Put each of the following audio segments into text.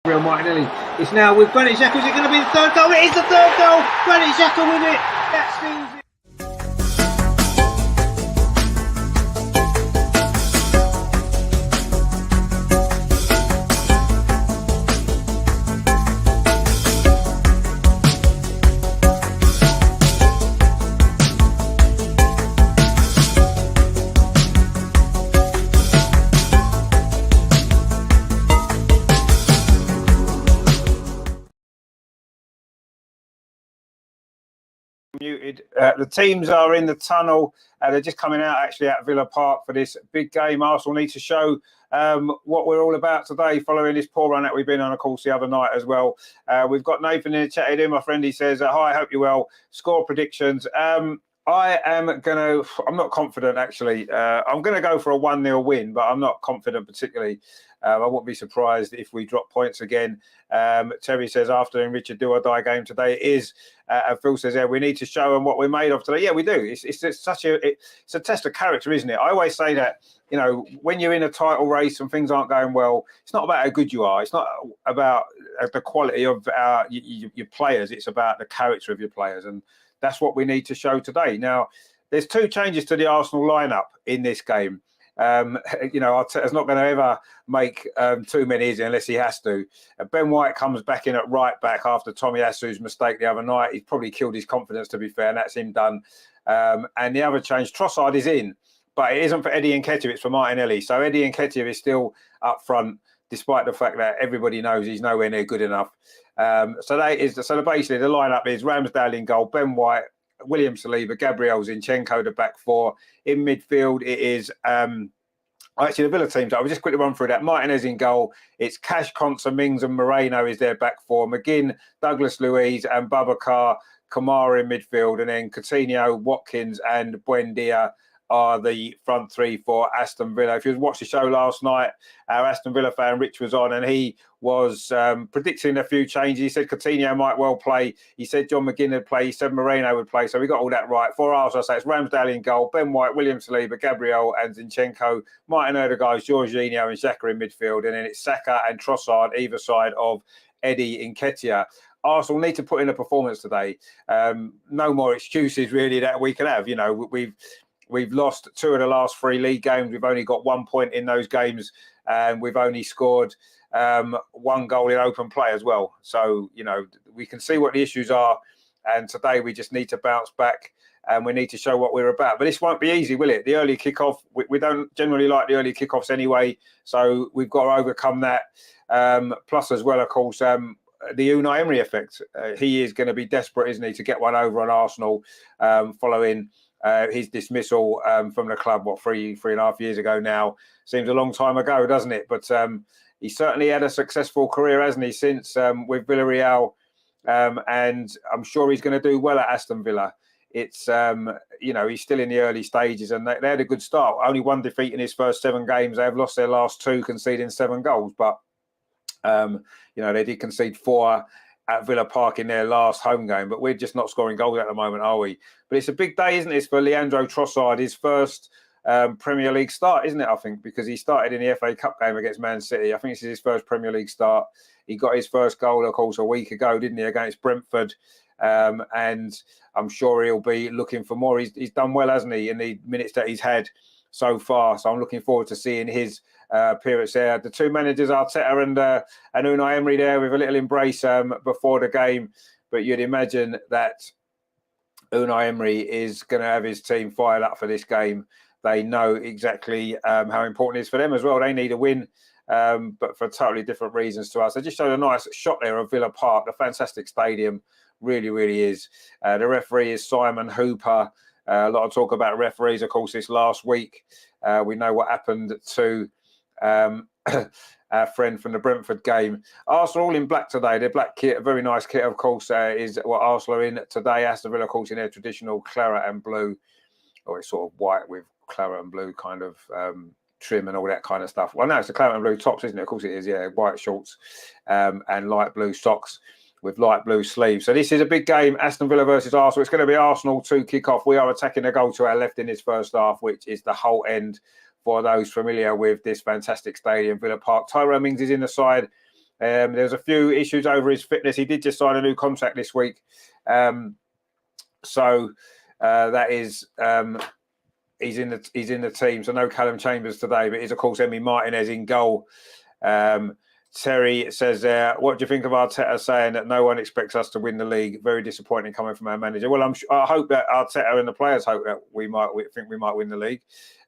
Real Martinelli. It's now with Granit Xhaka. Is it going to be the third goal? It is the third goal. Granit Xhaka with it. That seals it. Muted. The teams are in the tunnel. They're just coming out actually at Villa Park for this big game. Arsenal need to show what we're all about today following this poor run that we've been on, of course, the other night as well. We've got Nathan in the chat here, my friend. He says, hi, I hope you're well. Score predictions. I'm not confident actually. I'm going to go for a 1-0 win, but I'm not confident particularly. I won't be surprised if we drop points again. Terry says, after Richard do or die game today is, Phil says, yeah, we need to show them what we're made of today. Yeah, we do. It's a test of character, isn't it? I always say that, you know, when you're in a title race and things aren't going well, it's not about how good you are. It's not about the quality of your players. It's about the character of your players. And that's what we need to show today. Now, there's two changes to the Arsenal lineup in this game. You know, Arteta's not going to ever make too many easy unless he has to. Ben White comes back in at right back after Tomiyasu's mistake the other night. He's probably killed his confidence, to be fair, and that's him done. And the other change, Trossard is in, but it isn't for Eddie Nketiah, it's for Martinelli. So Eddie Nketiah is still up front, despite the fact that everybody knows he's nowhere near good enough. So basically the lineup is Ramsdale in goal, Ben White, William Saliba, Gabriel Zinchenko, the back four. In midfield, it is actually the Villa teams. I will just quickly run through that. Martinez in goal. It's Cash, Konsa, Mings, and Moreno is their back four. McGinn, Douglas Luiz, and Babacar Kamara in midfield, and then Coutinho, Watkins, and Buendia are the front three for Aston Villa. If you watched the show last night, our Aston Villa fan Rich was on, and he was predicting a few changes. He said Coutinho might well play. He said John McGinn would play. He said Moreno would play. So we got all that right. For Arsenal, I say it's Ramsdale in goal, Ben White, William Saliba, Gabriel and Zinchenko, Martin Odegaard, Jorginho and Xhaka in midfield. And then it's Saka and Trossard either side of Eddie Nketiah. Arsenal need to put in a performance today. No more excuses really that we can have. You know, We've lost 2 of the last 3 league games. We've only got 1 point in those games, and we've only scored 1 goal in open play as well. So, you know, we can see what the issues are, and today we just need to bounce back, and we need to show what we're about. But this won't be easy, will it? The early kickoff, we don't generally like the early kickoffs anyway, so we've got to overcome that. Plus, as well, of course, the Unai Emery effect. He is going to be desperate, isn't he, to get one over on Arsenal following his dismissal from the club, three and a half years ago now. Seems a long time ago, doesn't it? But he certainly had a successful career, hasn't he, since with Villarreal, and I'm sure he's going to do well at Aston Villa. It's, you know, he's still in the early stages, and they had a good start. Only 1 defeat in his first 7 games. They have lost their last 2, conceding 7 goals. But, you know, they did concede 4 at Villa Park in their last home game, but we're just not scoring goals at the moment, are we? But it's a big day, isn't it, for Leandro Trossard, his first Premier League start, isn't it, I think, because he started in the FA Cup game against Man City. I think this is his first Premier League start. He got his first goal, of course, a week ago, didn't he, against Brentford? And I'm sure he'll be looking for more. He's done well, hasn't he, in the minutes that he's had so far. So I'm looking forward to seeing his appearance there. The 2 managers, Arteta and Unai Emery, there with a little embrace before the game. But you'd imagine that Unai Emery is going to have his team fired up for this game. They know exactly how important it is for them as well. They need a win, but for totally different reasons to us. I just showed a nice shot there of Villa Park, a fantastic stadium, really, really is. The referee is Simon Hooper. A lot of talk about referees, of course, this last week. We know what happened to our friend from the Brentford game. Arsenal all in black today. Their black kit, a very nice kit, of course, is what Arsenal are in today. Aston Villa, of course, in their traditional claret and blue, or it's sort of white with claret and blue kind of trim and all that kind of stuff. Well, no, it's the claret and blue tops, isn't it? Of course it is, yeah. White shorts and light blue socks with light blue sleeves. So this is a big game, Aston Villa versus Arsenal. It's going to be Arsenal 2 kick-off. We are attacking the goal to our left in this first half, which is the whole end for those familiar with this fantastic stadium, Villa Park. Tyrone Mings is in the side There's a few issues over his fitness. He did just sign a new contract this week. So that is he's in the team. So no Callum Chambers today, but he's of course Emi Martinez in goal. Terry says, what do you think of Arteta saying that no one expects us to win the league? Very disappointing coming from our manager. Well, I hope that Arteta and the players hope that we might win the league.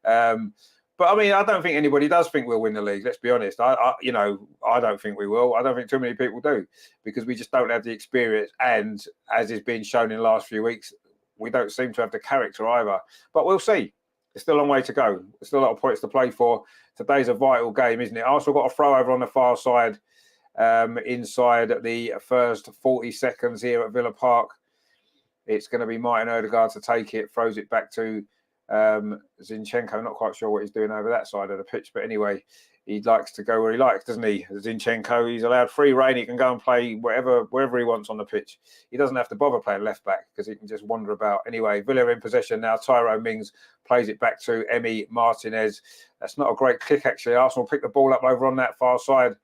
But I mean, I don't think anybody does think we'll win the league. Let's be honest. I don't think we will. I don't think too many people do, because we just don't have the experience. And as has been shown in the last few weeks, we don't seem to have the character either. But we'll see. There's still a long way to go. There's still a lot of points to play for. Today's a vital game, isn't it? Arsenal got a throw over on the far side, inside the first 40 seconds here at Villa Park. It's going to be Martin Ødegaard to take it, throws it back to Zinchenko. Not quite sure what he's doing over that side of the pitch, but anyway, he likes to go where he likes, doesn't he? Zinchenko, he's allowed free rein. He can go and play wherever he wants on the pitch. He doesn't have to bother playing left back because he can just wander about. Anyway, Villa in possession now. Tyrone Mings plays it back to Emi Martinez. That's not a great kick, actually. Arsenal pick the ball up over on that far side.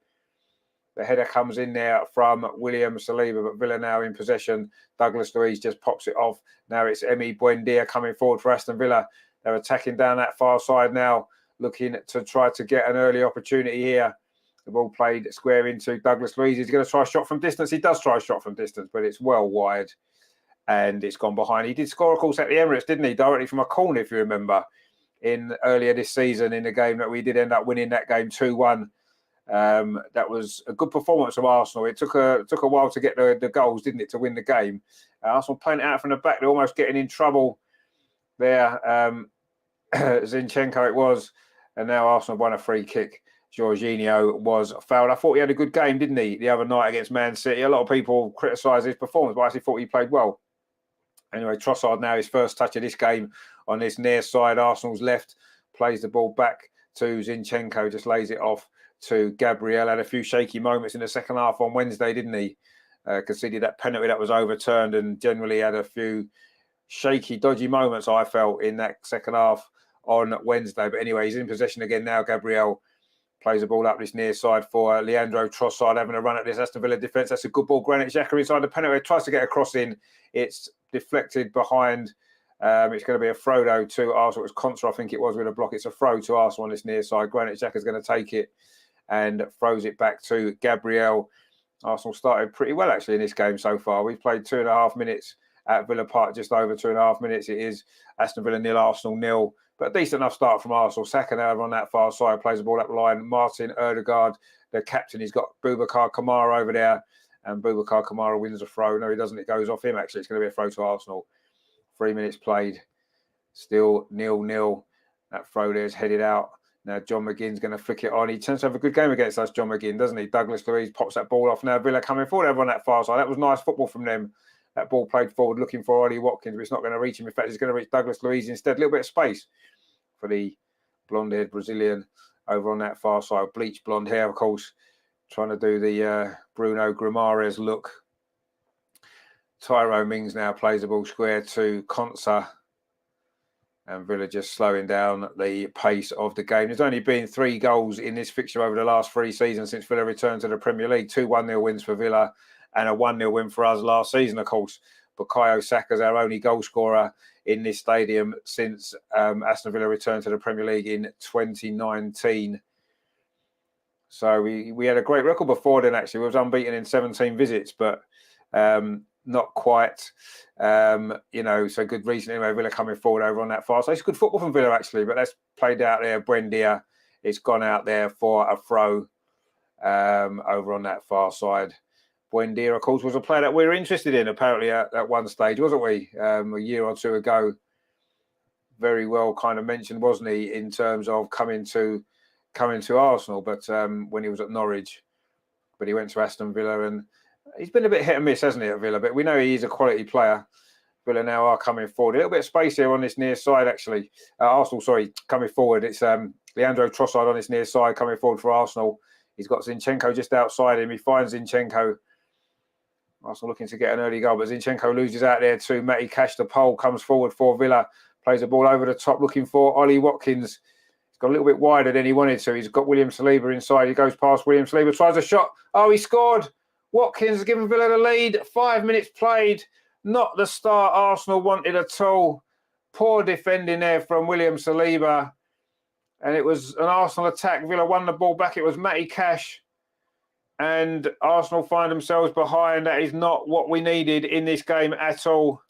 The header comes in there from William Saliba, but Villa now in possession. Douglas Luiz just pops it off. Now it's Emi Buendia coming forward for Aston Villa. They're attacking down that far side now, looking to try to get an early opportunity here. The ball played square into Douglas Luiz. He's going to try a shot from distance. He does try a shot from distance, but it's well wide and it's gone behind. He did score, of course, at the Emirates, didn't he? Directly from a corner, if you remember, in earlier this season in the game that we did end up winning that game 2-1. That was a good performance from Arsenal. It took a while to get the goals, didn't it, to win the game. Arsenal playing it out from the back. They're almost getting in trouble there. Zinchenko it was, and now Arsenal won a free kick. Jorginho was fouled. I thought he had a good game, didn't he, the other night against Man City? A lot of people criticised his performance, but I actually thought he played well. Anyway, Trossard now his first touch of this game on this near side, Arsenal's left, plays the ball back to Zinchenko, just lays it off to Gabriel. Had a few shaky moments in the second half on Wednesday, didn't he? Conceded that penalty that was overturned, and generally had a few shaky, dodgy moments, I felt, in that second half on Wednesday. But anyway, he's in possession again now. Gabriel plays the ball up this near side for Leandro Trossard, having a run at this Aston Villa defence. That's a good ball. Granit Xhaka inside the penalty, tries to get a cross in. It's deflected behind. It's going to be a throw, though, to Arsenal. It was Contra, I think it was, with a block. It's a throw to Arsenal on this near side. Granit Xhaka is going to take it and throws it back to Gabriel. Arsenal started pretty well, actually, in this game so far. We've played 2.5 minutes at Villa Park, just over 2.5 minutes. It is Aston Villa 0, Arsenal 0. But a decent enough start from Arsenal. Saka now on that far side, plays the ball up the line. Martin Ødegaard, the captain, he's got Boubacar Kamara over there. And Boubacar Kamara wins a throw. No, he doesn't. It goes off him, actually. It's going to be a throw to Arsenal. 3 minutes played. Still 0-0. That throw there is headed out. Now John McGinn's going to flick it on. He tends to have a good game against us, John McGinn, doesn't he? Douglas Luiz pops that ball off. Now Villa coming forward over on that far side. That was nice football from them. That ball played forward looking for Ollie Watkins, but it's not going to reach him. In fact, it's going to reach Douglas Luiz instead. A little bit of space for the blonde-haired Brazilian over on that far side. Bleached blonde hair, of course, trying to do the Bruno Guimaraes look. Tyrone Mings now plays the ball square to Konsa. And Villa just slowing down the pace of the game. There's only been 3 goals in this fixture over the last 3 seasons since Villa returned to the Premier League. 2 1-0 wins for Villa and a 1-0 win for us last season, of course. Bukayo Saka's our only goal scorer in this stadium since Aston Villa returned to the Premier League in 2019. So we had a great record before then, actually. We was unbeaten in 17 visits, but not quite, so good reason. Anyway, Villa coming forward over on that far. So it's good football from Villa, actually, but that's played out there. Buendia, it's gone out there for a throw over on that far side. Buendia, of course, was a player that we were interested in, apparently, at one stage, wasn't we? A year or two ago. Very well kind of mentioned, wasn't he, in terms of coming to Arsenal, but when he was at Norwich. But he went to Aston Villa, and he's been a bit hit and miss, hasn't he, at Villa? But we know he's a quality player. Villa now are coming forward. A little bit of space here on this near side, actually. Arsenal, coming forward. It's Leandro Trossard on this near side coming forward for Arsenal. He's got Zinchenko just outside him. He finds Zinchenko. Arsenal looking to get an early goal, but Zinchenko loses out there to Matty Cash. The pole comes forward for Villa. Plays the ball over the top, looking for Ollie Watkins. got a little bit wider than he wanted to. He's got William Saliba inside. He goes past William Saliba, tries a shot. Oh, he scored. Watkins has given Villa the lead. 5 minutes played. Not the start Arsenal wanted at all. Poor defending there from William Saliba. And it was an Arsenal attack. Villa won the ball back. It was Matty Cash. And Arsenal find themselves behind. That is not what we needed in this game at all.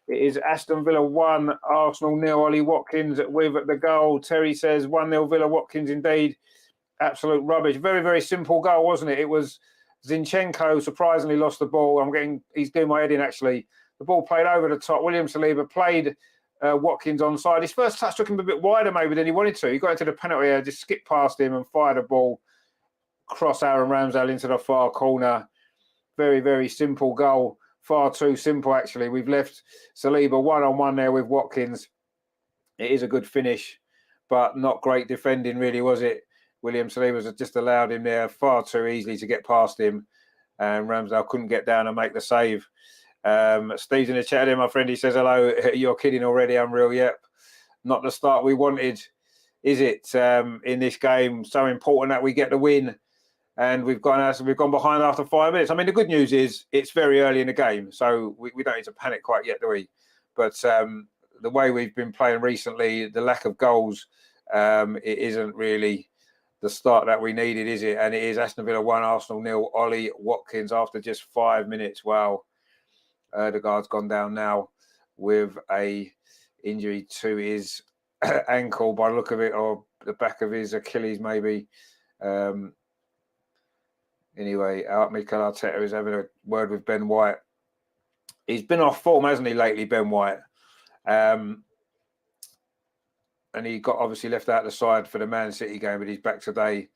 It is Aston Villa 1, Arsenal 0. Ollie Watkins with the goal. Terry says 1-0 Villa. Watkins indeed. Absolute rubbish. Very, very simple goal, wasn't it? It was Zinchenko surprisingly lost the ball. He's doing my head in actually. The ball played over the top. William Saliba played Watkins onside. His first touch took him a bit wider maybe than he wanted to. He got into the penalty area, just skipped past him and fired a ball. Cross Aaron Ramsdale into the far corner. Very, very simple goal. Far too simple, actually. We've left Saliba one-on-one there with Watkins. It is a good finish, but not great defending, really, was it? William Saliba's just allowed him there far too easily to get past him. And Ramsdale couldn't get down and make the save. Steve's in the chat there, my friend. He says, hello, you're kidding already, Unreal. Yep. Not the start we wanted, is it, in this game? So important that we get the win. And we've gone behind after 5 minutes. I mean, the good news is it's very early in the game, so we don't need to panic quite yet, do we? But the way we've been playing recently, the lack of goals, it isn't really the start that we needed, is it? And it is Aston Villa 1, Arsenal 0. Ollie Watkins after just 5 minutes. Wow. Odegaard's gone down now with a injury to his ankle by the look of it, or the back of his Achilles maybe. Anyway, Mikel Arteta is having a word with Ben White. He's been off form, hasn't he, lately, Ben White? And he got obviously left out of the side for the Man City game, but he's back today.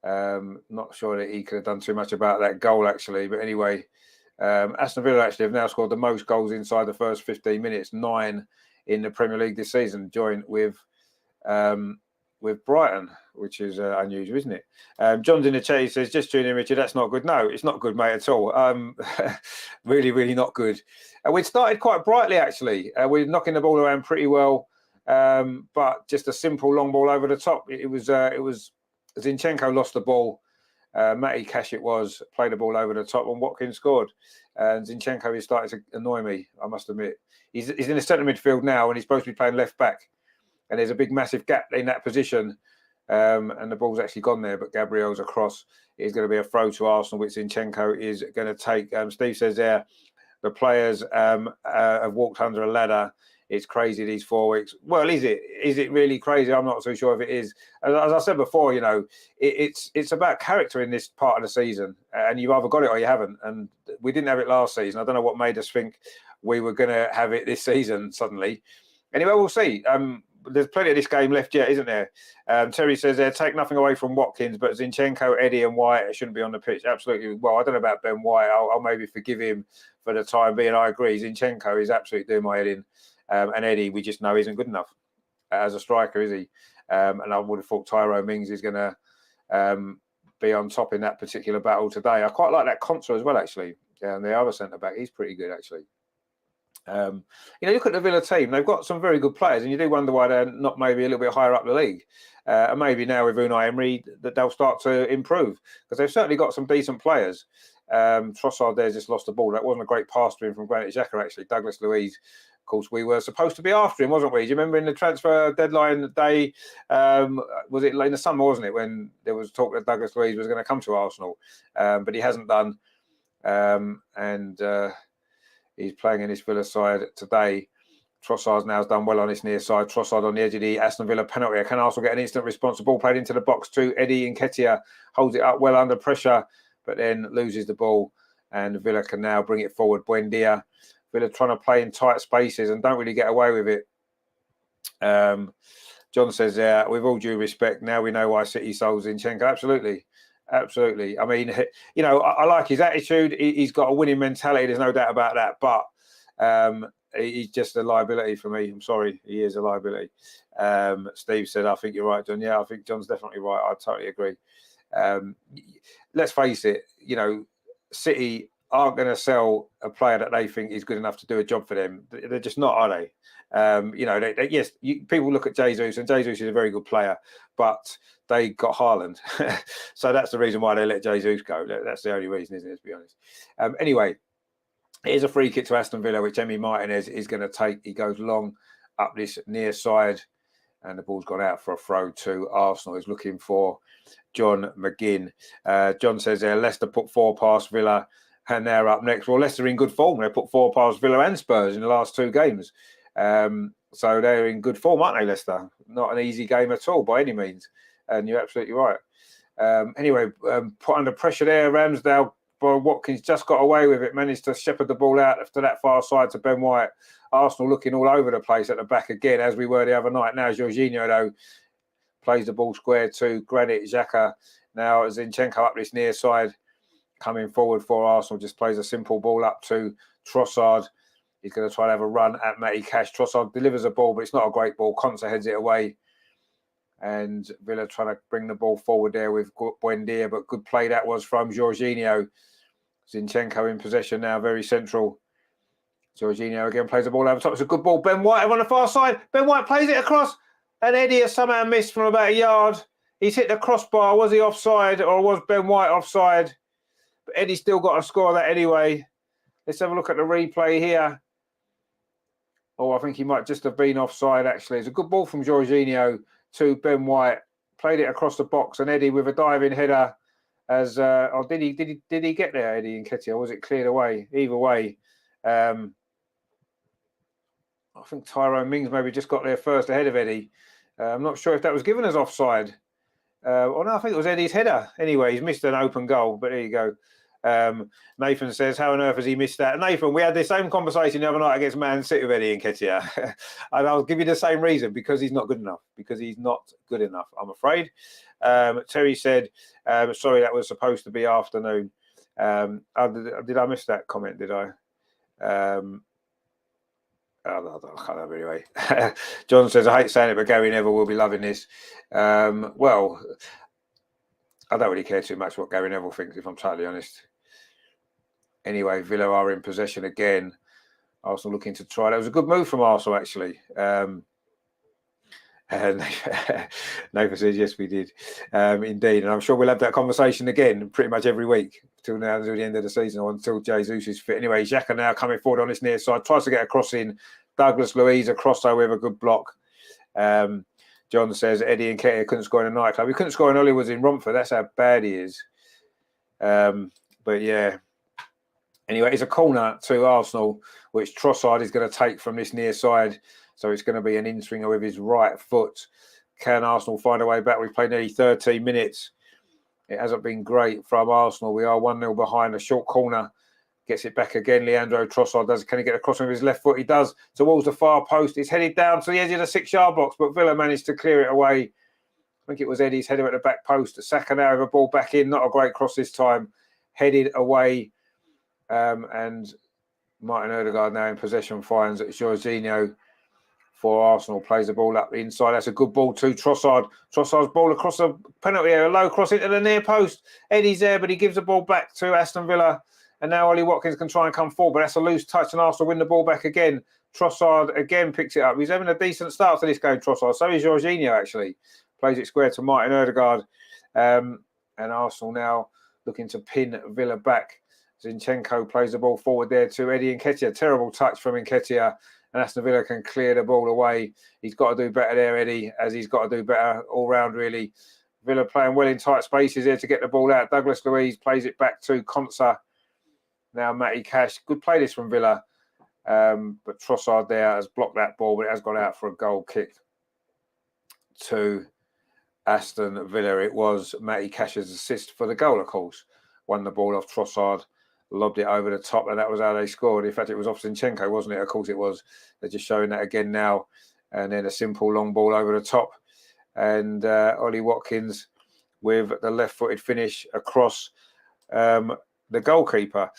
Not sure that he could have done too much about that goal, actually. But anyway, Aston Villa actually have now scored the most goals inside the first 15 minutes, 9 in the Premier League this season, joined with Brighton, which is unusual, isn't it? John's in the chat. He says, just tune in, Richard. That's not good. No, it's not good, mate, at all. Really, really not good. We started quite brightly, actually. We're knocking the ball around pretty well, but just a simple long ball over the top. It was Zinchenko lost the ball. Matty Cash played the ball over the top, and Watkins scored. And Zinchenko is starting to annoy me, I must admit. He's in the centre midfield now, and he's supposed to be playing left back. And there's a big, massive gap in that position. And the ball's actually gone there, but Gabriel's across. It's going to be a throw to Arsenal, which Zinchenko is going to take. Steve says there, the players have walked under a ladder. It's crazy these 4 weeks. Well, is it? Is it really crazy? I'm not so sure if it is. As I said before, you know, it's about character in this part of the season. And you've either got it or you haven't. And we didn't have it last season. I don't know what made us think we were going to have it this season suddenly. Anyway, we'll see. There's plenty of this game left yet, isn't there? Terry says there, take nothing away from Watkins, but Zinchenko, Eddie and White shouldn't be on the pitch. Absolutely. Well, I don't know about Ben White. I'll maybe forgive him for the time being. I agree. Zinchenko is absolutely doing my head in. And Eddie, we just know isn't good enough as a striker, is he? And I would have thought Tyrone Mings is going to be on top in that particular battle today. I quite like that Contra as well, actually. And the other centre-back, he's pretty good, actually. Look at the Villa team. They've got some very good players, and you do wonder why they're not maybe a little bit higher up the league. And maybe now with Unai Emery that they'll start to improve, because they've certainly got some decent players. Trossard there just lost the ball. That wasn't a great pass to him from Granit Xhaka, actually. Douglas Luiz, of course, we were supposed to be after him, wasn't we? Do you remember in the transfer deadline day, was it in the summer, wasn't it, when there was talk that Douglas Luiz was going to come to Arsenal, but he hasn't done. He's playing in this Villa side today. Trossard's now done well on this near side. Trossard on the edge of the Aston Villa penalty. Can Arsenal get an instant response? The ball played into the box too. Eddie Nketiah holds it up well under pressure, but then loses the ball. And Villa can now bring it forward. Buendia. Villa trying to play in tight spaces and don't really get away with it. John says, with all due respect, now we know why City sold Zinchenko. Absolutely. Absolutely. I mean, I like his attitude. He's got a winning mentality. There's no doubt about that. But he's just a liability for me. I'm sorry. He is a liability. Steve said, I think you're right, John. Yeah, I think John's definitely right. I totally agree. Let's face it, City aren't going to sell a player that they think is good enough to do a job for them. They're just not, are they? Yes, people look at Jesus, and Jesus is a very good player, but they got Haaland. So that's the reason why they let Jesus go. That's the only reason, isn't it, to be honest? Anyway, here's a free kick to Aston Villa, which Emi Martinez is going to take. He goes long up this near side, and the ball's gone out for a throw to Arsenal. He's looking for John McGinn. John says there, Leicester put 4 past Villa, and they're up next. Well, Leicester in good form. They put 4 past Villa and Spurs in the last 2 games. So they're in good form, aren't they, Leicester? Not an easy game at all by any means. And you're absolutely right. Put under pressure there, Ramsdale. Watkins just got away with it, managed to shepherd the ball out to that far side to Ben White. Arsenal looking all over the place at the back again, as we were the other night. Now Jorginho, though, plays the ball square to Granit Xhaka. Now Zinchenko up this near side, coming forward for Arsenal, just plays a simple ball up to Trossard. He's going to try and have a run at Matty Cash. Trossard delivers a ball, but it's not a great ball. Konsa heads it away. And Villa trying to bring the ball forward there with Buendia, but good play that was from Jorginho. Zinchenko in possession now, very central. Jorginho again plays the ball over top. It's a good ball. Ben White on the far side. Ben White plays it across. And Eddie has somehow missed from about a yard. He's hit the crossbar. Was he offside or was Ben White offside? But Eddie's still got to score that anyway. Let's have a look at the replay here. Oh, I think he might just have been offside, actually. It's a good ball from Jorginho to Ben White. Played it across the box. And Eddie with a diving header. Did he get there, Eddie Nketiah? Or was it cleared away? Either way. I think Tyrone Mings maybe just got there first ahead of Eddie. I'm not sure if that was given as offside. No, I think it was Eddie's header. Anyway, he's missed an open goal, but there you go. Nathan says, how on earth has he missed that? Nathan, we had the same conversation the other night against Man City with Eddie Nketiah. And I'll give you the same reason, because he's not good enough. Because he's not good enough, I'm afraid. Terry said, sorry, that was supposed to be afternoon. Did I miss that comment, did I? I can't remember anyway. John says, I hate saying it, but Gary Neville will be loving this. Well, I don't really care too much what Gary Neville thinks, if I'm totally honest. Anyway, Villa are in possession again. Arsenal looking to try. That was a good move from Arsenal, actually. And Nathan says, yes, we did. Indeed. And I'm sure we'll have that conversation again pretty much every week till now, until the end of the season, or until Jesus is fit. Anyway, Xhaka now coming forward on this near side, tries to get a cross in. Douglas Luiz, a crossover with a good block. John says, Eddie Nketiah couldn't score in a nightclub. He couldn't score in Hollywood's in Romford. That's how bad he is. But yeah. Anyway, it's a corner to Arsenal, which Trossard is going to take from this near side. So it's going to be an in-swinger with his right foot. Can Arsenal find a way back? We've played nearly 13 minutes. It hasn't been great from Arsenal. We are 1-0 behind. A short corner. Gets it back again. Leandro Trossard does. Can he get across with his left foot? He does. Towards the far post. It's headed down to the edge of the 6-yard box, but Villa managed to clear it away. I think it was Eddie's header at the back post. Saka now with a ball back in. Not a great cross this time. Headed away. And Martin Odegaard now in possession finds Jorginho for Arsenal. Plays the ball up the inside. That's a good ball to Trossard. Trossard's ball across the penalty area. Low cross into the near post. Eddie's there, but he gives the ball back to Aston Villa. And now Ollie Watkins can try and come forward, but that's a loose touch and Arsenal win the ball back again. Trossard again picks it up. He's having a decent start to this game, Trossard. So is Jorginho, actually. Plays it square to Martin Odegaard. And Arsenal now looking to pin Villa back. Zinchenko plays the ball forward there to Eddie Nketiah. Terrible touch from Nketiah. And Aston Villa can clear the ball away. He's got to do better there, Eddie, as he's got to do better all round, really. Villa playing well in tight spaces there to get the ball out. Douglas Luiz plays it back to Konsa. Now Matty Cash. Good play this from Villa. But Trossard there has blocked that ball, but it has gone out for a goal kick to Aston Villa. It was Matty Cash's assist for the goal, of course. Won the ball off Trossard, lobbed it over the top, and that was how they scored. In fact, it was off Zinchenko, wasn't it? Of course it was. They're just showing that again now. And then a simple long ball over the top. And Ollie Watkins with the left-footed finish across the goalkeeper.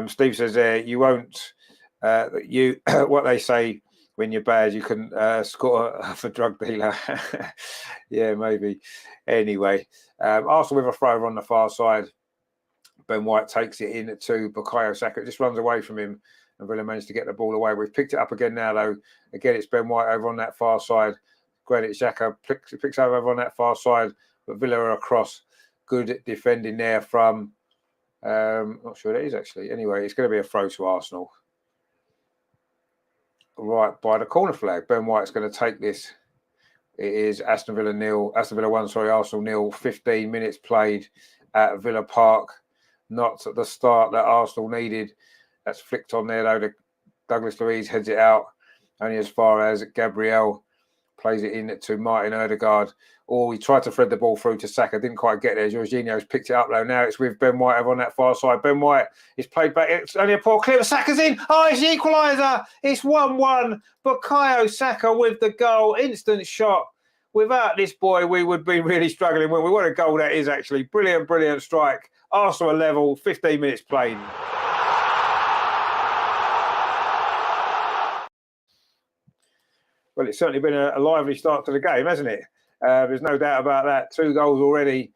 Steve says there, you won't, what they say when you're bad, you can score for drug dealer. Yeah, maybe. Anyway, Arsenal with a throw on the far side. Ben White takes it in to Bukayo Saka. It just runs away from him, and Villa managed to get the ball away. We've picked it up again now, though. Again, it's Ben White over on that far side. Granit Xhaka picks over on that far side, but Villa are across. Good defending there from... not sure it is, actually. Anyway, it's going to be a throw to Arsenal. Right by the corner flag. Ben White's going to take this. It is Aston Villa 1, Arsenal 0. 15 minutes played at Villa Park. Not at the start that Arsenal needed. That's flicked on there, though. Douglas Luiz heads it out only as far as Gabriel plays it in to Martin Odegaard. He tried to thread the ball through to Saka, didn't quite get there. Jorginho's picked it up, though. Now it's with Ben White over on that far side. Ben White is played back. It's only a poor clear. Saka's in. It's the equaliser. It's 1-1. Bukayo Saka with the goal. Instant shot. Without this boy, we would be really struggling. What a goal that is, actually. Brilliant, brilliant strike. Arsenal level, 15 minutes played. Well, it's certainly been a lively start to the game, hasn't it? There's no doubt about that. 2 goals already.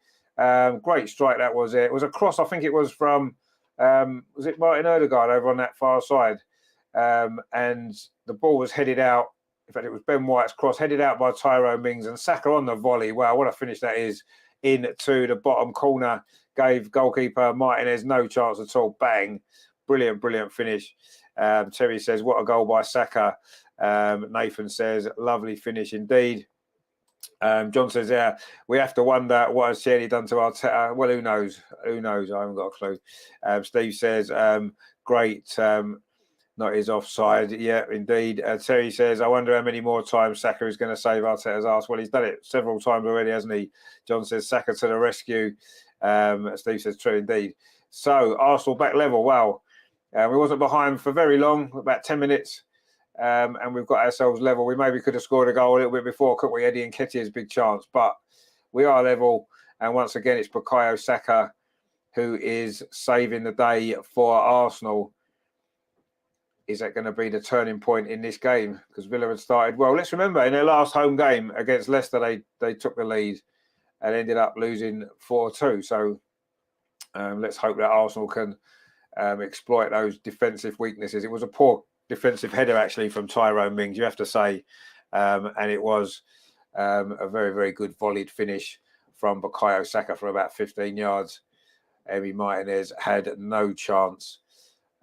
Great strike that was. It was a cross. I think it was from, was it Martin Odegaard over on that far side? And the ball was headed out. In fact, it was Ben White's cross, headed out by Tyrone Mings, and Saka on the volley. Wow, what a finish that is. Into the bottom corner. Gave goalkeeper Martinez no chance at all. Bang. Brilliant, brilliant finish. Terry says, what a goal by Saka. Nathan says, lovely finish indeed. John says, yeah, we have to wonder what has Tierney done to Arteta. Well, who knows? Who knows? I haven't got a clue. Steve says, great. Not his offside. Yeah, indeed. Terry says, I wonder how many more times Saka is going to save Arteta's arse. Well, he's done it several times already, hasn't he? John says, Saka to the rescue. Steve says, true indeed. So, Arsenal back level. Wow. We wasn't behind for very long, about 10 minutes. And we've got ourselves level. We maybe could have scored a goal a little bit before, couldn't we? Eddie Nketiah's big chance. But we are level. And once again, it's Bukayo Saka who is saving the day for Arsenal. Is that going to be the turning point in this game? Because Villa had started well. Let's remember, in their last home game against Leicester, they took the lead and ended up losing 4-2. So let's hope that Arsenal can exploit those defensive weaknesses. It was a poor defensive header, actually, from Tyrone Mings, you have to say. And it was a very, very good volleyed finish from Bukayo Saka for about 15 yards. Emi Martinez had no chance.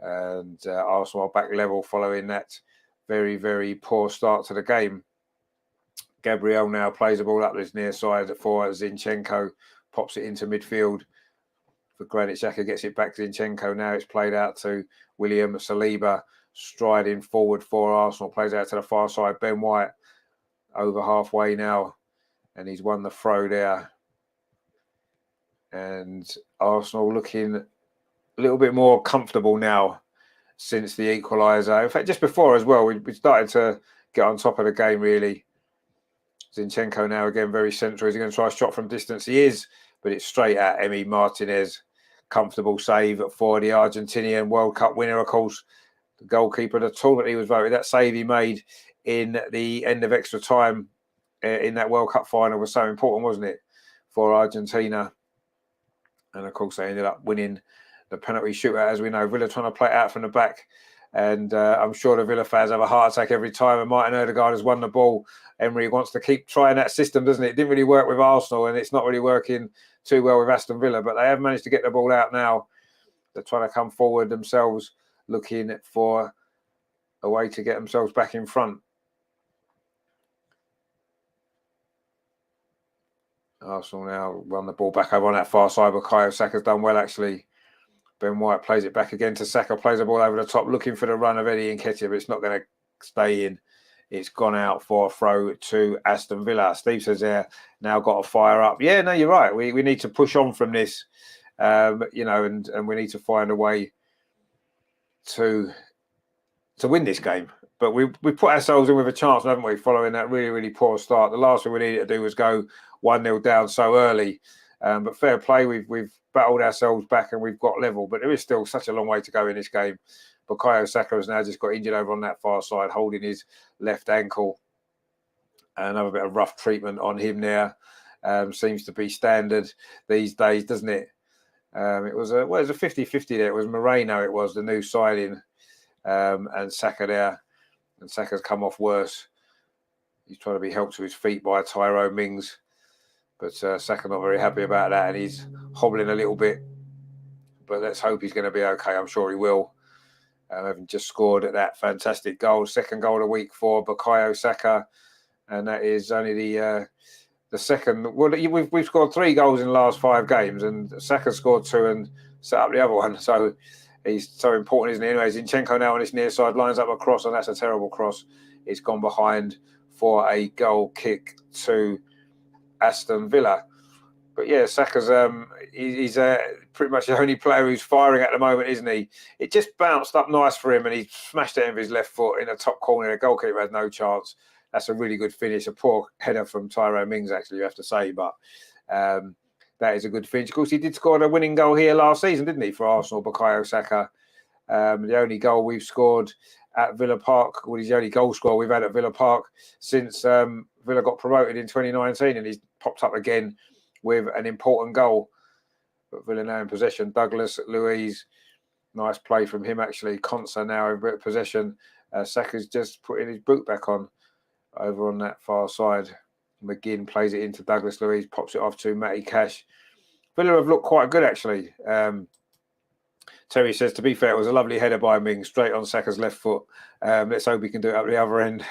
And Arsenal are back level following that very, very poor start to the game. Gabriel now plays the ball up this near side for Zinchenko, pops it into midfield for Granit Xhaka, gets it back to Zinchenko. Now it's played out to William Saliba, striding forward for Arsenal, plays out to the far side. Ben White over halfway now, and he's won the throw there. And Arsenal looking a little bit more comfortable now since the equaliser. In fact, just before as well, we started to get on top of the game, really. Zinchenko now again very central. Is he going to try a shot from distance? He is, but it's straight at Emi Martinez. Comfortable save for the Argentinian World Cup winner, of course. The goalkeeper, the tournament he was voted. That save he made in the end of extra time in that World Cup final was so important, wasn't it, for Argentina? And of course, they ended up winning the penalty shootout, as we know. Villa trying to play it out from the back. And I'm sure the Villa fans have a heart attack every time. And Martin Odegaard has won the ball. Emery wants to keep trying that system, doesn't it? It didn't really work with Arsenal, and it's not really working too well with Aston Villa. But they have managed to get the ball out now. They're trying to come forward themselves, looking for a way to get themselves back in front. Arsenal now run the ball back over on that far side. Bukayo Saka's done well, actually. Ben White plays it back again to Saka, plays the ball over the top, looking for the run of Eddie Nketiah, but it's not going to stay in. It's gone out for a throw to Aston Villa. Steve says there, now got to fire up. Yeah, no, you're right. We need to push on from this, and we need to find a way to win this game. But we put ourselves in with a chance, haven't we, following that really, really poor start. The last thing we needed to do was go 1-0 down so early. But fair play, we've battled ourselves back and we've got level. But there is still such a long way to go in this game. Bukayo Saka has now just got injured over on that far side, holding his left ankle. Another bit of rough treatment on him there. Seems to be standard these days, doesn't it? It was a 50-50 there. It was Moreno, it was the new signing, and Saka there. And Saka's come off worse. He's trying to be helped to his feet by Tyrone Mings. But Saka not very happy about that, and he's hobbling a little bit. But let's hope he's going to be okay. I'm sure he will. Having just scored at that fantastic goal, second goal of the week for Bukayo Saka, and that is only the second. Well, we've scored 3 goals in the last 5 games, and Saka scored 2 and set up the other one. So he's so important, isn't he? Anyway, Zinchenko now on his near side lines up a cross, and that's a terrible cross. It's gone behind for a goal kick to Aston Villa. But yeah, Saka's he's pretty much the only player who's firing at the moment, isn't he? It just bounced up nice for him, and he smashed it in with his left foot in the top corner. The goalkeeper had no chance. That's a really good finish. A poor header from Tyrone Mings, actually, you have to say, but that is a good finish. Of course, he did score a winning goal here last season, didn't he, for Arsenal, Bukayo Saka? The only goal we've scored at Villa Park, well, he's the only goal scorer we've had at Villa Park since Villa got promoted in 2019, and he's popped up again with an important goal. But Villa now in possession. Douglas Luiz, nice play from him actually. Konsa now in possession. Saka's just putting his boot back on over on that far side. McGinn plays it into Douglas Luiz, pops it off to Matty Cash. Villa have looked quite good actually. Terry says, to be fair, it was a lovely header by Ming, straight on Saka's left foot. Let's hope he can do it up the other end.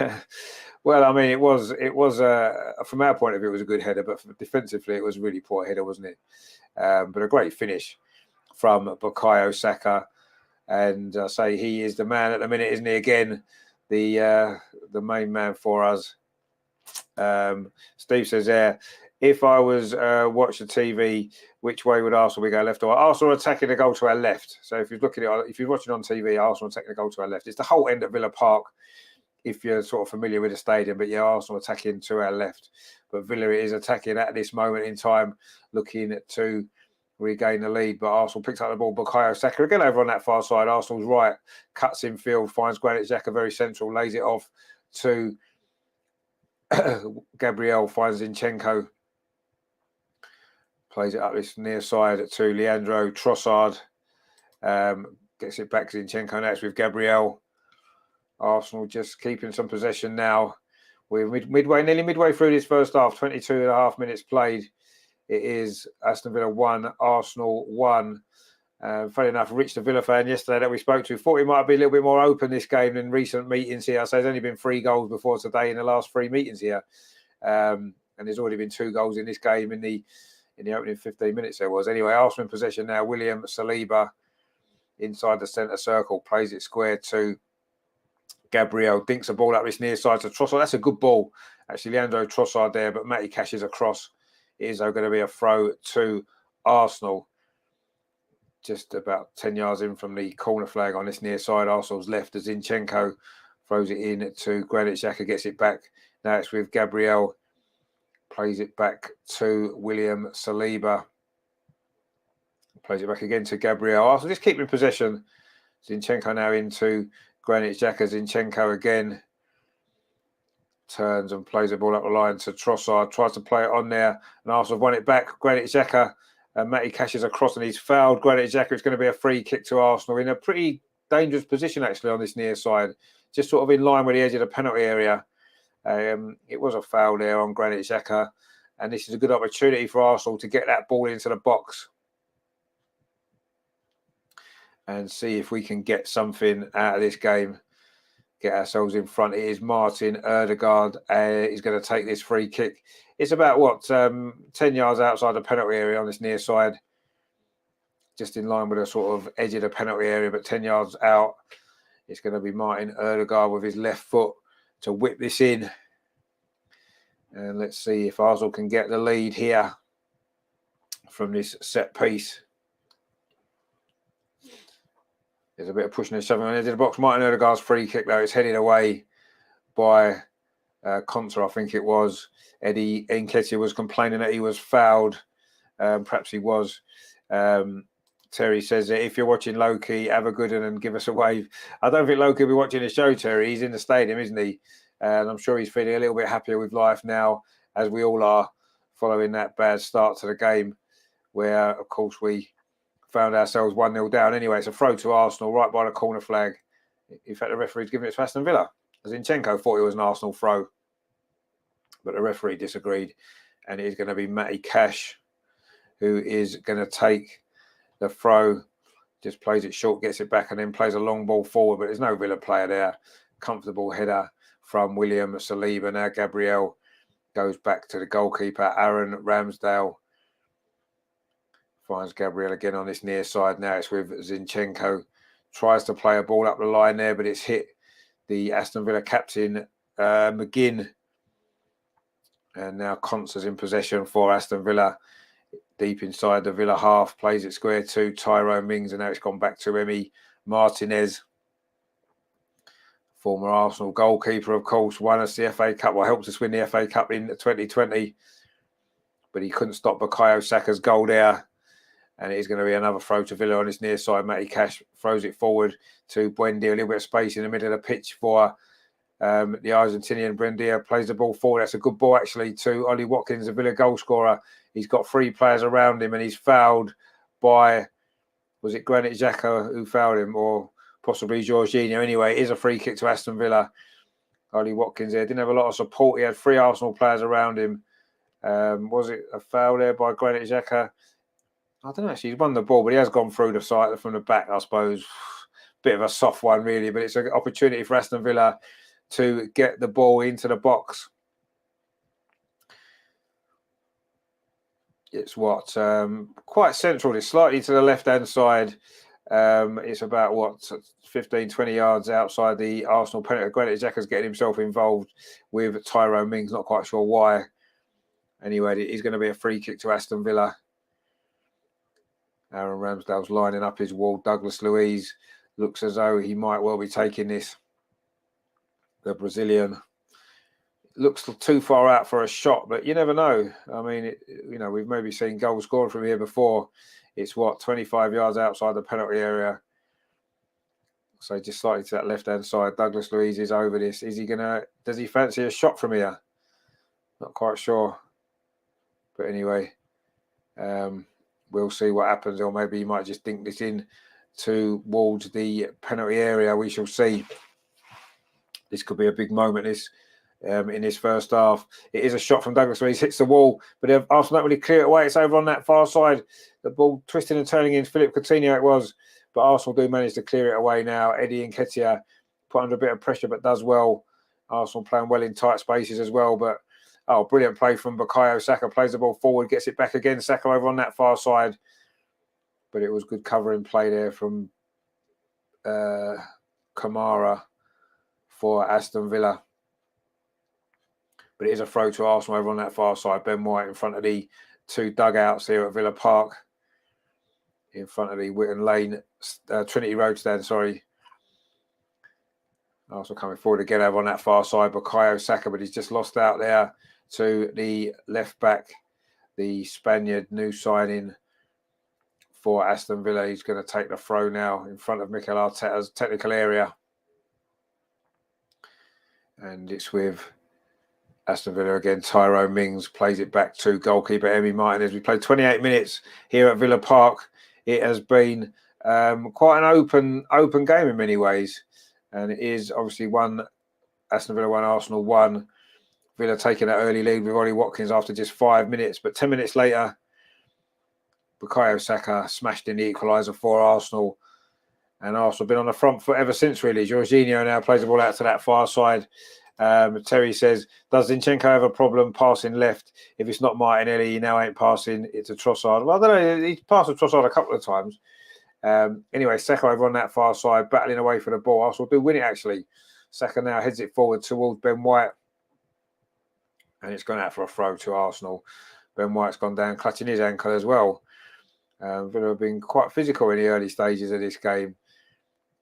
Well, I mean, it was from our point of view, it was a good header, but defensively, it was a really poor header, wasn't it? But a great finish from Bukayo Saka, and I say he is the man at the minute, isn't he? Again, the main man for us. Steve says there, if I was watching TV, which way would Arsenal go, left or right? Arsenal attacking the goal to our left. So if you're looking at, if you're watching on TV, Arsenal attacking the goal to our left. It's the whole end of Villa Park, if you're sort of familiar with the stadium. But yeah, Arsenal attacking to our left. But Villa is attacking at this moment in time, looking to regain the lead. But Arsenal picks up the ball. Bukayo Saka again over on that far side. Arsenal's right, cuts in field, finds Granit Xhaka very central, lays it off to Gabriel, finds Zinchenko. Plays it up this near side to Leandro Trossard. Gets it back to Zinchenko next with Gabriel. Arsenal just keeping some possession now. We're nearly midway through this first half, 22.5 minutes played. It is Aston Villa 1, Arsenal 1. Funny enough, Rich, the Villa fan yesterday that we spoke to, thought it might be a little bit more open this game than recent meetings here. So there's only been 3 goals before today in the last 3 meetings here. And there's already been 2 goals in this game in the opening 15 minutes there was. Anyway, Arsenal in possession now. William Saliba inside the centre circle, plays it square to Gabriel, dinks a ball up this near side to Trossard. That's a good ball. Actually, Leandro Trossard there, but Matty Cash is across. It is going to be a throw to Arsenal. Just about 10 yards in from the corner flag on this near side. Arsenal's left as Zinchenko throws it in to Granit Xhaka, gets it back. Now it's with Gabriel. Plays it back to William Saliba. Plays it back again to Gabriel. Arsenal just keeping possession. Zinchenko now into Granit Xhaka. Zinchenko again turns and plays the ball up the line to Trossard. Tries to play it on there, and Arsenal won it back. Granit Xhaka. Matty Cash is across and he's fouled Granit Xhaka. It's going to be a free kick to Arsenal in a pretty dangerous position actually on this near side. Just sort of in line with the edge of the penalty area. It was a foul there on Granit Xhaka, and this is a good opportunity for Arsenal to get that ball into the box and see if we can get something out of this game, get ourselves in front. It is Martin Ødegaard. He's going to take this free kick. It's about, 10 yards outside the penalty area on this near side, just in line with the sort of edge of the penalty area, but 10 yards out. It's going to be Martin Ødegaard with his left foot to whip this in. And let's see if Arsenal can get the lead here from this set piece. There's a bit of pushing and shoving on the edge of the box. Martin Ødegaard's free kick, though, it's headed away by Konsa, I think it was. Eddie Nketiah was complaining that he was fouled. Perhaps he was. Terry says that if you're watching Loki, have a good one and give us a wave. I don't think Loki will be watching the show, Terry. He's in the stadium, isn't he? And I'm sure he's feeling a little bit happier with life now, as we all are, following that bad start to the game, where, of course, we found ourselves 1-0 down anyway. It's a throw to Arsenal right by the corner flag. In fact, the referee's giving it to Aston Villa. Zinchenko thought it was an Arsenal throw, but the referee disagreed, and it is going to be Matty Cash who is going to take the throw. Just plays it short, gets it back, and then plays a long ball forward, but there's no Villa player there. Comfortable header from William Saliba. Now Gabriel goes back to the goalkeeper, Aaron Ramsdale. Finds Gabriel again on this near side. Now it's with Zinchenko. Tries to play a ball up the line there, but it's hit the Aston Villa captain, McGinn. And now Concer's in possession for Aston Villa. Deep inside the Villa half. Plays it square to Tyrone Mings. And now it's gone back to Emi Martinez. Former Arsenal goalkeeper, of course. Won us the FA Cup. Well, helped us win the FA Cup in 2020. But he couldn't stop Bukayo Saka's goal there. And it is going to be another throw to Villa on his near side. Matty Cash throws it forward to Buendia. A little bit of space in the middle of the pitch for the Argentinian. Buendia plays the ball forward. That's a good ball, actually, to Ollie Watkins, the Villa goal scorer. He's got 3 players around him, and he's fouled by, was it Granit Xhaka who fouled him, or possibly Jorginho? Anyway, it is a free kick to Aston Villa. Ollie Watkins there didn't have a lot of support. He had 3 Arsenal players around him. Was it a foul there by Granit Xhaka? I don't know, actually, he's won the ball, but he has gone through the side from the back, I suppose. Bit of a soft one, really, but it's an opportunity for Aston Villa to get the ball into the box. It's quite central. It's slightly to the left-hand side. It's about, 15, 20 yards outside the Arsenal penalty. Granit Xhaka's getting himself involved with Tyrone Mings, not quite sure why. Anyway, it is going to be a free kick to Aston Villa. Aaron Ramsdale's lining up his wall. Douglas Luiz looks as though he might well be taking this. The Brazilian looks too far out for a shot, but you never know. I mean, we've maybe seen goals scored from here before. It's 25 yards outside the penalty area. So just slightly to that left-hand side. Douglas Luiz is over this. Does he fancy a shot from here? Not quite sure. But anyway, we'll see what happens, or maybe he might just dink this in towards the penalty area. We shall see. This could be a big moment in this first half. It is a shot from Douglas Luiz, hits the wall, but Arsenal don't really clear it away. It's over on that far side. The ball twisting and turning in. Philip Coutinho it was, but Arsenal do manage to clear it away now. Eddie Nketiah put under a bit of pressure, but does well. Arsenal playing well in tight spaces as well, but brilliant play from Bukayo Saka. Plays the ball forward, gets it back again. Saka over on that far side. But it was good covering play there from Kamara for Aston Villa. But it is a throw to Arsenal over on that far side. Ben White in front of the 2 dugouts here at Villa Park. In front of the Whitton Lane, Trinity Road stand, sorry. Also coming forward again over on that far side, Bukayo Saka, but he's just lost out there to the left back, the Spaniard, new signing for Aston Villa. He's going to take the throw now in front of Mikel Arteta's technical area. And it's with Aston Villa again. Tyrone Mings plays it back to goalkeeper Emi Martinez. We played 28 minutes here at Villa Park. It has been quite an open game in many ways. And it is obviously Aston Villa 1, Arsenal 1. Villa taking that early lead with Ollie Watkins after just 5 minutes. But 10 minutes later, Bukayo Saka smashed in the equaliser for Arsenal. And Arsenal have been on the front foot ever since, really. Jorginho now plays the ball out to that far side. Terry says, does Zinchenko have a problem passing left? If it's not Martinelli, he now ain't passing it to Trossard. Well, I don't know. He's passed to Trossard a couple of times. Anyway, Saka over on that far side, battling away for the ball. Arsenal do win it, actually. Saka now heads it forward towards Ben White. And it's gone out for a throw to Arsenal. Ben White's gone down, clutching his ankle as well. Villa have been quite physical in the early stages of this game.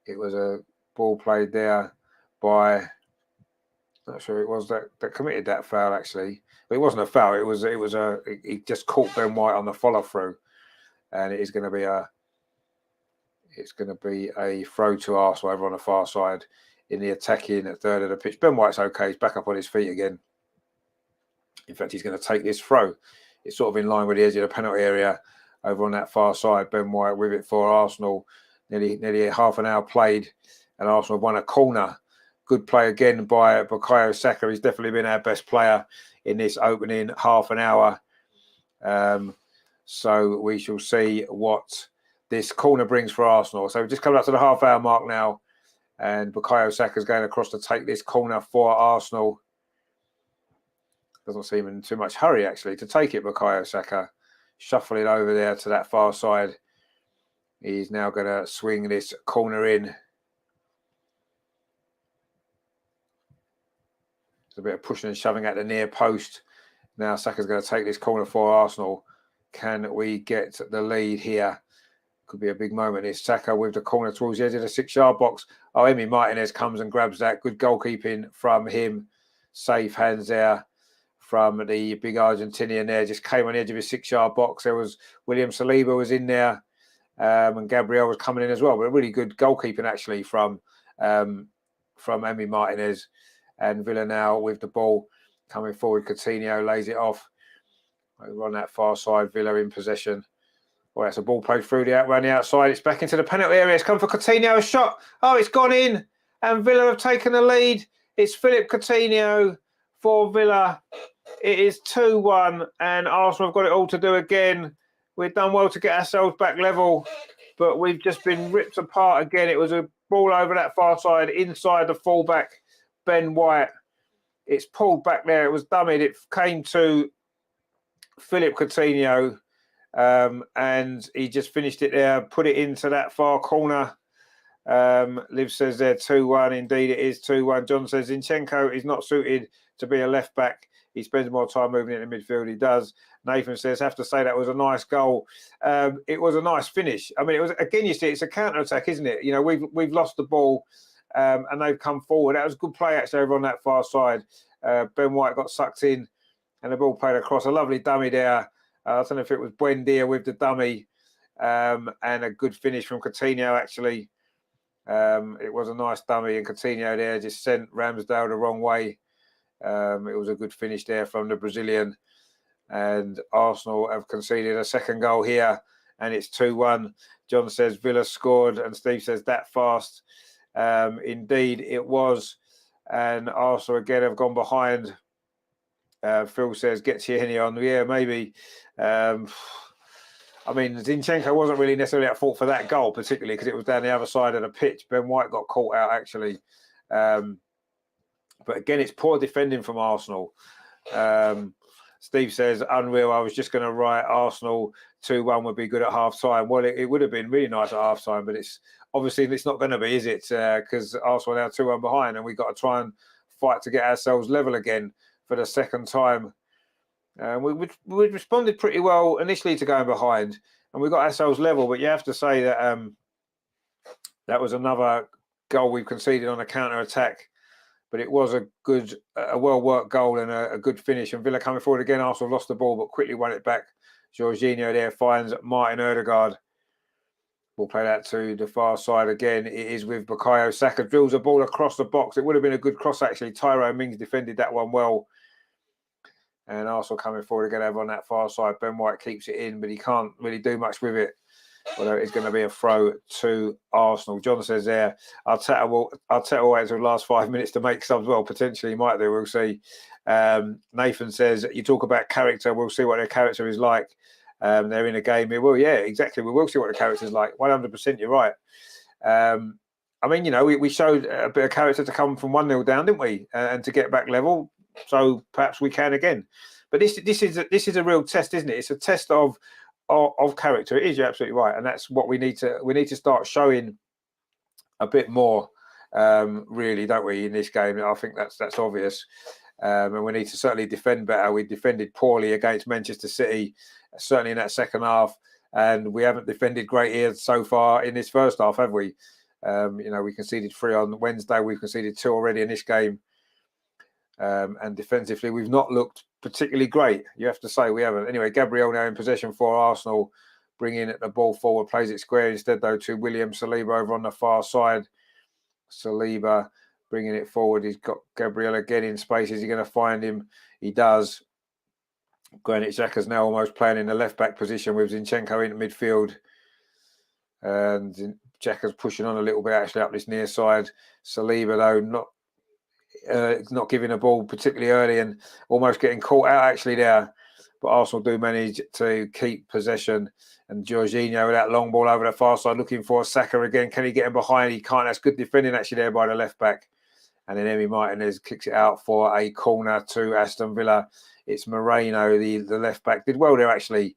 It was a ball played there by, not sure it was that committed that foul, actually. But it wasn't a foul. He just caught Ben White on the follow through, and it's going to be a throw to Arsenal over on the far side in the attacking third of the pitch. Ben White's okay. He's back up on his feet again. In fact, he's going to take this throw. It's sort of in line with the edge of the penalty area. over on that far side. Ben White with it for Arsenal. Nearly half an hour played, and Arsenal have won a corner. Good play again by Bukayo Saka. He's definitely been our best player in this opening half an hour. So we shall see what this corner brings for Arsenal. So we've just come up to the half-hour mark now, and Bukayo Saka's going across to take this corner for Arsenal. Doesn't seem in too much hurry, actually, to take it, Bukayo Saka. Shuffling over there to that far side. He's now going to swing this corner in. A bit of pushing and shoving at the near post. Now Saka's going to take this corner for Arsenal. Can we get the lead here? Could be a big moment. It's Saka with the corner towards the edge of the 6-yard box. Oh, Emi Martinez comes and grabs that. Good goalkeeping from him. Safe hands there from the big Argentinian there. Just came on the edge of his 6-yard box. There was William Saliba was in there. And Gabriel was coming in as well. But a really good goalkeeping actually from Emi Martinez. And Villa now with the ball coming forward. Coutinho lays it off. Over on that far side, Villa in possession. Well, that's a ball played through around the outside. It's back into the penalty area. It's come for Coutinho. A shot. Oh, it's gone in. And Villa have taken the lead. It's Philip Coutinho for Villa. It is 2-1. And Arsenal have got it all to do again. We've done well to get ourselves back level. But we've just been ripped apart again. It was a ball over that far side, inside the fullback. Ben White, it's pulled back there. It was dummied. It came to Philip Coutinho, and he just finished it there, put it into that far corner. Liv says there 2-1. Indeed, it is 2-1. John says Zinchenko is not suited to be a left back. He spends more time moving in the midfield. He does. Nathan says, have to say that was a nice goal. It was a nice finish. I mean, it was again. You see, it's a counter attack, isn't it? You know, we've lost the ball. And they've come forward. That was a good play actually over on that far side. Ben White got sucked in and the ball played across. A lovely dummy there. I don't know if it was Buendia with the dummy, and a good finish from Coutinho actually. It was a nice dummy, and Coutinho there just sent Ramsdale the wrong way. It was a good finish there from the Brazilian. And Arsenal have conceded a second goal here, and it's 2-1. John says Villa scored, and Steve says that fast. Indeed, it was. And Arsenal again have gone behind. Phil says, get Tierney on. Yeah, maybe. I mean, Zinchenko wasn't really necessarily at fault for that goal, particularly because it was down the other side of the pitch. Ben White got caught out, actually. But again, it's poor defending from Arsenal. Steve says, unreal. I was just going to write Arsenal 2-1 would be good at half-time. Well, it would have been really nice at half-time, but it's obviously it's not going to be, is it? Because Arsenal are now 2-1 behind, and we've got to try and fight to get ourselves level again for the second time. We responded pretty well initially to going behind, and we got ourselves level, but you have to say that that was another goal we've conceded on a counter-attack. But it was a well-worked goal and a good finish. And Villa coming forward again. Arsenal lost the ball, but quickly won it back. Jorginho there finds Martin Ødegaard. We'll play that to the far side again. It is with Bukayo Saka. Drills a ball across the box. It would have been a good cross, actually. Tyrone Mings defended that one well. And Arsenal coming forward again over on that far side. Ben White keeps it in, but he can't really do much with it. Although it's going to be a throw to Arsenal. John says there, Arteta will wait until the last 5 minutes to make subs. Well, potentially he might do. We'll see. Nathan says, you talk about character. We'll see what their character is like. They're in a game here. Well, yeah, exactly. We will see what the character is like. 100%, you're right. I mean, you know, we showed a bit of character to come from 1-0 down, didn't we? And to get back level. So perhaps we can again. But this is a real test, isn't it? It's a test of character. It is, you're absolutely right, and that's what we need to start showing a bit more, really, don't we, in this game? I think that's obvious, and we need to certainly defend better. We defended poorly against Manchester City, certainly in that second half, and we haven't defended great here so far in this first half, have we? You know, we conceded 3 on Wednesday. We've conceded 2 already in this game. And defensively, we've not looked particularly great. You have to say we haven't. Anyway, Gabriel now in possession for Arsenal, bringing the ball forward, plays it square instead, though, to William Saliba over on the far side. Saliba bringing it forward. He's got Gabriel again in space. Is he going to find him? He does. Granit Xhaka's now almost playing in the left-back position with Zinchenko in midfield. And Xhaka's pushing on a little bit actually up this near side. Saliba, though, not giving a ball particularly early and almost getting caught out actually there. But Arsenal do manage to keep possession. And Jorginho with that long ball over the far side looking for Saka again. Can he get him behind? He can't. That's good defending actually there by the left-back. And then Emi Martinez kicks it out for a corner to Aston Villa. It's Moreno, the left-back. Did well there, actually.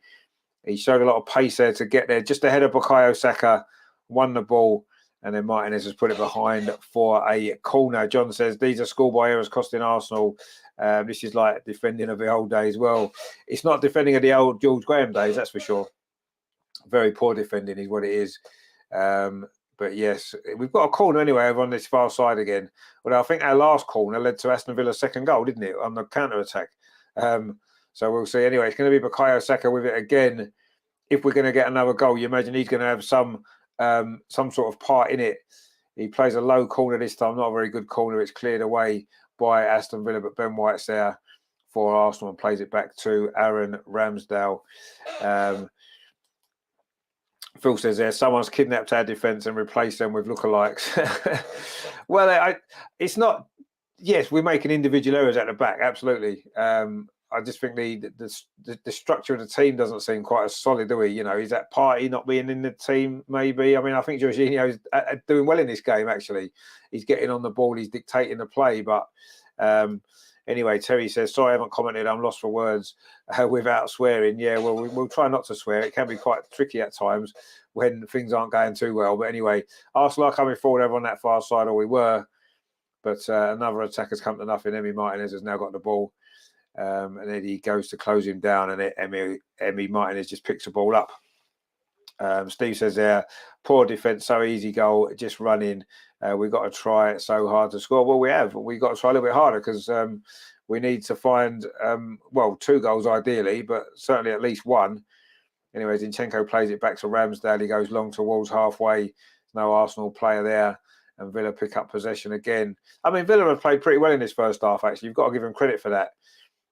He showed a lot of pace there to get there. Just ahead of Bukayo Saka. Won the ball. And then Martinez has put it behind for a corner. John says, these are schoolboy errors costing Arsenal. This is like defending of the old days. Well, it's not defending of the old George Graham days, that's for sure. Very poor defending is what it is. But yes, we've got a corner anyway over on this far side again. Well, I think our last corner led to Aston Villa's second goal, didn't it, on the counter-attack? So we'll see. Anyway, it's going to be Bukayo Saka with it again. If we're going to get another goal, you imagine he's going to have some sort of part in it. He plays a low corner this time, not a very good corner. It's cleared away by Aston Villa, but Ben White's there for Arsenal and plays it back to Aaron Ramsdale. Phil says there, someone's kidnapped our defence and replaced them with lookalikes. Well, it's not. Yes, we're making individual errors at the back, absolutely. I just think the structure of the team doesn't seem quite as solid, do we? You know, is that Partey not being in the team? Maybe. I mean, I think Jorginho is doing well in this game. Actually, he's getting on the ball, he's dictating the play. But anyway, Terry says, sorry, I haven't commented. I'm lost for words without swearing. Yeah, well, we'll try not to swear. It can be quite tricky at times when things aren't going too well. But anyway, Arsenal are coming forward over on that far side, or we were. But another attack has come to nothing. Emi Martinez has now got the ball. And then he goes to close him down, and Emi Martinez just picks the ball up. Steve says there, poor defence, so easy goal, just running. We've got to try it so hard to score. Well, we have. We've got to try a little bit harder because we need to find, 2 goals ideally, but certainly at least one. Anyway, Zinchenko plays it back to Ramsdale. He goes long towards halfway. There's no Arsenal player there. And Villa pick up possession again. I mean, Villa have played pretty well in this first half, actually. You've got to give them credit for that.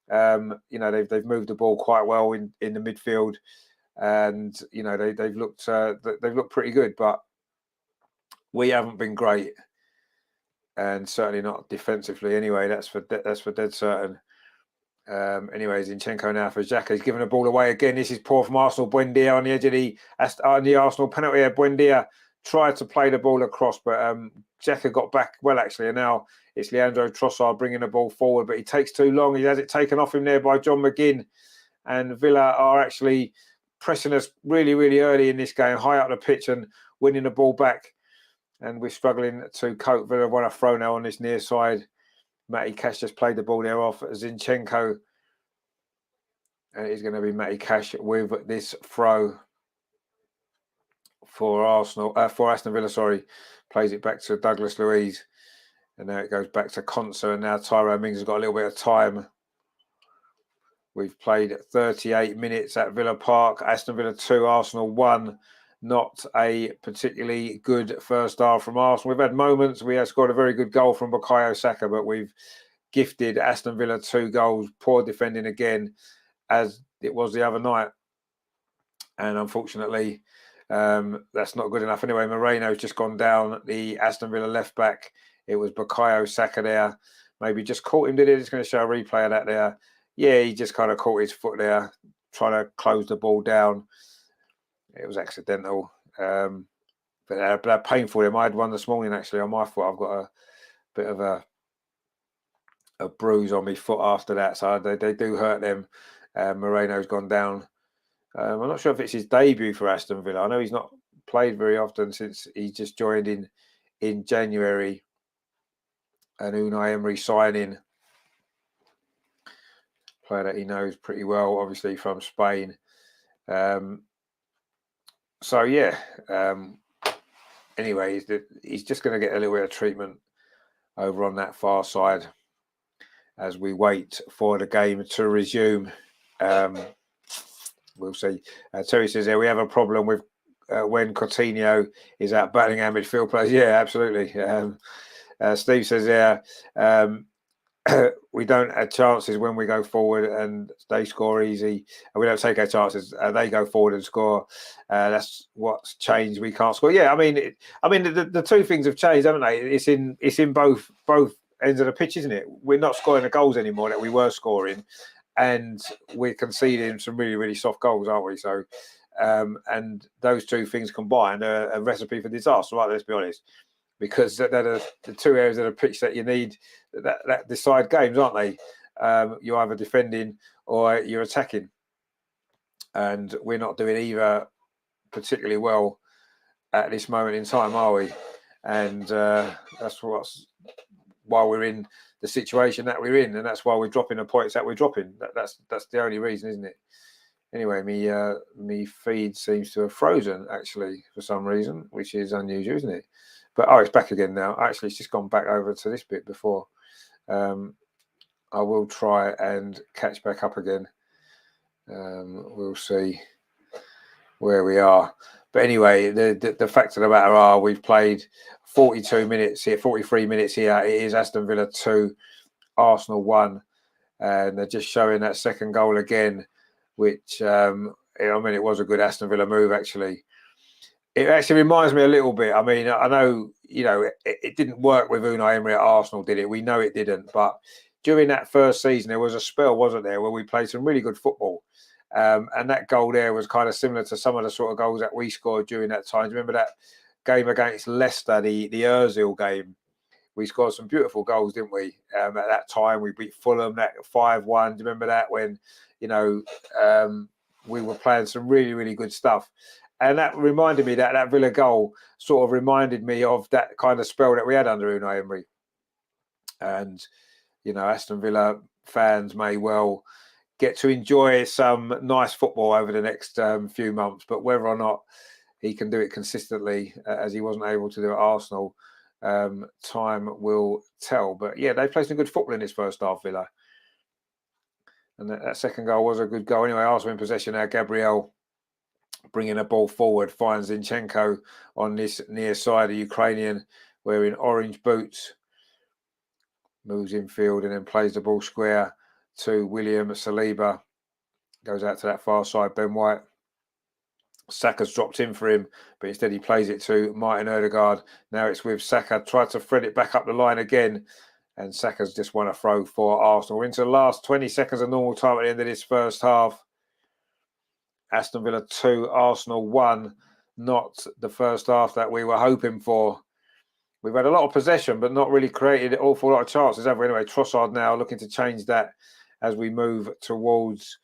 They've moved the ball quite well in the midfield, and they've looked pretty good, but we haven't been great, and certainly not defensively. Anyway, that's for dead certain. Anyway, Zinchenko now for Xhaka. He's giving the ball away again. This is poor from Arsenal. Buendia on the edge of the Arsenal penalty area. Buendia tried to play the ball across, but Xhaka got back well, actually, and now it's Leandro Trossard bringing the ball forward, but he takes too long. He has it taken off him there by John McGinn, and Villa are actually pressing us really, really early in this game, high up the pitch and winning the ball back, and we're struggling to cope. Villa want a throw now on this near side. Matty Cash just played the ball there off Zinchenko, and it's going to be Matty Cash with this throw for Aston Villa, sorry. Plays it back to Douglas Luiz. And now it goes back to Konsa. And now Tyrone Mings has got a little bit of time. We've played 38 minutes at Villa Park. Aston Villa 2, Arsenal 1. Not a particularly good first half from Arsenal. We've had moments. We have scored a very good goal from Bukayo Saka, but we've gifted Aston Villa 2 goals. Poor defending again, as it was the other night. And unfortunately, that's not good enough. Anyway, Moreno's just gone down, the Aston Villa left back. It was Bukayo Saka there. Maybe just caught him, did it? It's going to show a replay of that there. Yeah, he just kind of caught his foot there, trying to close the ball down. It was accidental. But they're painful. I had one this morning, actually, on my foot. I've got a bit of a bruise on my foot after that. So they do hurt them. Moreno's gone down. I'm not sure if it's his debut for Aston Villa. I know he's not played very often since he just joined in January. An Unai Emery signing. Player that he knows pretty well, obviously from Spain. Anyway, he's just going to get a little bit of treatment over on that far side as we wait for the game to resume. We'll see. Terry says there, we have a problem with when Coutinho is out battling our midfield players. Yeah, absolutely. Steve says there, we don't have chances when we go forward and they score easy, and we don't take our chances. They go forward and score. That's what's changed. We can't score. Yeah, I mean, the two things have changed, haven't they? It's in both ends of the pitch, isn't it? We're not scoring the goals anymore that we were scoring, and we're conceding some really, really soft goals, aren't we? So, and those two things combined are a recipe for disaster, right? Let's be honest. Because they're the two areas of the pitch that you need that decide games, aren't they? You're either defending or you're attacking, and we're not doing either particularly well at this moment in time, are we? And that's why we're in the situation that we're in, and that's why we're dropping the points that we're dropping. That's the only reason, isn't it? Anyway, me feed seems to have frozen actually for some reason, which is unusual, isn't it? But it's back again now. Actually, it's just gone back over to this bit before. I will try and catch back up again. We'll see where we are. But anyway, the fact of the matter are we've played 42 minutes here, 43 minutes here. It is Aston Villa 2, Arsenal 1. And they're just showing that second goal again, which, it was a good Aston Villa move, actually. It actually reminds me a little bit. I mean, I know, it didn't work with Unai Emery at Arsenal, did it? We know it didn't. But during that first season, there was a spell, wasn't there, where we played some really good football. And that goal there was kind of similar to some of the sort of goals that we scored during that time. Do you remember that game against Leicester, the Ozil game? We scored some beautiful goals, didn't we? At that time, we beat Fulham, that 5-1. Do you remember that when, we were playing some really, really good stuff? And that reminded me that Villa goal sort of reminded me of that kind of spell that we had under Unai Emery. And, Aston Villa fans may well get to enjoy some nice football over the next few months. But whether or not he can do it consistently, as he wasn't able to do at Arsenal, time will tell. But yeah, they played some good football in this first half, Villa. And that second goal was a good goal. Anyway, Arsenal in possession now. Gabriel bringing a ball forward, finds Zinchenko on this near side, the Ukrainian wearing orange boots. Moves infield and then plays the ball square to William Saliba. Goes out to that far side, Ben White. Saka's dropped in for him, but instead he plays it to Martin Ødegaard. Now it's with Saka. Tried to thread it back up the line again, and Saka's just won a throw for Arsenal. We're into the last 20 seconds of normal time at the end of this first half. Aston Villa 2, Arsenal 1. Not the first half that we were hoping for. We've had a lot of possession, but not really created an awful lot of chances, have we? Anyway, Trossard now looking to change that as we move towards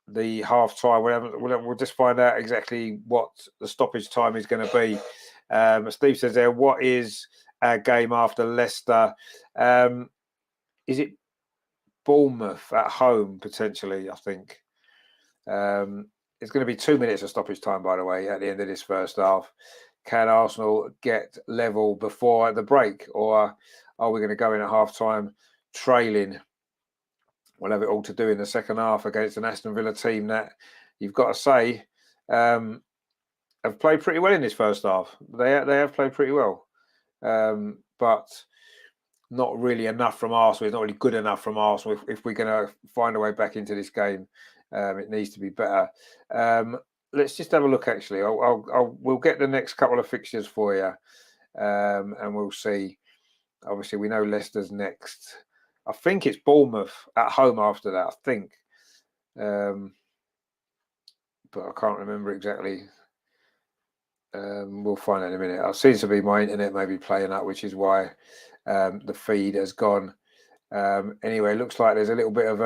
the half-time. We'll just find out exactly what the stoppage time is going to be. Steve says there, what is our game after Leicester? Is it Bournemouth at home, potentially, I think? It's going to be 2 minutes of stoppage time, by the way, at the end of this first half. Can Arsenal get level before the break, or are we going to go in at half-time trailing? We'll have it all to do in the second half against an Aston Villa team that you've got to say have played pretty well in this first half. They have played pretty well, but not really enough from Arsenal. It's not really good enough from Arsenal. If we're going to find a way back into this game, it needs to be better. Let's just have a look. Actually, we'll get the next couple of fixtures for you, and we'll see. Obviously, we know Leicester's next. I think it's Bournemouth at home after that. I think, but I can't remember exactly. We'll find out in a minute. It seems to be my internet maybe playing up, which is why the feed has gone. Anyway, it looks like there's a little bit of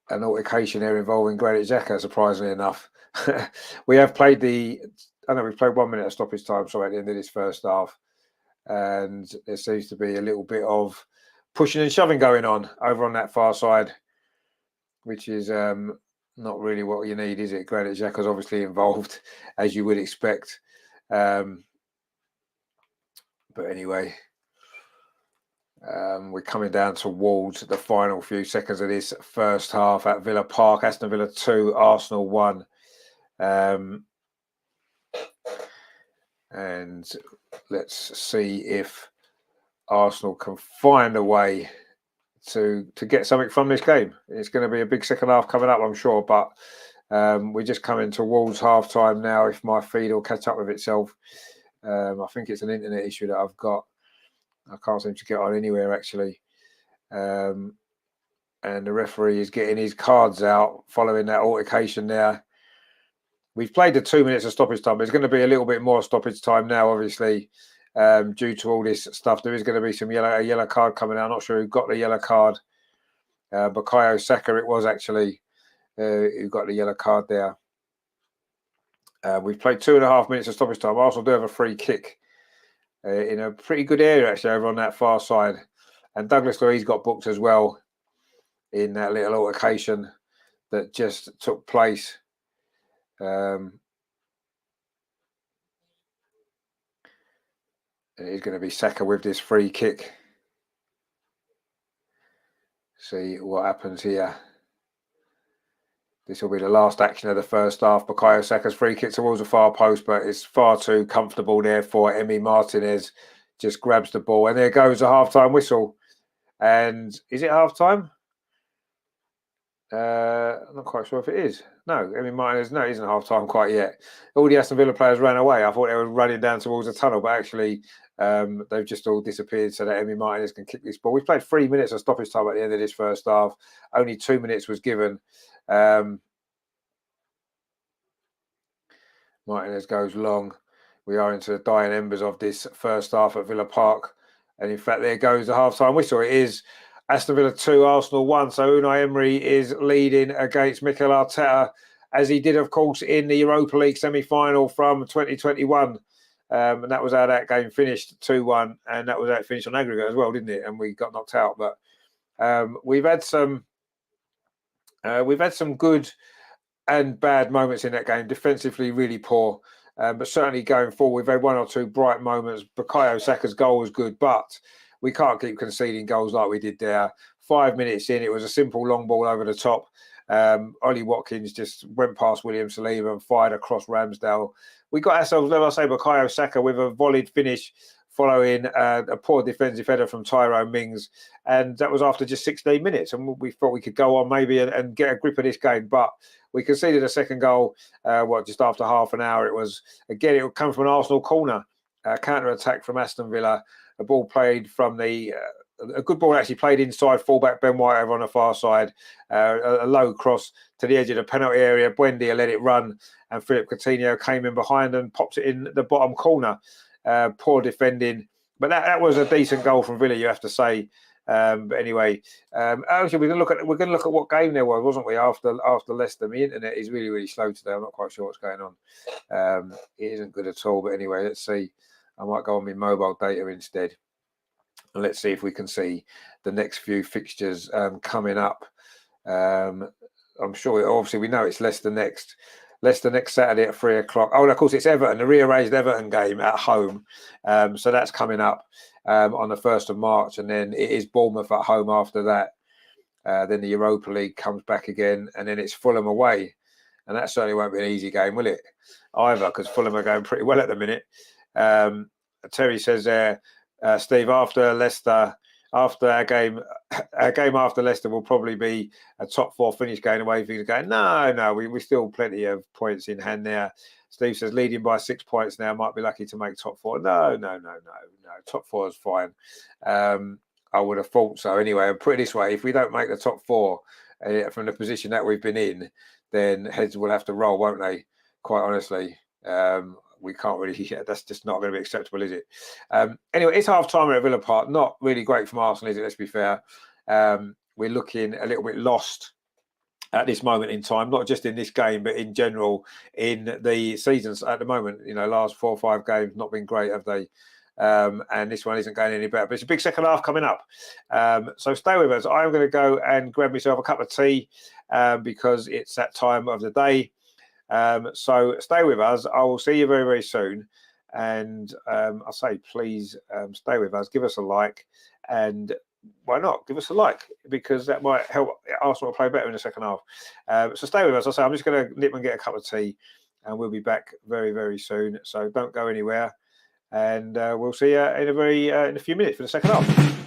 an altercation there involving Granit Xhaka, surprisingly enough. We have played we've played 1 minute of stoppage time, at the end of this first half. And there seems to be a little bit of pushing and shoving going on over on that far side, which is not really what you need, is it? Granit Xhaka's obviously involved, as you would expect. But anyway, we're coming down towards the final few seconds of this first half at Villa Park. Aston Villa 2, Arsenal 1. And let's see if Arsenal can find a way to get something from this game. It's going to be a big second half coming up, I'm sure, but we're just coming towards half time now. If my feed will catch up with itself, I think it's an internet issue that I've got. I can't seem to get on anywhere actually. And the referee is getting his cards out following that altercation there. We've played the 2 minutes of stoppage time. There's going to be a little bit more stoppage time now, obviously, due to all this stuff. There is going to be some yellow card coming out. I'm not sure who got the yellow card. Bukayo Saka, it was actually who got the yellow card there. We've played 2.5 minutes of stoppage time. Arsenal do have a free kick in a pretty good area, actually, over on that far side. And Douglas Luiz got booked as well in that little altercation that just took place. It is going to be Saka with this free kick. See what happens here. This will be the last action of the first half. Bukayo Saka's free kick towards the far post, but it's far too comfortable there for Emi Martinez. Just grabs the ball, and there goes the half-time whistle. And is it half-time? I'm not quite sure if it is. No, Emi Martinez, no, it isn't half-time quite yet. All the Aston Villa players ran away. I thought they were running down towards the tunnel, but actually they've just all disappeared so that Emi Martinez can kick this ball. We've played 3 minutes of stoppage time at the end of this first half. Only 2 minutes was given. Martinez goes long. We are into the dying embers of this first half at Villa Park. And in fact, there goes the half-time whistle. It is Aston Villa 2, Arsenal 1. So Unai Emery is leading against Mikel Arteta, as he did, of course, in the Europa League semi-final from 2021. And that was how that game finished, 2-1. And that was how it finished on aggregate as well, didn't it? And we got knocked out. But we've had some good and bad moments in that game. Defensively, really poor. But certainly going forward, we've had 1 or 2 bright moments. Bukayo Saka's goal was good, but we can't keep conceding goals like we did there. 5 minutes in, it was a simple long ball over the top. Ollie Watkins just went past William Saliba and fired across Ramsdale. We got ourselves, let I say, Bukayo Saka with a volleyed finish following a poor defensive header from Tyrone Mings. And that was after just 16 minutes. And we thought we could go on maybe and get a grip of this game. But we conceded a second goal, just after half an hour. It was, again, it would come from an Arsenal corner. Counter-attack from Aston Villa. A ball played from a good ball actually played inside fullback Ben White over on the far side. A low cross to the edge of the penalty area. Buendia let it run. And Philip Coutinho came in behind and popped it in the bottom corner. Poor defending, but that was a decent goal from Villa, you have to say. But anyway, actually, we're going to look at what game there was, wasn't we? After Leicester, my internet is really, really slow today. I'm not quite sure what's going on. It isn't good at all. But anyway, let's see. I might go on my mobile data instead, and let's see if we can see the next few fixtures coming up. I'm sure. Obviously, we know it's Leicester next Saturday at 3 o'clock. Oh, and of course, it's Everton, the rearranged Everton game at home. So that's coming up on the 1st of March. And then it is Bournemouth at home after that. Then the Europa League comes back again. And then it's Fulham away. And that certainly won't be an easy game, will it? Either, because Fulham are going pretty well at the minute. Terry says there, Steve, after Leicester... After our game after Leicester will probably be a top 4 finish going away. Things going, no, we still plenty of points in hand there. Steve says leading by 6 points now, might be lucky to make top 4. No. Top 4 is fine. I would have thought so anyway. And put it this way: if we don't make the top 4 from the position that we've been in, then heads will have to roll, won't they? Quite honestly. We can't really, that's just not going to be acceptable, is it? Anyway, it's half time at Villa Park. Not really great from Arsenal, is it? Let's be fair. We're looking a little bit lost at this moment in time, not just in this game, but in general in the seasons at the moment. You know, last 4 or 5 games not been great, have they? And this one isn't going any better. But it's a big second half coming up. So stay with us. I'm going to go and grab myself a cup of tea because it's that time of the day. So stay with us. I will see you very, very soon. And I'll say, please stay with us. Give us a like. And why not? Give us a like, because that might help Arsenal play better in the second half. So stay with us. I'll say, I'm just going to nip and get a cup of tea. And we'll be back very, very soon. So don't go anywhere. and we'll see you in a few minutes for the second half.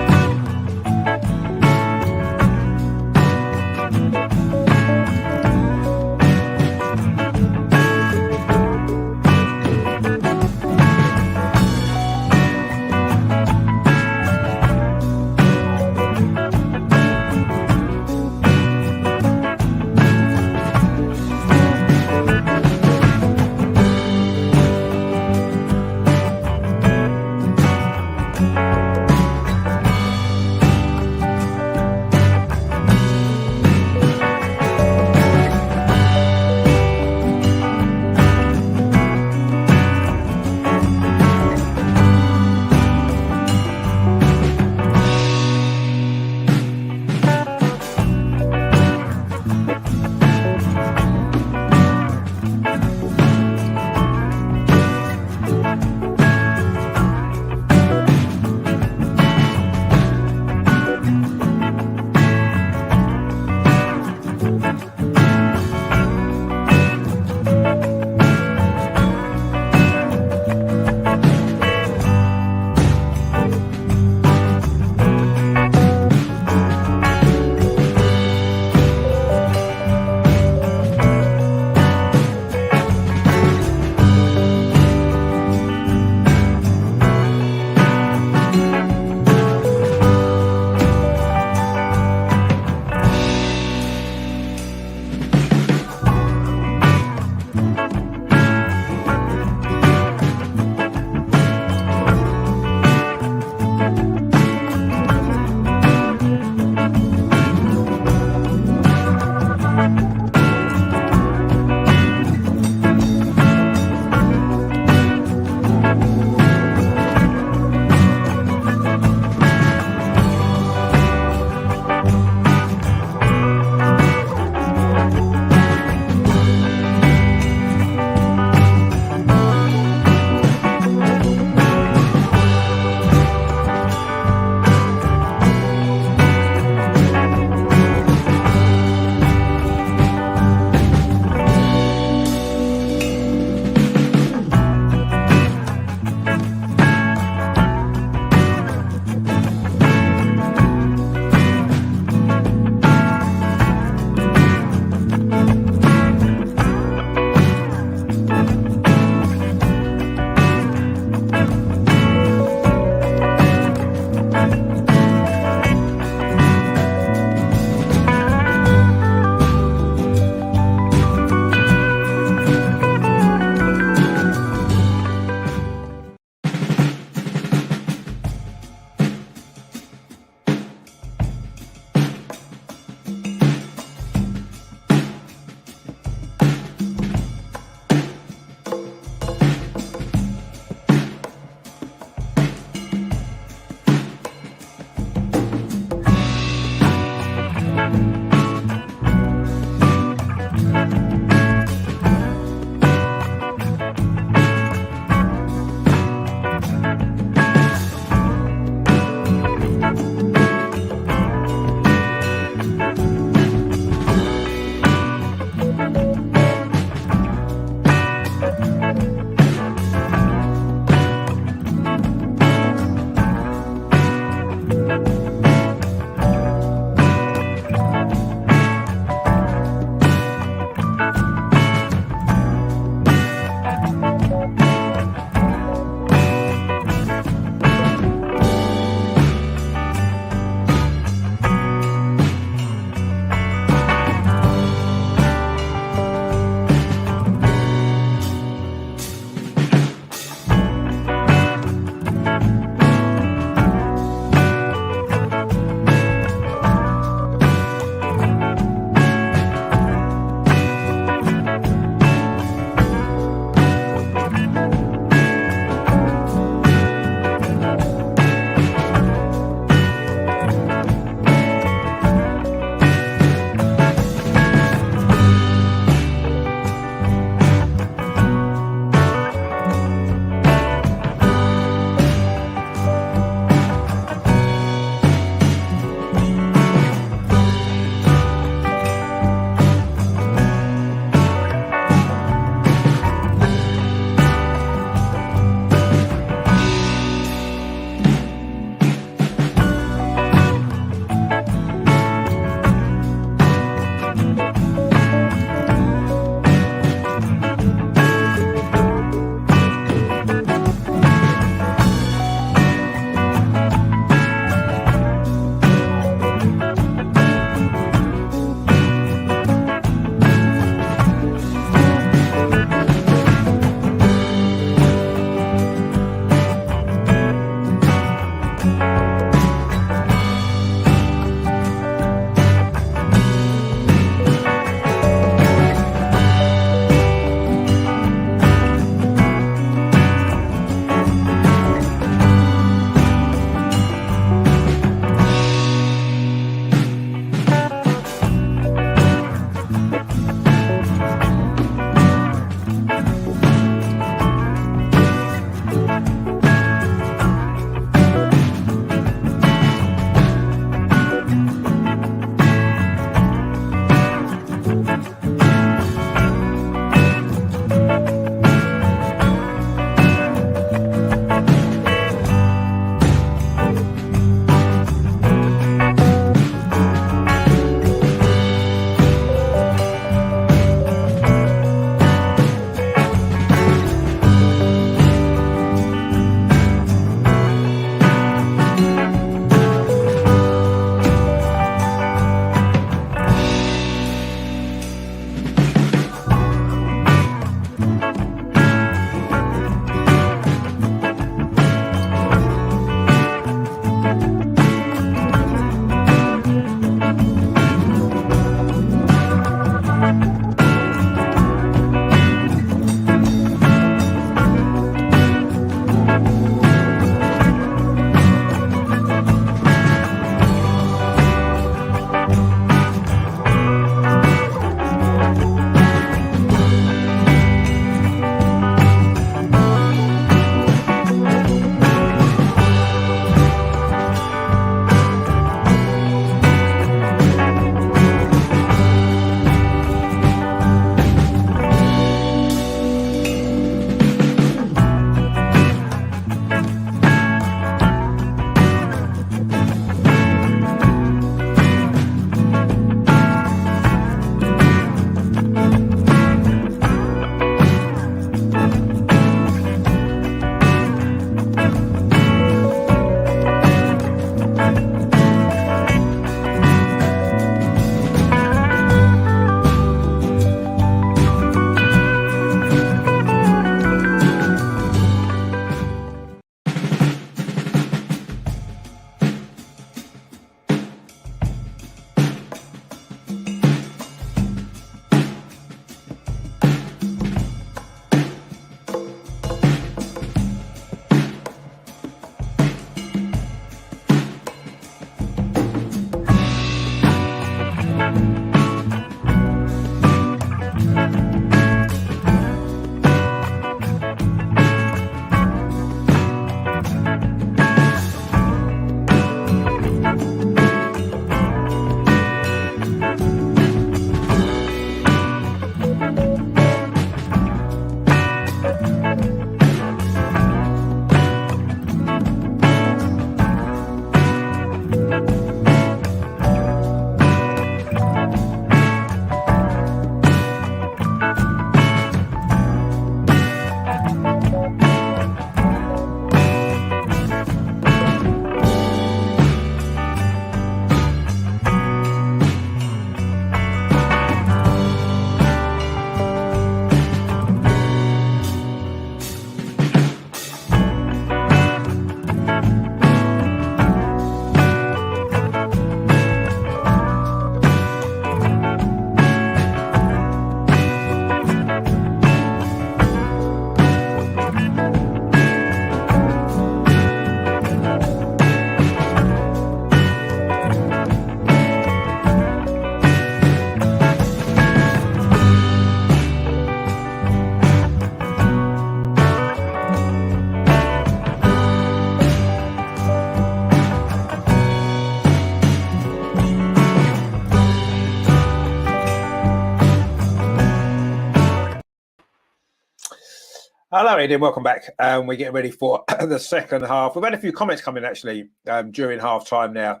Hello, Ian. Welcome back. We're getting ready for the second half. We've had a few comments coming actually during half time now.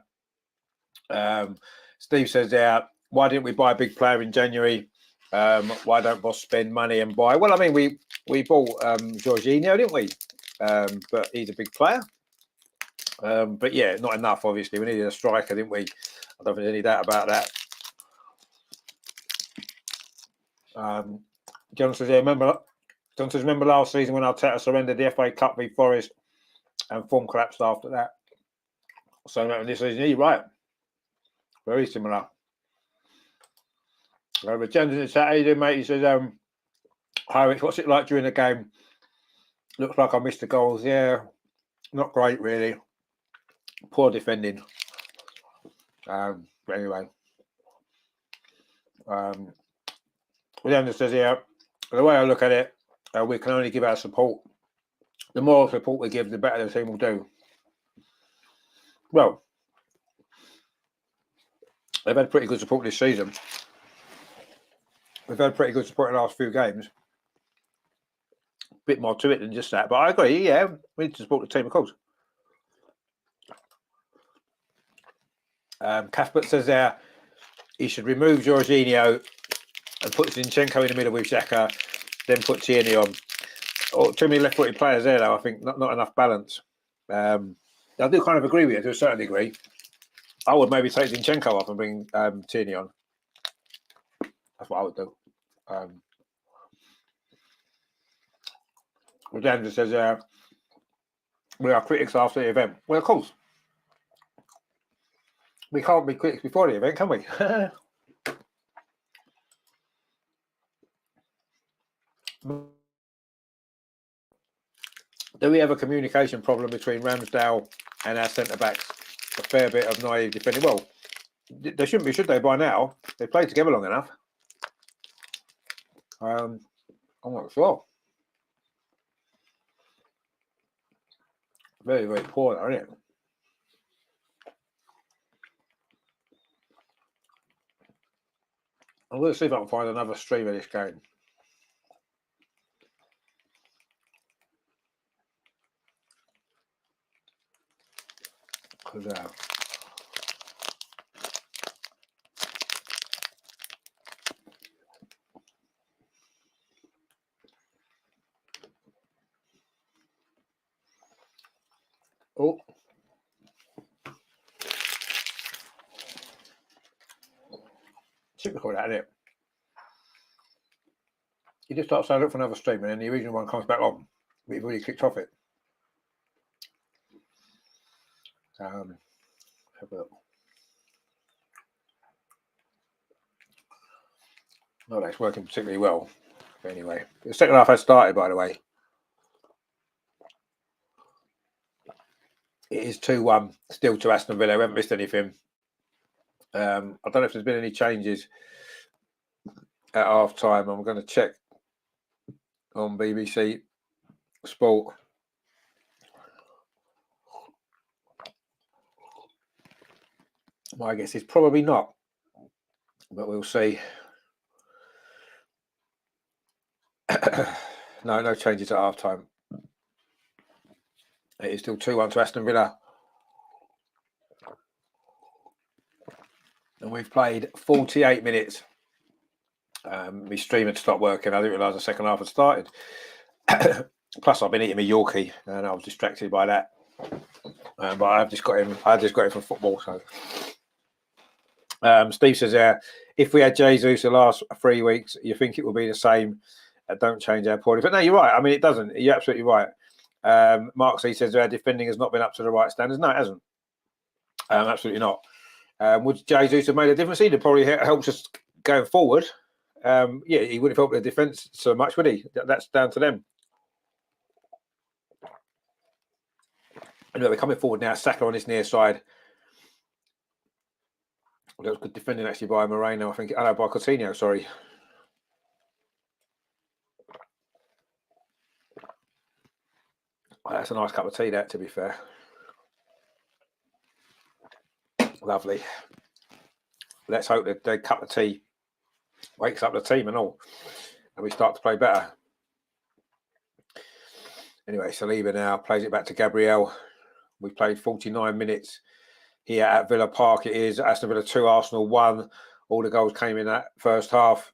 Steve says there, why didn't we buy a big player in January? Why don't Boss spend money and buy? Well, I mean, we bought Jorginho, didn't we? But he's a big player. But yeah, not enough, obviously. We needed a striker, didn't we? I don't think there's any doubt about that. John says, yeah, remember last season when Arteta surrendered the FA Cup v Forest and form collapsed after that? So this season, you're right. Very similar. But James in the chat, how you doing, mate? He says, hi Rich, what's it like during the game? Looks like I missed the goals. Yeah, not great, really. Poor defending. But anyway. Leander says here, the way I look at it, we can only give our support. The more support we give, the better the team will do. Well, they've had pretty good support this season. We've had pretty good support in the last few games. A bit more to it than just that. But I agree, yeah, we need to support the team, of course. Cuthbert says there, he should remove Jorginho and put Zinchenko in the middle with Xhaka, then put Tierney on. Oh, too many left-footed players there, though. I think not enough balance. I do kind of agree with you to a certain degree. I would maybe take Zinchenko off and bring Tierney on. That's what I would do. Dan just says, we are critics after the event. Well, of course. We can't be critics before the event, can we? Do we have a communication problem between Ramsdale and our centre-backs? A fair bit of naive defending. Well, they shouldn't be, should they, by now? They played together long enough. I'm not sure. Very, very poor, though, isn't it? I'm going to see if I can find another stream of this game. Because oh, typical that, isn't it? You just start saying look for another stream and then the original one comes back on. But you've already clicked off it. Have a look. Not that it's working particularly well. But anyway, the second half has started, by the way. It is 2-1 still to Aston Villa. We haven't missed anything. I don't know if there's been any changes at half time. I'm going to check on BBC Sport. My guess is probably not, but we'll see. No changes at half time. It is still 2-1 to Aston Villa. And we've played 48 minutes. My stream had stopped working. I didn't realise the second half had started. Plus, I've been eating my Yorkie, and I was distracted by that. But I just got him from football. So, Steve says, if we had Jesus the last 3 weeks, you think it will be the same? Don't change our point. But no, you're right. I mean, it doesn't. You're absolutely right. Mark C says our defending has not been up to the right standards. No, it hasn't. Absolutely not. Would Jesus have made a difference? He'd have probably helped us going forward. Yeah, he wouldn't have helped the defence so much, would he? That's down to them. Anyway, we're coming forward now. Saka on this near side. That was good defending actually by Moreno, I think. Oh, no, by Coutinho, sorry. Oh, that's a nice cup of tea, that, to be fair. Lovely. Let's hope that the cup of tea wakes up the team and all, and we start to play better. Anyway, Saliba now plays it back to Gabriel. We've played 49 minutes here at Villa Park. It is Aston Villa 2, Arsenal 1. All the goals came in that first half.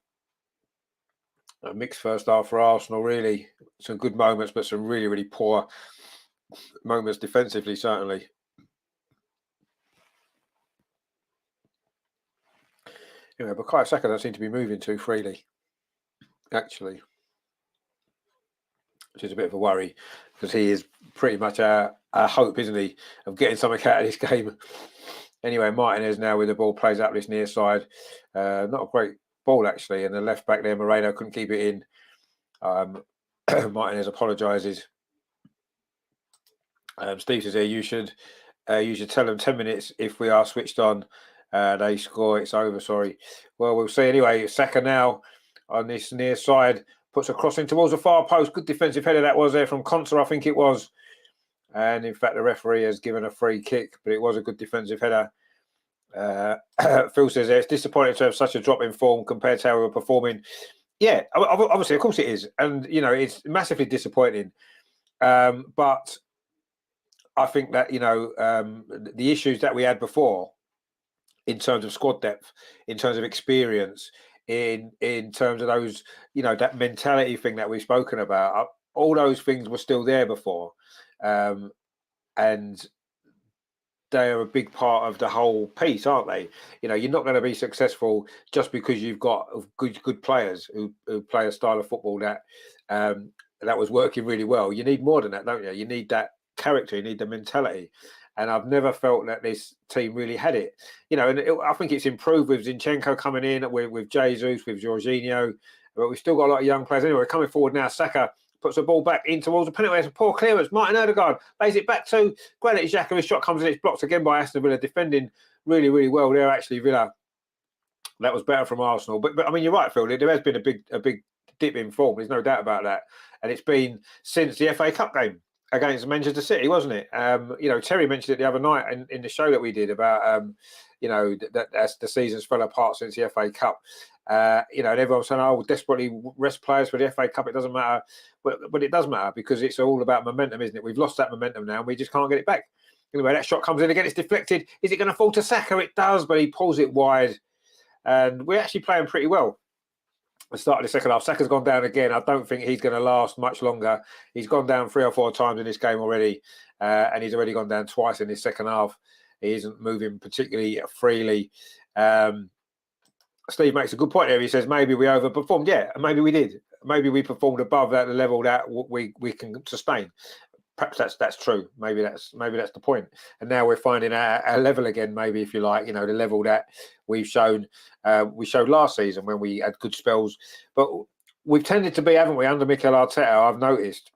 A mixed first half for Arsenal, really. Some good moments, but some really, really poor moments defensively, certainly. Anyway, Bukayo Saka don't seem to be moving too freely, actually, which is a bit of a worry because he is pretty much our hope, isn't he, of getting something out of this game. Anyway, Martinez now with the ball plays up this near side. Not a great ball, actually, and the left back there, Moreno, couldn't keep it in. Martinez apologises. Steve says here, you should tell them 10 minutes if we are switched on. They score, it's over, sorry. Well, we'll see. Anyway, Saka now on this near side, puts a cross in towards the far post. Good defensive header that was there from Conser, I think it was. And in fact, the referee has given a free kick, but it was a good defensive header. Phil says it's disappointing to have such a drop in form compared to how we were performing. Yeah, obviously, of course it is. And, you know, it's massively disappointing. But I think that, you know, the issues that we had before in terms of squad depth, in terms of experience, in terms of those, you know, that mentality thing that we've spoken about, all those things were still there before. And they are a big part of the whole piece, aren't they? You know, you're not going to be successful just because you've got good players who play a style of football that was working really well. You need more than that, don't you? You need that character, you need the mentality. And I've never felt that this team really had it. You know, and I think it's improved with Zinchenko coming in, with Jesus, with Jorginho, but we've still got a lot of young players. Anyway, coming forward now, Saka puts the ball back in towards the penalty. It's a poor clearance. Martin Odegaard lays it back to Granit Xhaka. His shot comes in, it's blocked again by Aston Villa, defending really, really well there. Actually, Villa, that was better from Arsenal. But I mean, you're right, Phil. There has been a big dip in form. There's no doubt about that. And it's been since the FA Cup game against Manchester City, wasn't it? You know, Terry mentioned it the other night in the show that we did about, you know, that as the seasons fell apart since the FA Cup. You know, and everyone's saying, "Oh, we'll desperately rest players for the FA Cup." It doesn't matter, but it does matter because it's all about momentum, isn't it? We've lost that momentum now, and we just can't get it back. Anyway, that shot comes in again. It's deflected. Is it going to fall to Saka? It does, but he pulls it wide, and we're actually playing pretty well. The start of the second half, Saka's gone down again. I don't think he's going to last much longer. He's gone down 3 or 4 times in this game already, and he's already gone down twice in this second half. He isn't moving particularly freely. Steve makes a good point there. He says maybe we overperformed. Yeah, maybe we did. Maybe we performed above that level that we can sustain. Perhaps that's true. Maybe that's the point. And now we're finding our level again. Maybe, if you like, you know, the level that we showed last season when we had good spells. But we've tended to be, haven't we, under Mikel Arteta? I've noticed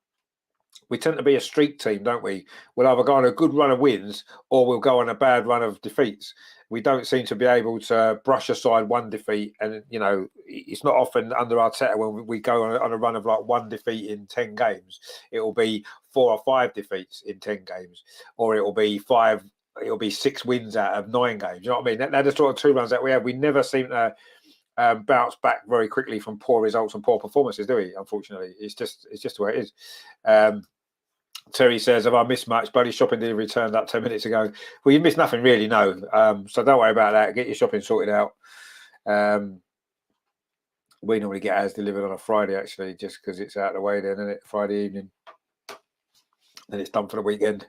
we tend to be a streak team, don't we? We'll either go on a good run of wins or we'll go on a bad run of defeats. We don't seem to be able to brush aside one defeat. And, you know, it's not often under Arteta when we go on a run of like 1 defeat in 10 games. It will be 4 or 5 defeats in 10 games, or it will be 6 wins out of 9 games. You know what I mean? They're the sort of 2 runs that we have. We never seem to bounce back very quickly from poor results and poor performances, do we? Unfortunately, it's just the way it is. Terry says, have I missed much? Bloody shopping delivery turned up 10 minutes ago. Well, you missed nothing really, no. So don't worry about that. Get your shopping sorted out. We normally get ours delivered on a Friday, actually, just because it's out of the way then, isn't it? Friday evening. Then it's done for the weekend.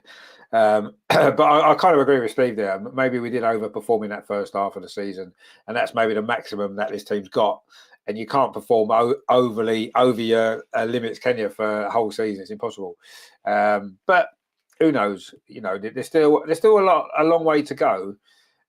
But I kind of agree with Steve there. Maybe we did overperform in that first half of the season, and that's maybe the maximum that this team's got. And you can't perform over your limits, can you, for a whole season? It's impossible. But who knows? You know, there's still a long way to go.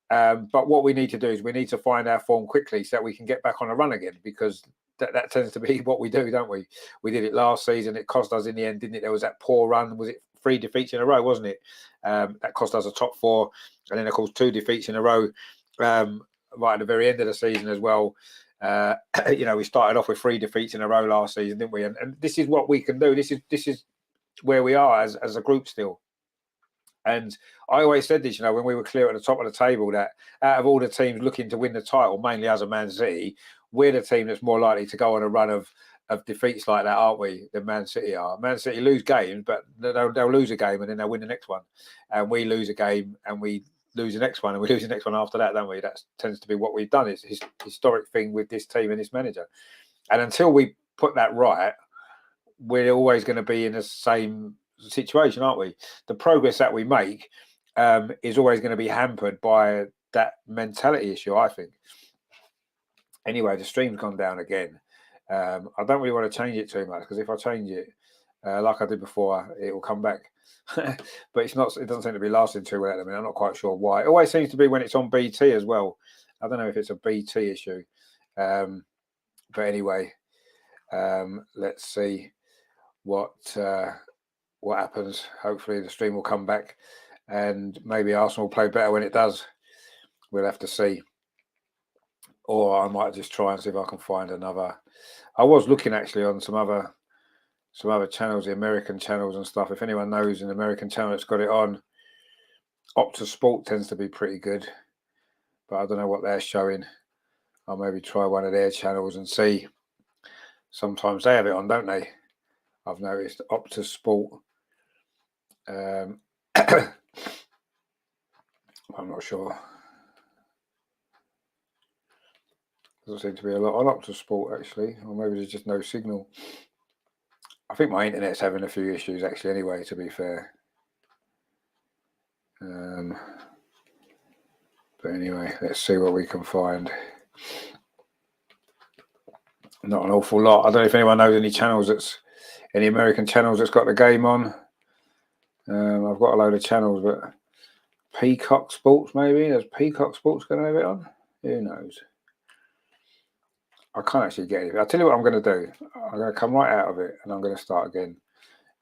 But what we need to do is we need to find our form quickly so that we can get back on a run again, because that tends to be what we do, don't we? We did it last season. It cost us in the end, didn't it? There was that poor run. Was it 3 defeats in a row, wasn't it? That cost us a top 4. And then, of course, 2 defeats in a row right at the very end of the season as well. You know, we started off with 3 defeats in a row last season, didn't we? And this is what we can do. This is where we are as a group still. And I always said this, you know, when we were clear at the top of the table, that out of all the teams looking to win the title, mainly as a Man City, we're the team that's more likely to go on a run of of defeats like that, aren't we? The Man City are. Man City lose games, but they'll lose a game and then they'll win the next one. And we lose a game and we lose the next one and we lose the next one after that, don't we? That tends to be what we've done. It's a historic thing with this team and this manager. And until we put that right, we're always going to be in the same situation, aren't we? The progress that we make is always going to be hampered by that mentality issue, I think. Anyway, the stream's gone down again. I don't really want to change it too much because if I change it, like I did before, it will come back. But it's not. It doesn't seem to be lasting too well. I mean, I'm not quite sure why. It always seems to be when it's on BT as well. I don't know if it's a BT issue. But anyway, let's see what happens. Hopefully, the stream will come back, and maybe Arsenal will play better when it does. We'll have to see. Or I might just try and see if I can find another. I was looking actually on some other channels, the American channels and stuff. If anyone knows an American channel that's got it on, Optus Sport tends to be pretty good, but I don't know what they're showing. I'll maybe try one of their channels and see. Sometimes they have it on, don't they? I've noticed Optus Sport. I'm not sure. Doesn't seem to be a lot on Optus Sport actually, or maybe there's just no signal. I think my internet's having a few issues actually anyway, to be fair. But anyway, let's see what we can find. Not an awful lot. I don't know if anyone knows any American channels that's got the game on. I've got a load of channels, but Peacock Sports maybe? Is Peacock Sports going to have it on? Who knows? I can't actually get it. I'll tell you what I'm going to do. I'm going to come right out of it and I'm going to start again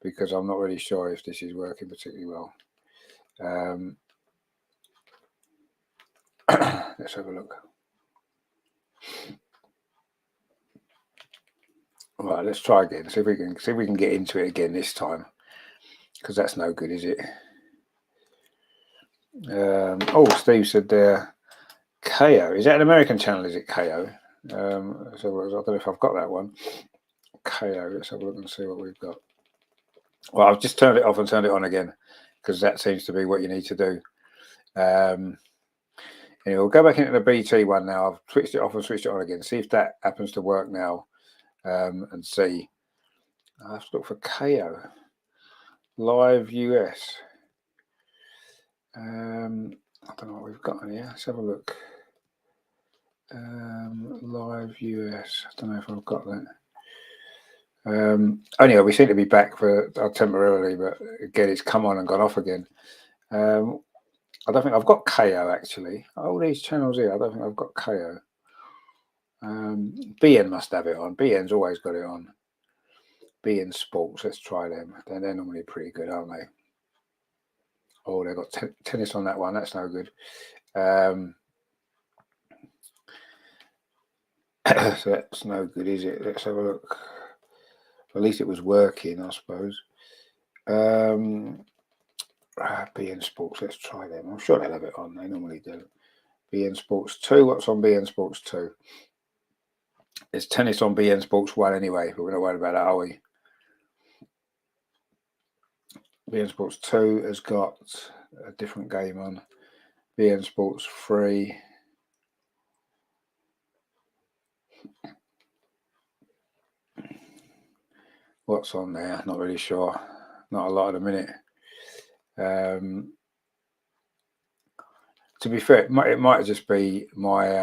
because I'm not really sure if this is working particularly well. Let's have a look. Right, let's try again. See if we can get into it again this time, because that's no good, is it? Steve said there, KO. Is that an American channel? Is it KO? So I don't know if I've got that one. KO. Let's have a look and see what we've got. Well, I've just turned it off and turned it on again because that seems to be what you need to do. Anyway, we'll go back into the BT one now. I've switched it off and switched it on again. See if that happens to work now, and see. I have to look for KO Live US. I don't know what we've got in here. Let's have a look. Live US. I don't know if I've got that. Anyway, we seem to be back for temporarily, but again, it's come on and gone off again. I don't think I've got KO actually. All these channels here, I don't think I've got KO. BN must have it on. BN's always got it on. BN Sports. Let's try them. They're normally pretty good, aren't they? Oh, they've got tennis on that one. That's no good. So that's no good, is it? Let's have a look. At least it was working, I suppose. BN Sports. Let's try them. I'm sure they'll have it on. They normally do. BN Sports 2. What's on BN Sports 2? There's tennis on BN Sports 1 anyway, but we're not worried about that, are we? BN Sports 2 has got a different game on. BN Sports 3. What's on there? Not really sure. Not a lot at the minute. To be fair, it might just be my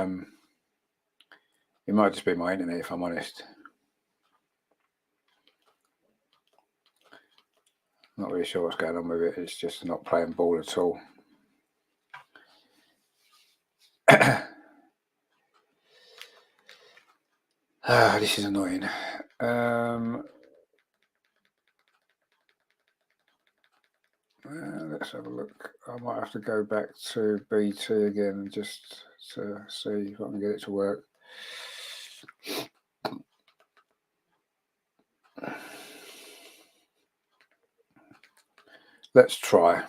internet, if I'm honest. Not really sure what's going on with it. It's just not playing ball at all. This is annoying. Let's have a look. I might have to go back to BT again just to see if I can get it to work. Let's try.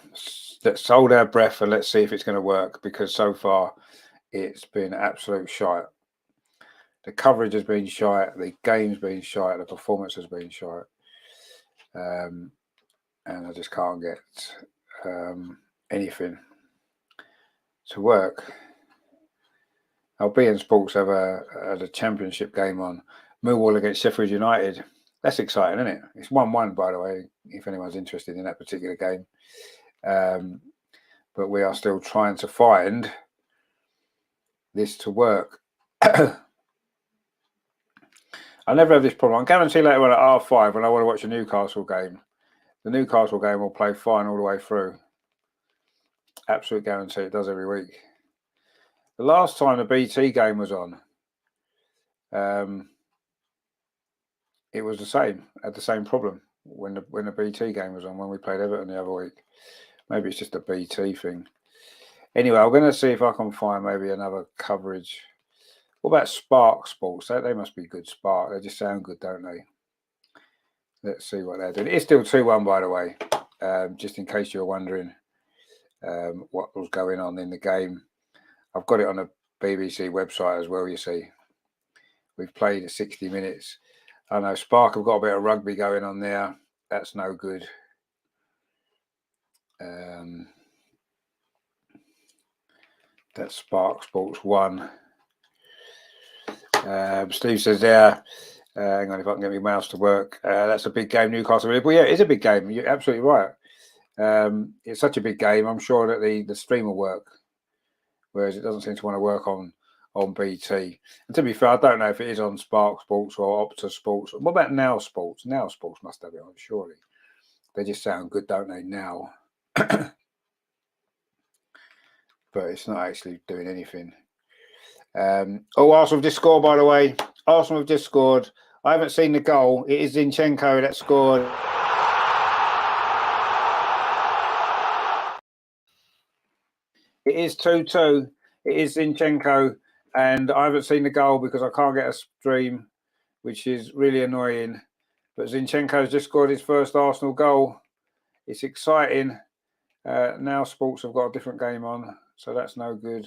Let's hold our breath and let's see if it's going to work, because so far it's been absolute shite. The coverage has been shite. The game's been shite. The performance has been shite. And I just can't get anything to work. Our BN Sports have a championship game on. Millwall against Sheffield United. That's exciting, isn't it? It's 1-1, by the way, if anyone's interested in that particular game. But we are still trying to find this to work. I never have this problem. I guarantee later on at R5 when I want to watch a Newcastle game, the Newcastle game will play fine all the way through. Absolute guarantee. It does every week. The last time the BT game was on, it was the same. Had the same problem when the BT game was on when we played Everton the other week. Maybe it's just a BT thing. Anyway, I'm going to see if I can find maybe another coverage. What about Spark Sports? They must be good. Spark. They just sound good, don't they? Let's see what they're doing. It's still 2-1, by the way. Just in case you're wondering what was going on in the game. I've got it on the BBC website as well, you see. We've played 60 minutes. I know Spark have got a bit of rugby going on there. That's no good. That's Spark Sports 1. Steve says there, hang on if I can get my mouse to work. That's a big game, Newcastle. Well, yeah, it is a big game. You're absolutely right. It's such a big game. I'm sure that the stream will work, whereas it doesn't seem to want to work on BT. And to be fair, I don't know if it is on Spark Sports or Opta Sports. What about Now Sports? Now Sports must have it on, surely. They just sound good, don't they, now? But it's not actually doing anything. Arsenal have just scored, by the way. Arsenal have just scored. I haven't seen the goal. It is Zinchenko that scored. It is 2-2. It is Zinchenko. And I haven't seen the goal because I can't get a stream, which is really annoying. But Zinchenko's just scored his first Arsenal goal. It's exciting. Now Sports have got a different game on, so that's no good.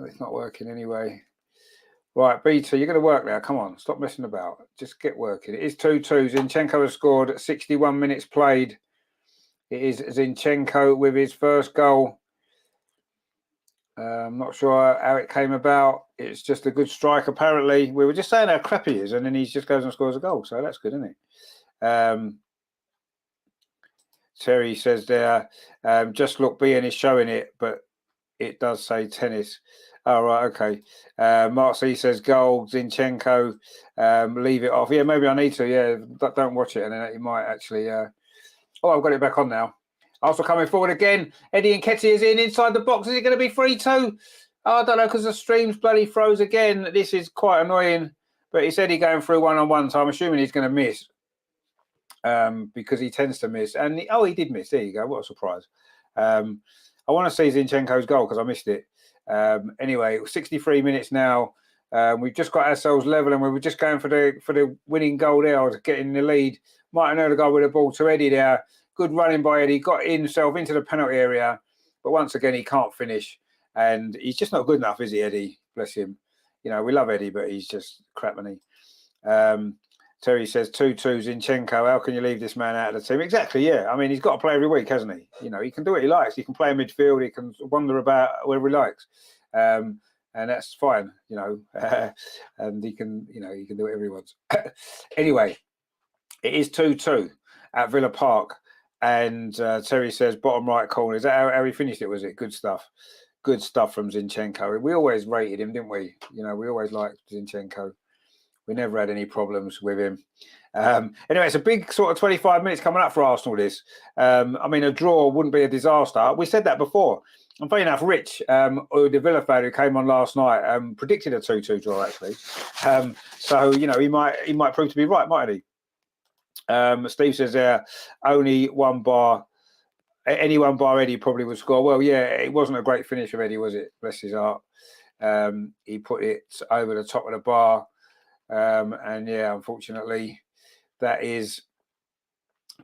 It's not working anyway. Right, BT, you're going to work now. Come on, stop messing about. Just get working. It is 2-2. Zinchenko has scored 61 minutes played. It is Zinchenko with his first goal. I'm not sure how it came about. It's just a good strike, apparently. We were just saying how crap he is, and then he just goes and scores a goal. So that's good, isn't it? Terry says there, just look, BN is showing it, but it does say tennis. Oh, right, okay. Mark C says goal, Zinchenko, leave it off. Yeah, maybe I need to. Yeah, don't watch it, and then it might actually. Oh, I've got it back on now. Also coming forward again. Eddie Nketiah is inside the box. Is it going to be 3-2? Oh, I don't know, because the stream's bloody froze again. This is quite annoying. But it's Eddie going through one-on-one, so I'm assuming he's going to miss. Because he tends to miss. And he did miss. There you go. What a surprise. I want to see Zinchenko's goal because I missed it. Anyway, 63 minutes now. We've just got ourselves level, and we were just going for the winning goal there, or getting the lead. Martin Odegaard with the ball to Eddie there. Good running by Eddie. Got himself into the penalty area, but once again he can't finish, and he's just not good enough, is he, Eddie? Bless him. You know, we love Eddie, but he's just crap, isn't he? Terry says 2-2 Zinchenko. How can you leave this man out of the team? Exactly, yeah. I mean, he's got to play every week, hasn't he? You know, he can do what he likes. He can play in midfield. He can wander about wherever he likes, and that's fine. You know, and he can do whatever he wants. Anyway, it is 2-2 at Villa Park, and Terry says bottom right corner. Is that how he finished it? Was it good stuff? Good stuff from Zinchenko. We always rated him, didn't we? You know, we always liked Zinchenko. We never had any problems with him. Anyway, it's a big sort of 25 minutes coming up for Arsenal, this. I mean, a draw wouldn't be a disaster. We said that before. And funny enough, Rich, the Villa fan who came on last night, predicted a 2-2 draw, actually. So, you know, he might prove to be right, mightn't he? Steve says there, only one bar. Any one bar Eddie probably would score. Well, yeah, it wasn't a great finish of Eddie, was it? Bless his heart. He put it over the top of the bar. And yeah, unfortunately, that is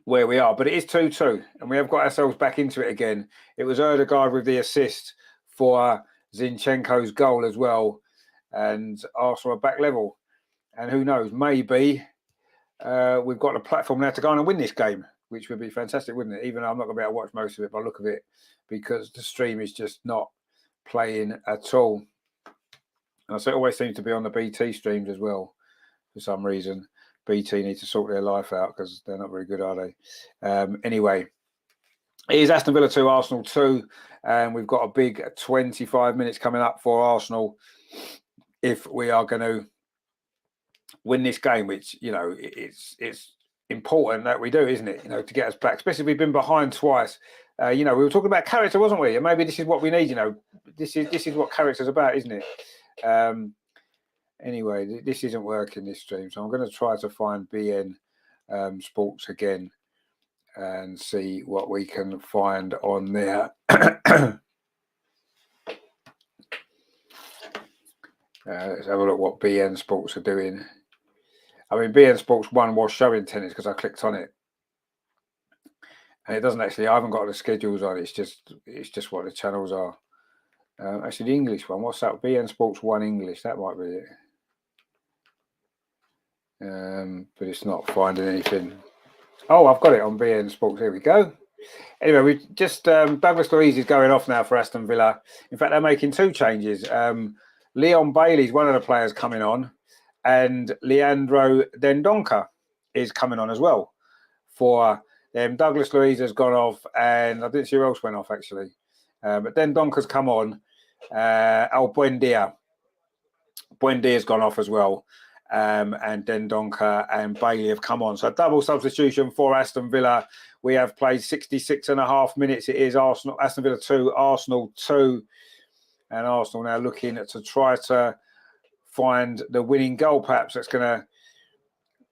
where we are. But it is 2-2, and we have got ourselves back into it again. It was Odegaard with the assist for Zinchenko's goal as well. And Arsenal are back level. And who knows, maybe we've got a platform now to go on and win this game, which would be fantastic, wouldn't it? Even though I'm not going to be able to watch most of it by the look of it, because the stream is just not playing at all. And so it always seems to be on the BT streams as well, for some reason. BT need to sort their life out because they're not very good, are they? Anyway, it is Aston Villa 2, Arsenal 2. And we've got a big 25 minutes coming up for Arsenal if we are going to win this game, which, you know, it's important that we do, isn't it? You know, to get us back, especially if we've been behind twice. You know, we were talking about character, wasn't we? And maybe this is what we need. You know, this is what character's about, isn't it? Anyway, this isn't working, this stream, so I'm going to try to find BN Sports again and see what we can find on there. Let's have a look what BN Sports are doing. I mean, BN Sports 1 was showing tennis because I clicked on it. And it doesn't actually, I haven't got the schedules on. It's just what the channels are. Actually, the English one, what's that? BN Sports 1 English, that might be it. But it's not finding anything. Oh, I've got it on BN Sports. Here we go. Anyway, we just Douglas Luiz is going off now for Aston Villa. In fact, they're making 2 changes. Leon Bailey's one of the players coming on, and Leandro Dendoncker is coming on as well for them. Douglas Luiz has gone off, and I didn't see who else went off actually. But Dendoncker's come on. Buendia's gone off as well. And Dendoncker and Bailey have come on. So double substitution for Aston Villa. We have played 66.5 minutes. It is Aston Villa 2, Arsenal 2. And Arsenal now looking to try to find the winning goal, perhaps that's going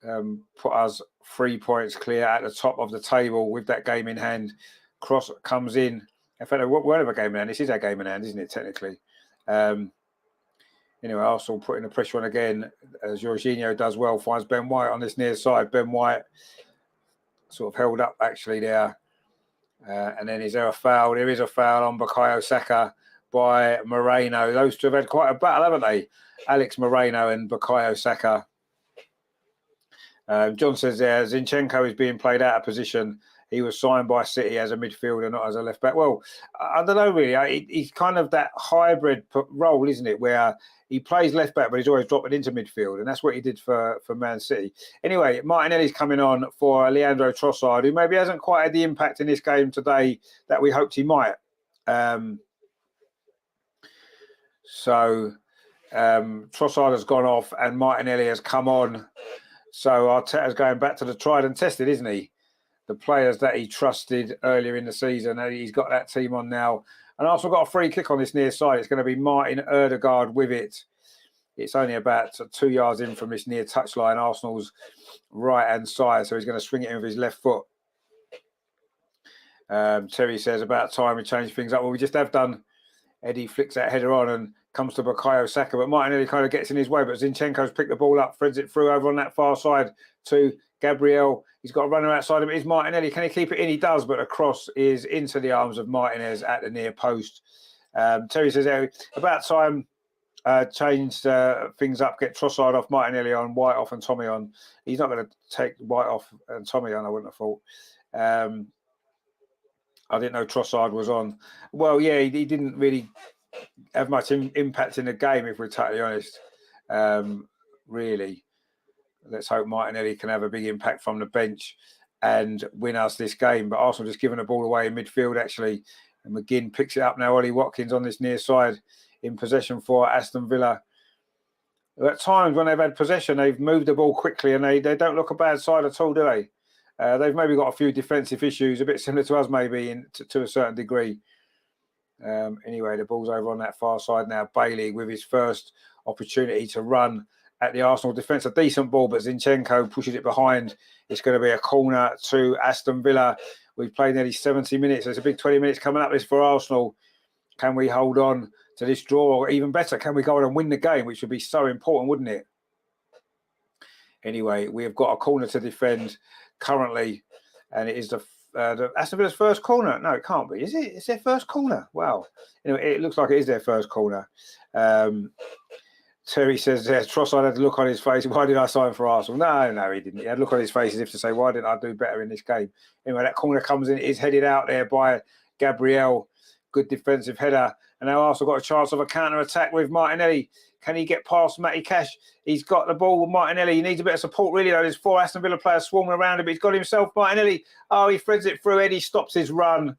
to put us 3 points clear at the top of the table with that game in hand. Cross comes in. In fact, we have a game in hand. This is our game in hand, isn't it, technically? Anyway, Arsenal putting the pressure on again, as Jorginho does well, finds Ben White on this near side. Ben White sort of held up actually there. And then is there a foul? There is a foul on Bukayo Saka by Moreno. Those two have had quite a battle, haven't they? Alex Moreno and Bukayo Saka. John says there, Zinchenko is being played out of position. He was signed by City as a midfielder, not as a left back. Well, I don't know really. He's kind of that hybrid role, isn't it? Where he plays left back, but he's always dropping into midfield. And that's what he did for Man City. Anyway, Martinelli's coming on for Leandro Trossard, who maybe hasn't quite had the impact in this game today that we hoped he might. So Trossard has gone off and Martinelli has come on. So Arteta's going back to the tried and tested, isn't he? The players that he trusted earlier in the season. He's got that team on now. And Arsenal got a free kick on this near side. It's going to be Martin Ødegaard with it. It's only about 2 yards in from this near touchline, Arsenal's right-hand side. So he's going to swing it in with his left foot. Terry says, about time we change things up. Well, we just have done. Eddie flicks that header on and comes to Bukayo Saka. But Martinelli kind of gets in his way. But Zinchenko's picked the ball up, threads it through over on that far side to Gabriel. He's got a runner outside him. It is Martinelli. Can he keep it in? He does, but the cross is into the arms of Martinez at the near post. Terry says, about time change things up, get Trossard off, Martinelli on, White off and Tommy on. He's not going to take White off and Tommy on, I wouldn't have thought. I didn't know Trossard was on. Well, yeah, he didn't really have much impact in the game, if we're totally honest, really. Let's hope Martinelli can have a big impact from the bench and win us this game. But Arsenal just giving the ball away in midfield, actually. And McGinn picks it up now. Ollie Watkins on this near side in possession for Aston Villa. At times when they've had possession, they've moved the ball quickly and they don't look a bad side at all, do they? They've maybe got a few defensive issues, a bit similar to us maybe to a certain degree. Anyway, the ball's over on that far side now. Bailey with his first opportunity to run at the Arsenal defence. A decent ball, but Zinchenko pushes it behind. It's going to be a corner to Aston Villa. We've played nearly 70 minutes. There's a big 20 minutes coming up this for Arsenal. Can we hold on to this draw? Or even better, can we go on and win the game, which would be so important, wouldn't it? Anyway, we have got a corner to defend currently, and it is Aston Villa's first corner. No, it can't be. Is it? It's their first corner. Wow. Anyway, it looks like it is their first corner. Terry says, Trossard had a look on his face. Why did I sign for Arsenal? No, he didn't. He had a look on his face as if to say, why didn't I do better in this game? Anyway, that corner comes in. It is headed out there by Gabriel. Good defensive header. And now Arsenal got a chance of a counter-attack with Martinelli. Can he get past Matty Cash? He's got the ball with Martinelli. He needs a bit of support, really, though. There's 4 Aston Villa players swarming around him, but he's got himself, Martinelli. Oh, he threads it through. Eddie stops his run.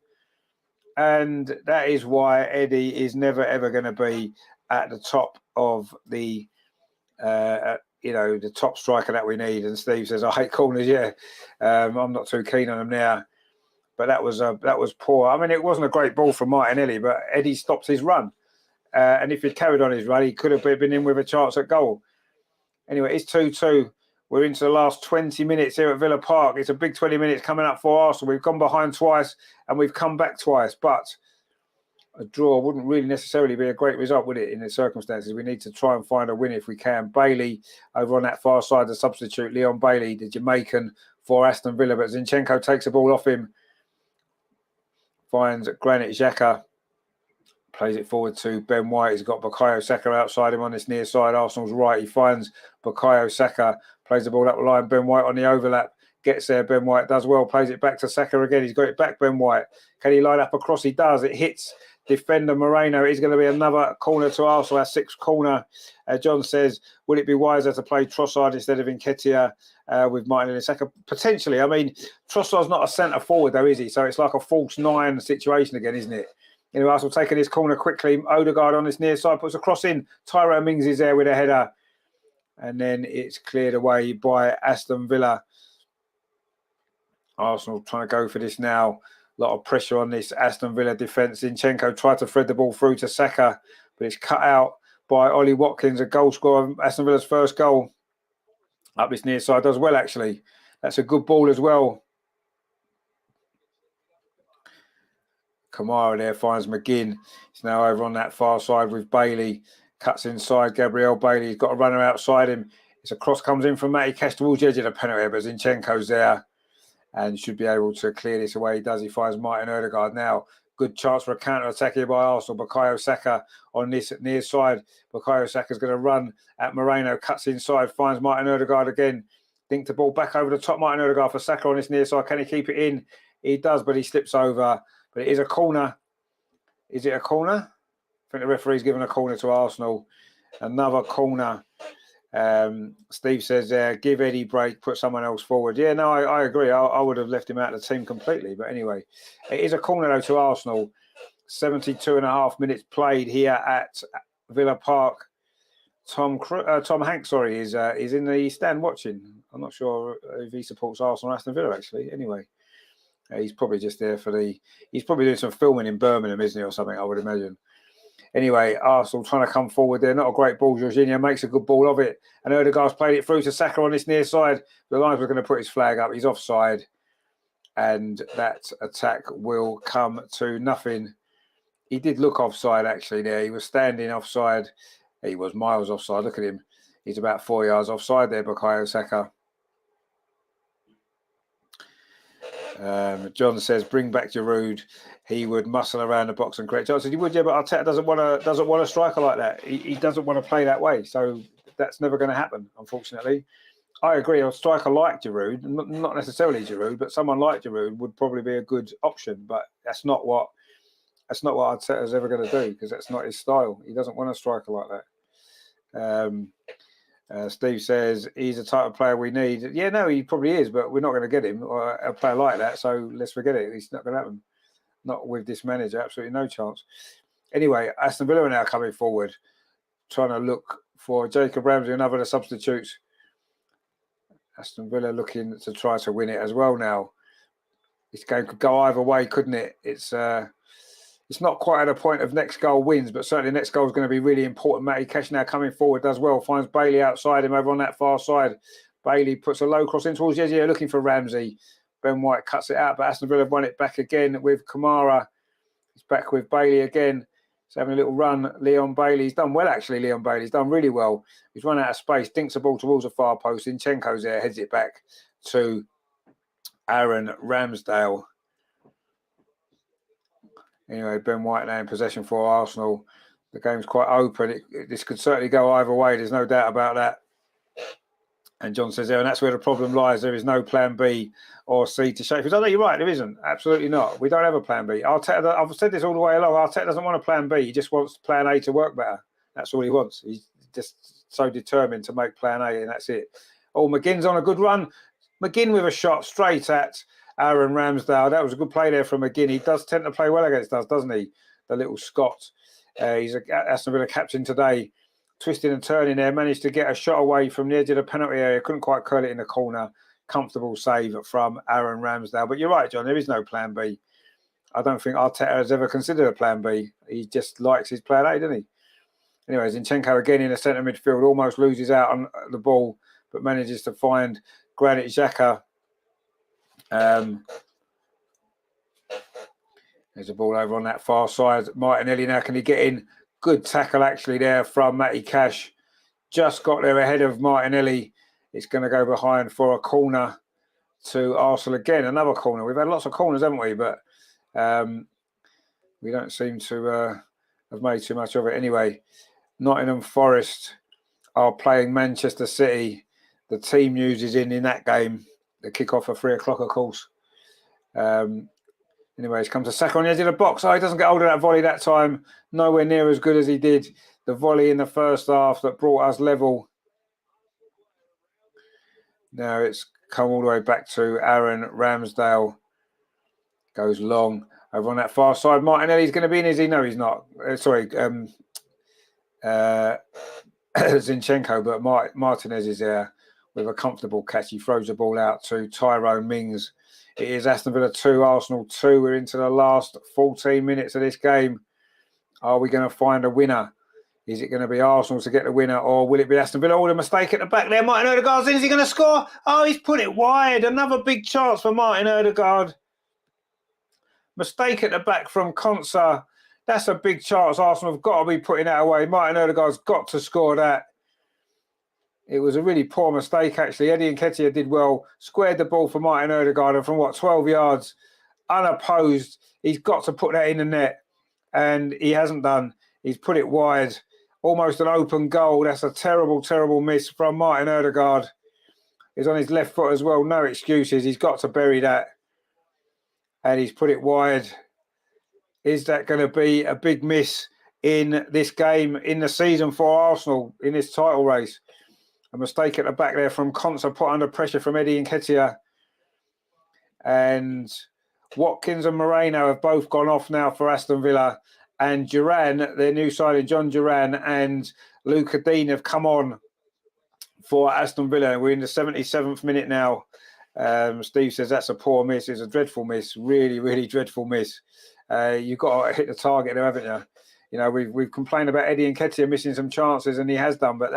And that is why Eddie is never, ever going to be at the top of the, the top striker that we need. And Steve says, I hate corners, yeah. I'm not too keen on them now. But that was poor. I mean, it wasn't a great ball from Martinelli, but Eddie stopped his run. And if he'd carried on his run, he could have been in with a chance at goal. Anyway, it's 2-2. We're into the last 20 minutes here at Villa Park. It's a big 20 minutes coming up for Arsenal. We've gone behind twice and we've come back twice. But a draw wouldn't really necessarily be a great result, would it, in the circumstances? We need to try and find a win if we can. Bailey over on that far side, the substitute. Leon Bailey, the Jamaican for Aston Villa. But Zinchenko takes the ball off him. Finds Granit Xhaka. Plays it forward to Ben White. He's got Bukayo Saka outside him on this near side. Arsenal's right. He finds Bukayo Saka. Plays the ball up the line. Ben White on the overlap. Gets there. Ben White does well. Plays it back to Saka again. He's got it back, Ben White. Can he line up a cross? He does. It hits defender Moreno. It's going to be another corner to Arsenal. Our 6th corner. John says, would it be wiser to play Trossard instead of Nketiah with Martin and Saka? Potentially. I mean, Trossard's not a centre forward though, is he? So it's like a false 9 situation again, isn't it? Anyway, Arsenal taking his corner quickly. Odegaard on this near side puts a cross in. Tyrone Mings is there with a header. And then it's cleared away by Aston Villa. Arsenal trying to go for this now. A lot of pressure on this Aston Villa defence. Zinchenko tried to thread the ball through to Saka, but it's cut out by Ollie Watkins, a goal scorer, Aston Villa's first goal. Up this near side does well, actually. That's a good ball as well. Kamara there finds McGinn. He's now over on that far side with Bailey. Cuts inside Gabriel Bailey. He's got a runner outside him. It's a cross comes in from Matty Cash towards the edge of the penalty, but Zinchenko's there and should be able to clear this away. He does. He finds Martin Odegaard now. Good chance for a counter-attack here by Arsenal. Bukayo Saka on this near side. Bukayo Saka's going to run at Moreno. Cuts inside. Finds Martin Odegaard again. Think the ball back over the top. Martin Odegaard for Saka on this near side. Can he keep it in? He does, but he slips over. But it is a corner. Is it a corner? I think the referee's given a corner to Arsenal. Another corner. Steve says, give Eddie break, put someone else forward. Yeah, no, I agree. I would have left him out of the team completely. But anyway, it is a corner, though, to Arsenal. 72.5 minutes played here at Villa Park. Tom Hanks, is in the stand watching. I'm not sure if he supports Arsenal or Aston Villa, actually. Anyway. He's probably just there he's probably doing some filming in Birmingham, isn't he, or something, I would imagine. Anyway, Arsenal trying to come forward there. Not a great ball. Jorginho makes a good ball of it. And Odegaard's played it through to Saka on this near side. The linesman was going to put his flag up. He's offside. And that attack will come to nothing. He did look offside, actually, there. He was standing offside. He was miles offside. Look at him. He's about 4 yards offside there, Bukayo Saka. John says, bring back Giroud. He would muscle around the box and create chances. He would, yeah, but Arteta doesn't want a striker like that. He doesn't want to play that way. So that's never going to happen, unfortunately. I agree. A striker like Giroud, not necessarily Giroud, but someone like Giroud would probably be a good option. But that's not what Arteta's ever going to do, because that's not his style. He doesn't want a striker like that. Steve says he's the type of player we need. Yeah, no, he probably is, but we're not going to get him or a player like that. So let's forget it. It's not going to happen. Not with this manager. Absolutely no chance. Anyway, Aston Villa are now coming forward, trying to look for Jacob Ramsey, another of the substitutes. Aston Villa looking to try to win it as well now. This game could go either way, couldn't it? It's not quite at a point of next goal wins, but certainly next goal is going to be really important. Matty Cash now coming forward does well, finds Bailey outside him over on that far side. Bailey puts a low cross in towards Yezia, looking for Ramsey. Ben White cuts it out, but Aston Villa have won it back again with Kamara. He's back with Bailey again. He's having a little run. Leon Bailey's done well, actually. Leon Bailey's done really well. He's run out of space, dinks the ball towards the far post. Zinchenko's there, heads it back to Aaron Ramsdale. Anyway, Ben White now in possession for Arsenal. The game's quite open. This could certainly go either way. There's no doubt about that. And John says there, and that's where the problem lies. There is no plan B or C to shape. Oh, no, you're right. There isn't. Absolutely not. We don't have a plan B. Arteta, I've said this all the way along. Arteta doesn't want a plan B. He just wants plan A to work better. That's all he wants. He's just so determined to make plan A, and that's it. Oh, McGinn's on a good run. McGinn with a shot straight at Aaron Ramsdale. That was a good play there from McGinn. He does tend to play well against us, doesn't he? The little Scot. He's a Aston Villa captain today. Twisting and turning there, managed to get a shot away from the edge of the penalty area. Couldn't quite curl it in the corner. Comfortable save from Aaron Ramsdale. But you're right, John, there is no plan B. I don't think Arteta has ever considered a plan B. He just likes his plan A, doesn't he? Anyway, Zinchenko again in the centre midfield, almost loses out on the ball, but manages to find Granit Xhaka. There's a ball over on that far side. Martinelli now, can he get in? Good tackle actually there from Matty Cash. Just got there ahead of Martinelli. It's going to go behind for a corner to Arsenal again. Another corner. We've had lots of corners, haven't we? But we don't seem to have made too much of it. Anyway, Nottingham Forest are playing Manchester City. The team news is in that game. The kick-off at 3 o'clock, of course. Anyway, he's come to Saka on the edge of the box. Oh, he doesn't get hold of that volley that time. Nowhere near as good as he did the volley in the first half that brought us level. Now it's come all the way back to Aaron Ramsdale. Goes long over on that far side. Martinelli's going to be in, is he? No, he's not. Zinchenko, but Martinez is there with a comfortable catch. He throws the ball out to Tyrone Mings. It is Aston Villa 2, Arsenal 2. We're into the last 14 minutes of this game. Are we going to find a winner? Is it going to be Arsenal to get the winner, or will it be Aston Villa? Oh, the mistake at the back there. Martin Odegaard's in. Is he going to score? Oh, he's put it wide. Another big chance for Martin Odegaard. Mistake at the back from Konsa. That's a big chance. Arsenal have got to be putting that away. Martin Odegaard's got to score that. It was a really poor mistake, actually. Eddie Nketiah did well, squared the ball for Martin Odegaard, and from 12 yards, unopposed, he's got to put that in the net, and he hasn't done. He's put it wide, almost an open goal. That's a terrible, terrible miss from Martin Odegaard. He's on his left foot as well, no excuses. He's got to bury that, and he's put it wide. Is that going to be a big miss in this game, in the season for Arsenal, in this title race? A mistake at the back there from Konsa, put under pressure from Eddie Nketiah. And Watkins and Moreno have both gone off now for Aston Villa. And Duran, their new signing, John Duran and Luca Dean have come on for Aston Villa. We're in the 77th minute now. Steve says that's a poor miss. It's a dreadful miss. Really, really dreadful miss. You've got to hit the target there, haven't you? You know, we've complained about Eddie Nketiah missing some chances, and he has done, but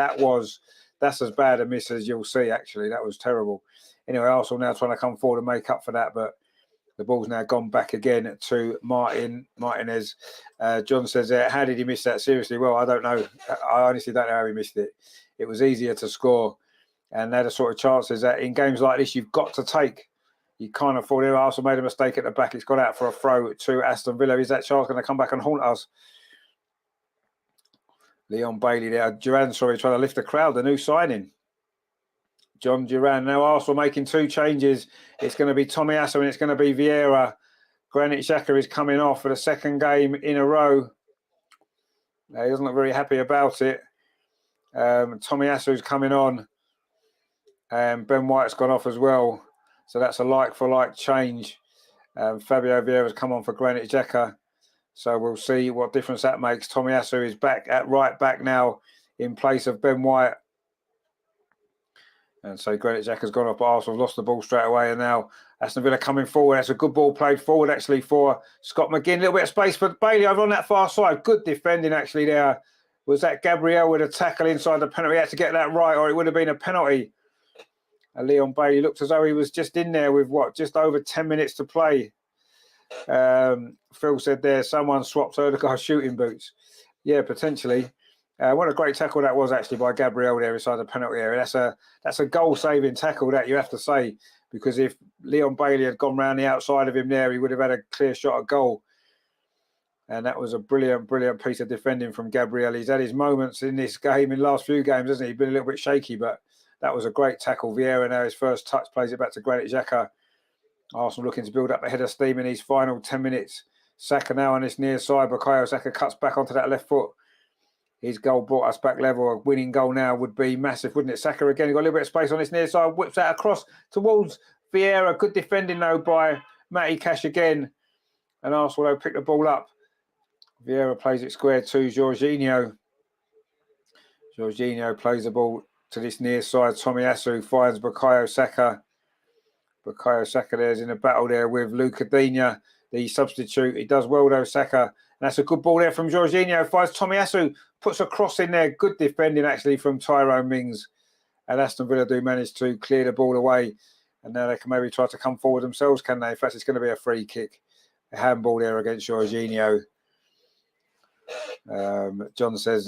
that's as bad a miss as you'll see, actually. That was terrible. Anyway, Arsenal now trying to come forward and make up for that, but the ball's now gone back again to Martinez. John says, how did he miss that? Seriously, well, I don't know. I honestly don't know how he missed it. It was easier to score, and they're the sort of chances that in games like this you've got to take. You can't afford it. Arsenal made a mistake at the back. It's gone out for a throw to Aston Villa. Is that chance going to come back and haunt us? Leon Bailey there. Duran, trying to lift the crowd. The new signing. John Duran. Now Arsenal making two changes. It's going to be Tomiyasu and it's going to be Vieira. Granit Xhaka is coming off for the second game in a row. He doesn't look very happy about it. Tomiyasu is coming on. And Ben White's gone off as well. So that's a like-for-like change. Fabio Vieira's come on for Granit Xhaka. So we'll see what difference that makes. Tomiyasu is back at right back now in place of Ben White. And so Granit Xhaka's gone up, but Arsenal lost the ball straight away. And now Aston Villa coming forward. That's a good ball played forward, actually, for Scott McGinn. A little bit of space for Bailey over on that far side. Good defending, actually, there. Was that Gabriel with a tackle inside the penalty? He had to get that right, or it would have been a penalty. And Leon Bailey looked as though he was just in there with, just over 10 minutes to play. Phil said there, someone swapped Odegaard's shooting boots. Yeah, potentially. What a great tackle that was, actually, by Gabriel there inside the penalty area. That's a goal-saving tackle, that you have to say, because if Leon Bailey had gone round the outside of him there, he would have had a clear shot at goal. And that was a brilliant piece of defending from Gabriel. He's had his moments in this game, in the last few games, hasn't he? He's been a little bit shaky, but that was a great tackle. Vieira now, his first touch, plays it back to Granit Xhaka. Arsenal looking to build up ahead of steam in these final 10 minutes. Saka now on this near side. Bukayo Saka cuts back onto that left foot. His goal brought us back level. A winning goal now would be massive, wouldn't it? Saka again, got a little bit of space on this near side. Whips that across towards Vieira. Good defending though by Matty Cash again. And Arsenal though pick the ball up. Vieira plays it square to Jorginho. Jorginho plays the ball to this near side. Tomiyasu finds Bukayo Saka. Bukayo Saka there's in a battle there with Luca Digne, the substitute. He does well though, Saka. And that's a good ball there from Jorginho. Finds Tomiyasu, puts a cross in there. Good defending actually from Tyrone Mings. And Aston Villa do manage to clear the ball away. And now they can maybe try to come forward themselves, can they? In fact, it's going to be a free kick. A handball there against Jorginho. John says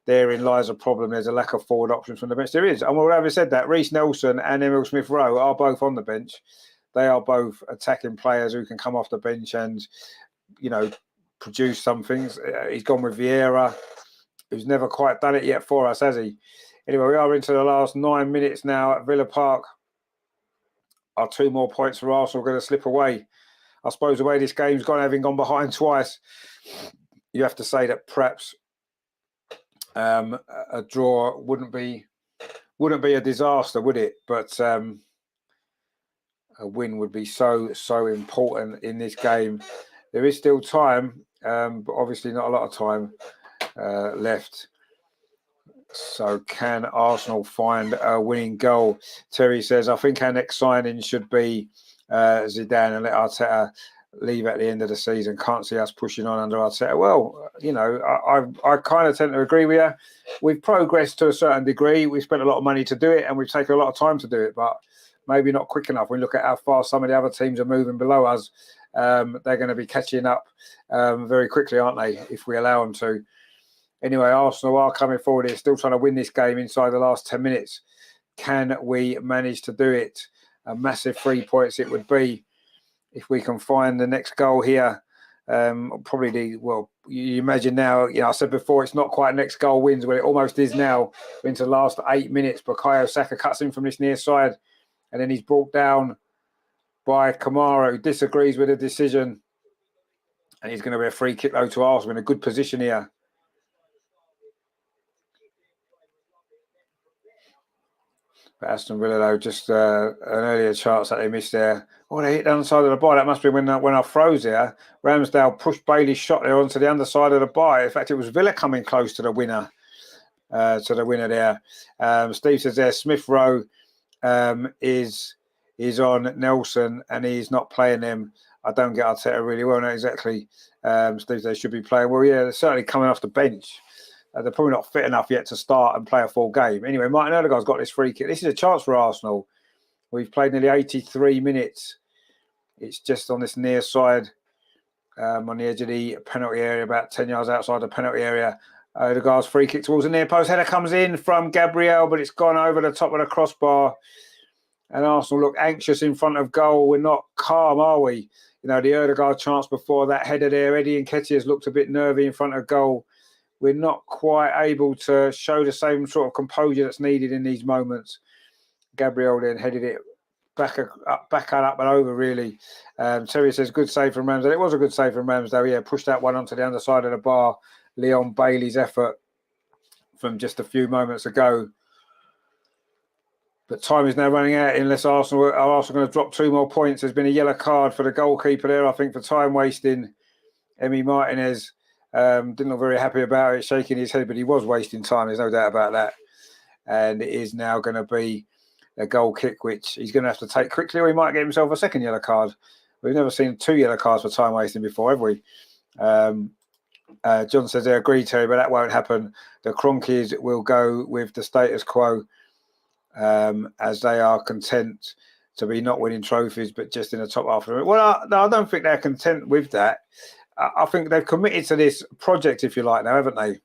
therein lies a problem. There's a lack of forward options from the bench. There is. And well, having said that, Reece Nelson and Emil Smith-Rowe are both on the bench. They are both attacking players who can come off the bench and, you know, produce some things. He's gone with Vieira, who's never quite done it yet for us, has he? Anyway, we are into the last 9 minutes now at Villa Park. Our 2 more points for Arsenal are going to slip away. I suppose the way this game's gone, having gone behind twice, you have to say that perhaps a draw wouldn't be a disaster, would it? But a win would be so important in this game. There is still time, but obviously not a lot of time left. So can Arsenal find a winning goal? Terry says, I think our next signing should be Zidane and let Arteta leave at the end of the season. Can't see us pushing on under Arteta. Well, you know, I kind of tend to agree with you. We've progressed to a certain degree. We've spent a lot of money to do it and we've taken a lot of time to do it, but maybe not quick enough. When you look at how far some of the other teams are moving below us, they're going to be catching up very quickly, aren't they, if we allow them to. Anyway, Arsenal are coming forward here, still trying to win this game inside the last 10 minutes. Can we manage to do it? A massive 3 points it would be if we can find the next goal here. Probably you imagine now, you know, I said before, it's not quite next goal wins, but it almost is now. We're into the last 8 minutes. Bukayo Saka cuts in from this near side, and then he's brought down by Kamara, who disagrees with the decision. And he's going to be a free kick, though, to Arsenal in a good position here. But Aston Villa, though, just an earlier chance that they missed there. Oh, they hit down the side of the bar. That must be when I froze there. Ramsdale pushed Bailey's shot there onto the underside of the bar. In fact, it was Villa coming close to the winner. There. Steve says there, Smith-Rowe is on Nelson and he's not playing them. I don't get Arteta really well, not exactly. Steve, they should be playing. Well, yeah, they're certainly coming off the bench. They're probably not fit enough yet to start and play a full game. Anyway, Martin Odegaard's got this free kick. This is a chance for Arsenal. We've played nearly 83 minutes. It's just on this near side, on the edge of the penalty area, about 10 yards outside the penalty area. Odegaard's free kick towards the near post. Header comes in from Gabriel, but it's gone over the top of the crossbar. And Arsenal look anxious in front of goal. We're not calm, are we? You know, the Odegaard chance before that header there. Eddie Nketiah's looked a bit nervy in front of goal. We're not quite able to show the same sort of composure that's needed in these moments. Gabriel then headed it back and over, really. Terry says, good save from Ramsdale. It was a good save from Ramsdale. Yeah, pushed that one onto the underside of the bar. Leon Bailey's effort from just a few moments ago. But time is now running out unless Arsenal are going to drop 2 more points. There's been a yellow card for the goalkeeper there, I think, for time wasting. Emi Martinez didn't look very happy about it, shaking his head, but he was wasting time. There's no doubt about that. And it is now going to be a goal kick, which he's going to have to take quickly, or he might get himself a second yellow card. We've never seen 2 yellow cards for time wasting before, have we? John says they agree, Terry, but that won't happen. The Cronkies will go with the status quo as they are content to be not winning trophies, but just in the top half of it. Well, I don't think they're content with that. I think they've committed to this project, if you like, now, haven't they?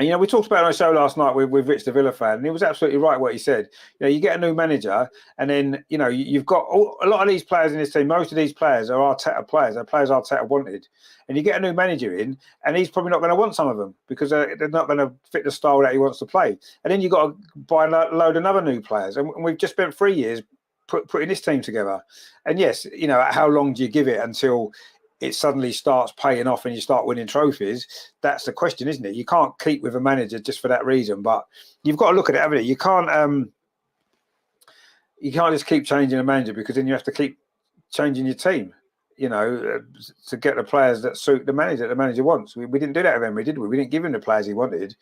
And, we talked about it on a show last night with Rich, the Villa fan, and he was absolutely right what he said. You get a new manager, and then, you've got a lot of these players in this team. Most of these players are Arteta players. They're players Arteta wanted. And you get a new manager in, and he's probably not going to want some of them because they're not going to fit the style that he wants to play. And then you've got to buy a load of other new players. And we've just spent 3 years putting this team together. And yes, how long do you give it until it suddenly starts paying off and you start winning trophies? That's the question, isn't it? You can't keep with a manager just for that reason, but you've got to look at it, haven't you? You can't just keep changing a manager, because then you have to keep changing your team, to get the players that suit the manager wants. We didn't do that with Emery, did we? We didn't give him the players he wanted,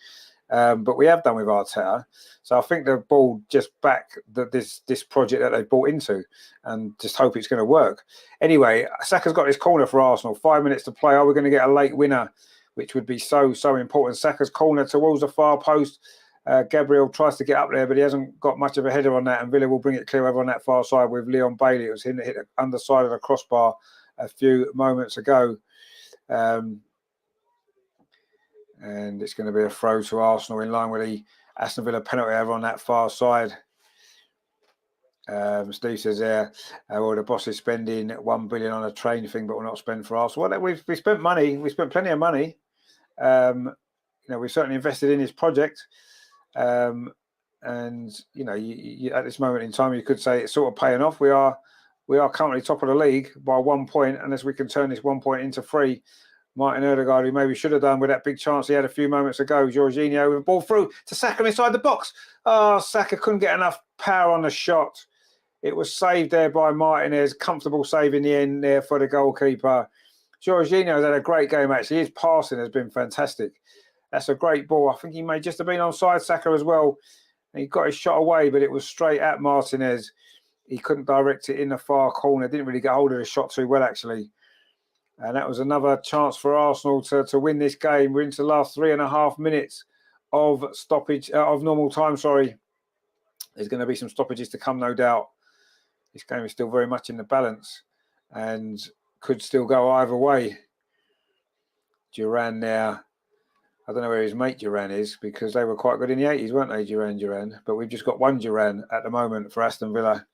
but we have done with Arteta. So I think the ball just back this project that they've bought into, and just hope it's going to work. Anyway, Saka's got this corner for Arsenal. 5 minutes to play. Are we going to get a late winner, which would be so important? Saka's corner towards the far post. Gabriel tries to get up there, but he hasn't got much of a header on that, and Villa will bring it clear over on that far side with Leon Bailey. It was him that hit the underside of the crossbar a few moments ago. And it's going to be a throw to Arsenal in line with the Aston Villa penalty over on that far side. Steve says there, well, the boss is spending 1 billion on a train thing, but we're not spending for Arsenal. Well, we spent money. We spent plenty of money. We certainly invested in this project. And you, at this moment in time, you could say it's sort of paying off. We are currently top of the league by 1 point, unless we can turn this 1 point into 3. Martin Ødegaard, who maybe should have done with that big chance he had a few moments ago. Jorginho with the ball through to Saka inside the box. Oh, Saka couldn't get enough power on the shot. It was saved there by Martinez. Comfortable save in the end there for the goalkeeper. Jorginho has had a great game, actually. His passing has been fantastic. That's a great ball. I think he may just have been onside Saka as well. And he got his shot away, but it was straight at Martinez. He couldn't direct it in the far corner. Didn't really get hold of the shot too well, actually. And that was another chance for Arsenal to win this game. We're into the last 3.5 minutes of stoppage, of normal time, sorry. There's going to be some stoppages to come, no doubt. This game is still very much in the balance and could still go either way. Duran there. I don't know where his mate Duran is, because they were quite good in the 80s, weren't they, Duran? But we've just got one Duran at the moment for Aston Villa.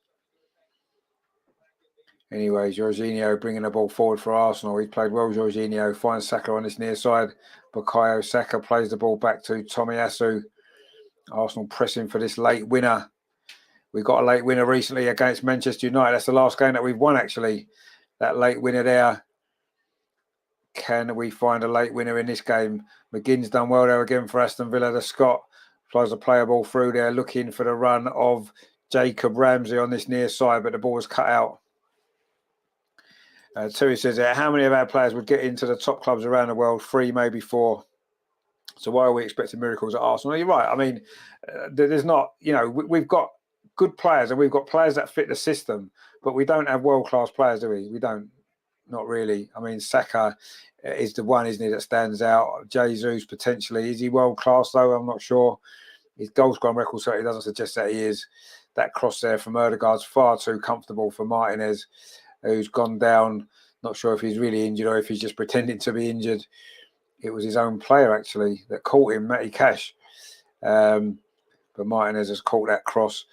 Anyway, Jorginho bringing the ball forward for Arsenal. He played well, Jorginho. Finds Saka on this near side. Bukayo Saka plays the ball back to Tomiyasu. Arsenal pressing for this late winner. We got a late winner recently against Manchester United. That's the last game that we've won, actually. That late winner there. Can we find a late winner in this game? McGinn's done well there again for Aston Villa. The Scot tries to play a ball through there, looking for the run of Jacob Ramsey on this near side, but the ball was cut out. Tui says, how many of our players would get into the top clubs around the world? 3, maybe 4. So why are we expecting miracles at Arsenal? You're right. I mean, there's not, we've got good players and we've got players that fit the system, but we don't have world-class players, do we? We don't. Not really. I mean, Saka is the one, isn't he, that stands out. Jesus, potentially. Is he world-class, though? I'm not sure. His goal-scoring record certainly doesn't suggest that he is. That cross there from Ødegaard's far too comfortable for Martinez, who's gone down. Not sure if he's really injured or if he's just pretending to be injured. It was his own player, actually, that caught him, Matty Cash. But Martinez has caught that cross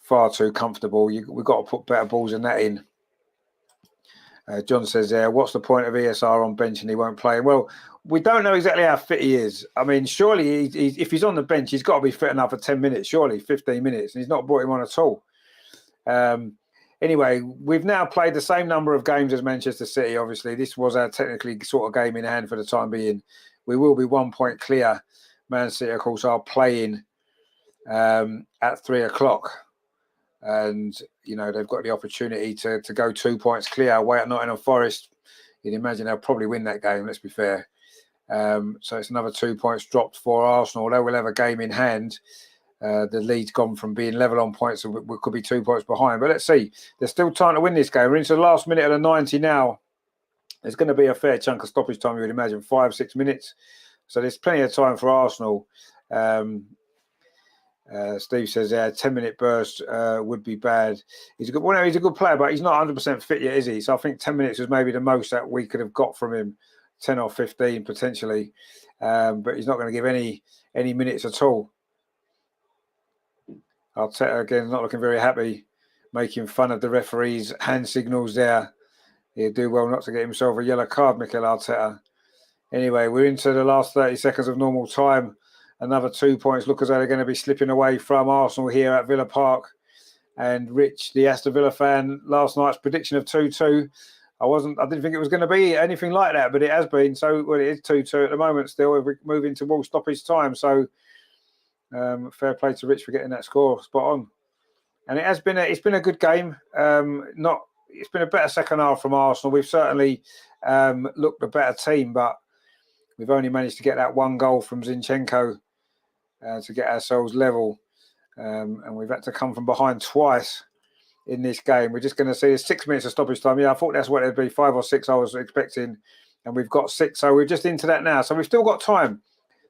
far too comfortable. We've got to put better balls than that in. John says there, what's the point of ESR on bench and he won't play? Well, we don't know exactly how fit he is. I mean, surely if he's on the bench, he's got to be fit enough for 10 minutes, surely 15 minutes. And he's not brought him on at all. Anyway, we've now played the same number of games as Manchester City, obviously. This was our technically sort of game in hand for the time being. We will be 1 point clear. Man City, of course, are playing at 3 o'clock. And, they've got the opportunity to go 2 points clear away at Nottingham Forest. You'd imagine they'll probably win that game, let's be fair. So it's another 2 points dropped for Arsenal. They will have a game in hand. The lead's gone from being level on points, so we could be 2 points behind. But let's see. There's still time to win this game. We're into the last minute of the 90 now. There's going to be a fair chunk of stoppage time, you would imagine, 5-6 minutes. So there's plenty of time for Arsenal. Steve says, 10-minute burst would be bad. He's a good player, but he's not 100% fit yet, is he? So I think 10 minutes was maybe the most that we could have got from him. 10 or 15 potentially, but he's not going to give any minutes at all. Arteta again not looking very happy, making fun of the referee's hand signals there. He'd do well not to get himself a yellow card, Mikel Arteta. Anyway, we're into the last 30 seconds of normal time. Another 2 points look as though they're going to be slipping away from Arsenal here at Villa Park. And Rich, the Aston Villa fan, last night's prediction of 2-2. I didn't think it was going to be anything like that, but it has been. So, well, it is 2-2 at the moment still. We're moving towards stoppage time. So, fair play to Rich for getting that score spot on. And it's been a good game. It's been a better second half from Arsenal. We've certainly looked a better team, but we've only managed to get that one goal from Zinchenko to get ourselves level. And we've had to come from behind twice in this game. We're just going to see 6 minutes of stoppage time. Yeah, I thought that's what it'd be, 5 or 6 I was expecting. And we've got 6. So we're just into that now. So we've still got time.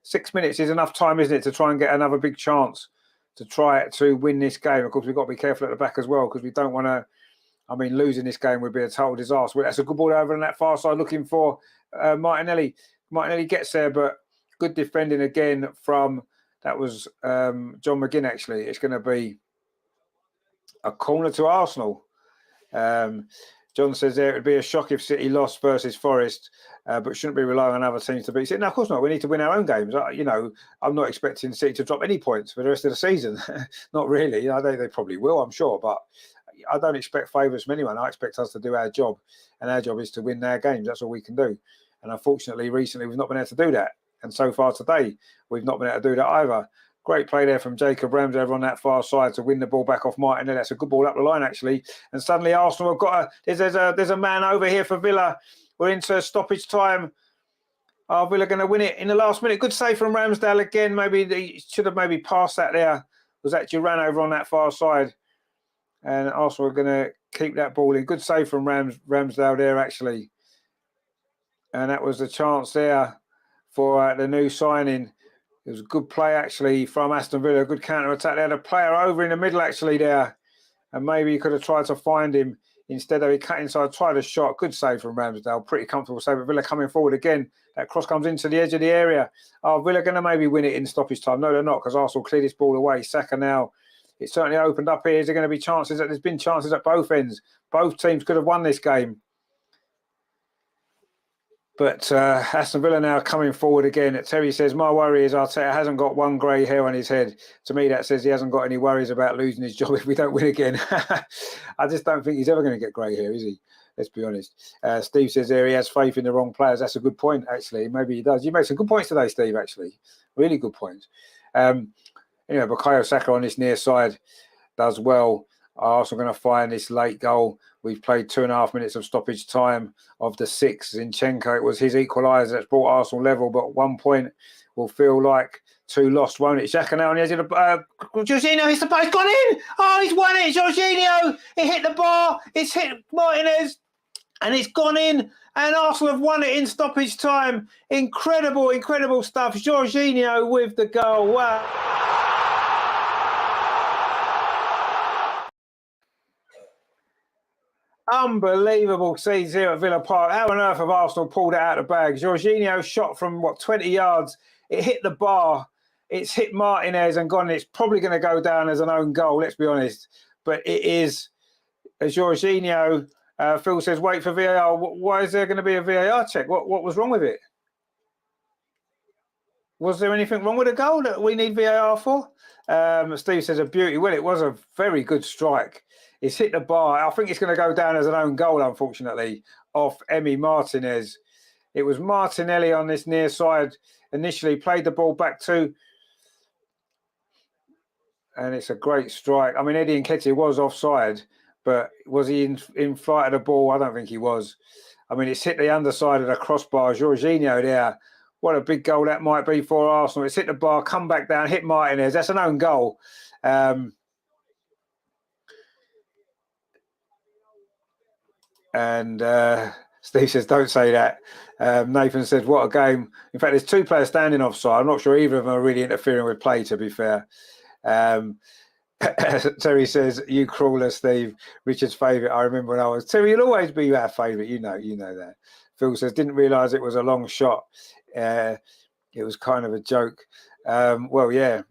6 minutes is enough time, isn't it, to try and get another big chance to try to win this game. Of course, we've got to be careful at the back as well because we don't want to, losing this game would be a total disaster. That's a good ball over on that far side looking for Martinelli. Martinelli gets there, but good defending again from, that was John McGinn actually. It's going to be a corner to Arsenal. John says there it would be a shock if City lost versus Forest, but shouldn't be relying on other teams to beat City. No, of course not. We need to win our own games. I'm not expecting City to drop any points for the rest of the season. Not really. They probably will, I'm sure, but I don't expect favours from anyone. I expect us to do our job, and our job is to win their games. That's all we can do. And unfortunately, recently, we've not been able to do that. And so far today, we've not been able to do that either. Great play there from Jacob Ramsey over on that far side to win the ball back off Martin. That's a good ball up the line, actually. And suddenly Arsenal have got there's a man over here for Villa. We're into stoppage time. Are Villa going to win it in the last minute? Good save from Ramsdale again. Maybe they should have maybe passed that there. Was that Duran over on that far side? And Arsenal are going to keep that ball in. Good save from Ramsdale there, actually. And that was the chance there for the new signing. It was a good play, actually, from Aston Villa. A good counter-attack. They had a player over in the middle, actually, there. And maybe he could have tried to find him. Instead of he cut inside, tried a shot. Good save from Ramsdale. Pretty comfortable save. But Villa coming forward again. That cross comes into the edge of the area. Are Villa going to maybe win it in stoppage time? No, they're not, because Arsenal cleared this ball away. Saka now. It's certainly opened up here. Is there going to be chances? There's been chances at both ends. Both teams could have won this game. But Aston Villa now coming forward again. Terry says, my worry is Arteta hasn't got one grey hair on his head. To me, that says he hasn't got any worries about losing his job if we don't win again. I just don't think he's ever going to get grey hair, is he? Let's be honest. Steve says there he has faith in the wrong players. That's a good point, actually. Maybe he does. You made some good points today, Steve, actually. Really good points. Bukayo Saka on this near side does well. Arsenal going to find this late goal. We've played 2.5 minutes of stoppage time of the 6. Zinchenko, it was his equaliser that's brought Arsenal level, but 1 point will feel like 2 lost, won't it? Xhaka now on the edge of the... Jorginho hits the bar. It's gone in! Oh, he's won it! Jorginho! It hit the bar. It's hit Martinez. And it's gone in. And Arsenal have won it in stoppage time. Incredible, incredible stuff. Jorginho with the goal. Wow. Unbelievable scenes here at Villa Park. How on earth have Arsenal pulled it out of the bag? Jorginho shot from, 20 yards. It hit the bar. It's hit Martinez and gone. It's probably going to go down as an own goal, let's be honest. But it is Jorginho. Phil says, wait for VAR. Why is there going to be a VAR check? What was wrong with it? Was there anything wrong with the goal that we need VAR for? Steve says, a beauty. Well, it was a very good strike. It's hit the bar. I think it's going to go down as an own goal, unfortunately, off Emi Martinez. It was Martinelli on this near side initially, played the ball back to, and it's a great strike. Eddie Nketiah was offside, but was he in flight of the ball? I don't think he was. It's hit the underside of the crossbar. Jorginho there. What a big goal that might be for Arsenal. It's hit the bar, come back down, hit Martinez. That's an own goal. And Steve says, don't say that. Nathan says, what a game. In fact, there's 2 players standing offside. I'm not sure either of them are really interfering with play, to be fair. Terry says, you crawler, Steve. Richard's favourite. I remember when I was... Terry, you'll always be our favourite. You know that. Phil says, didn't realise it was a long shot. It was kind of a joke. Well, yeah.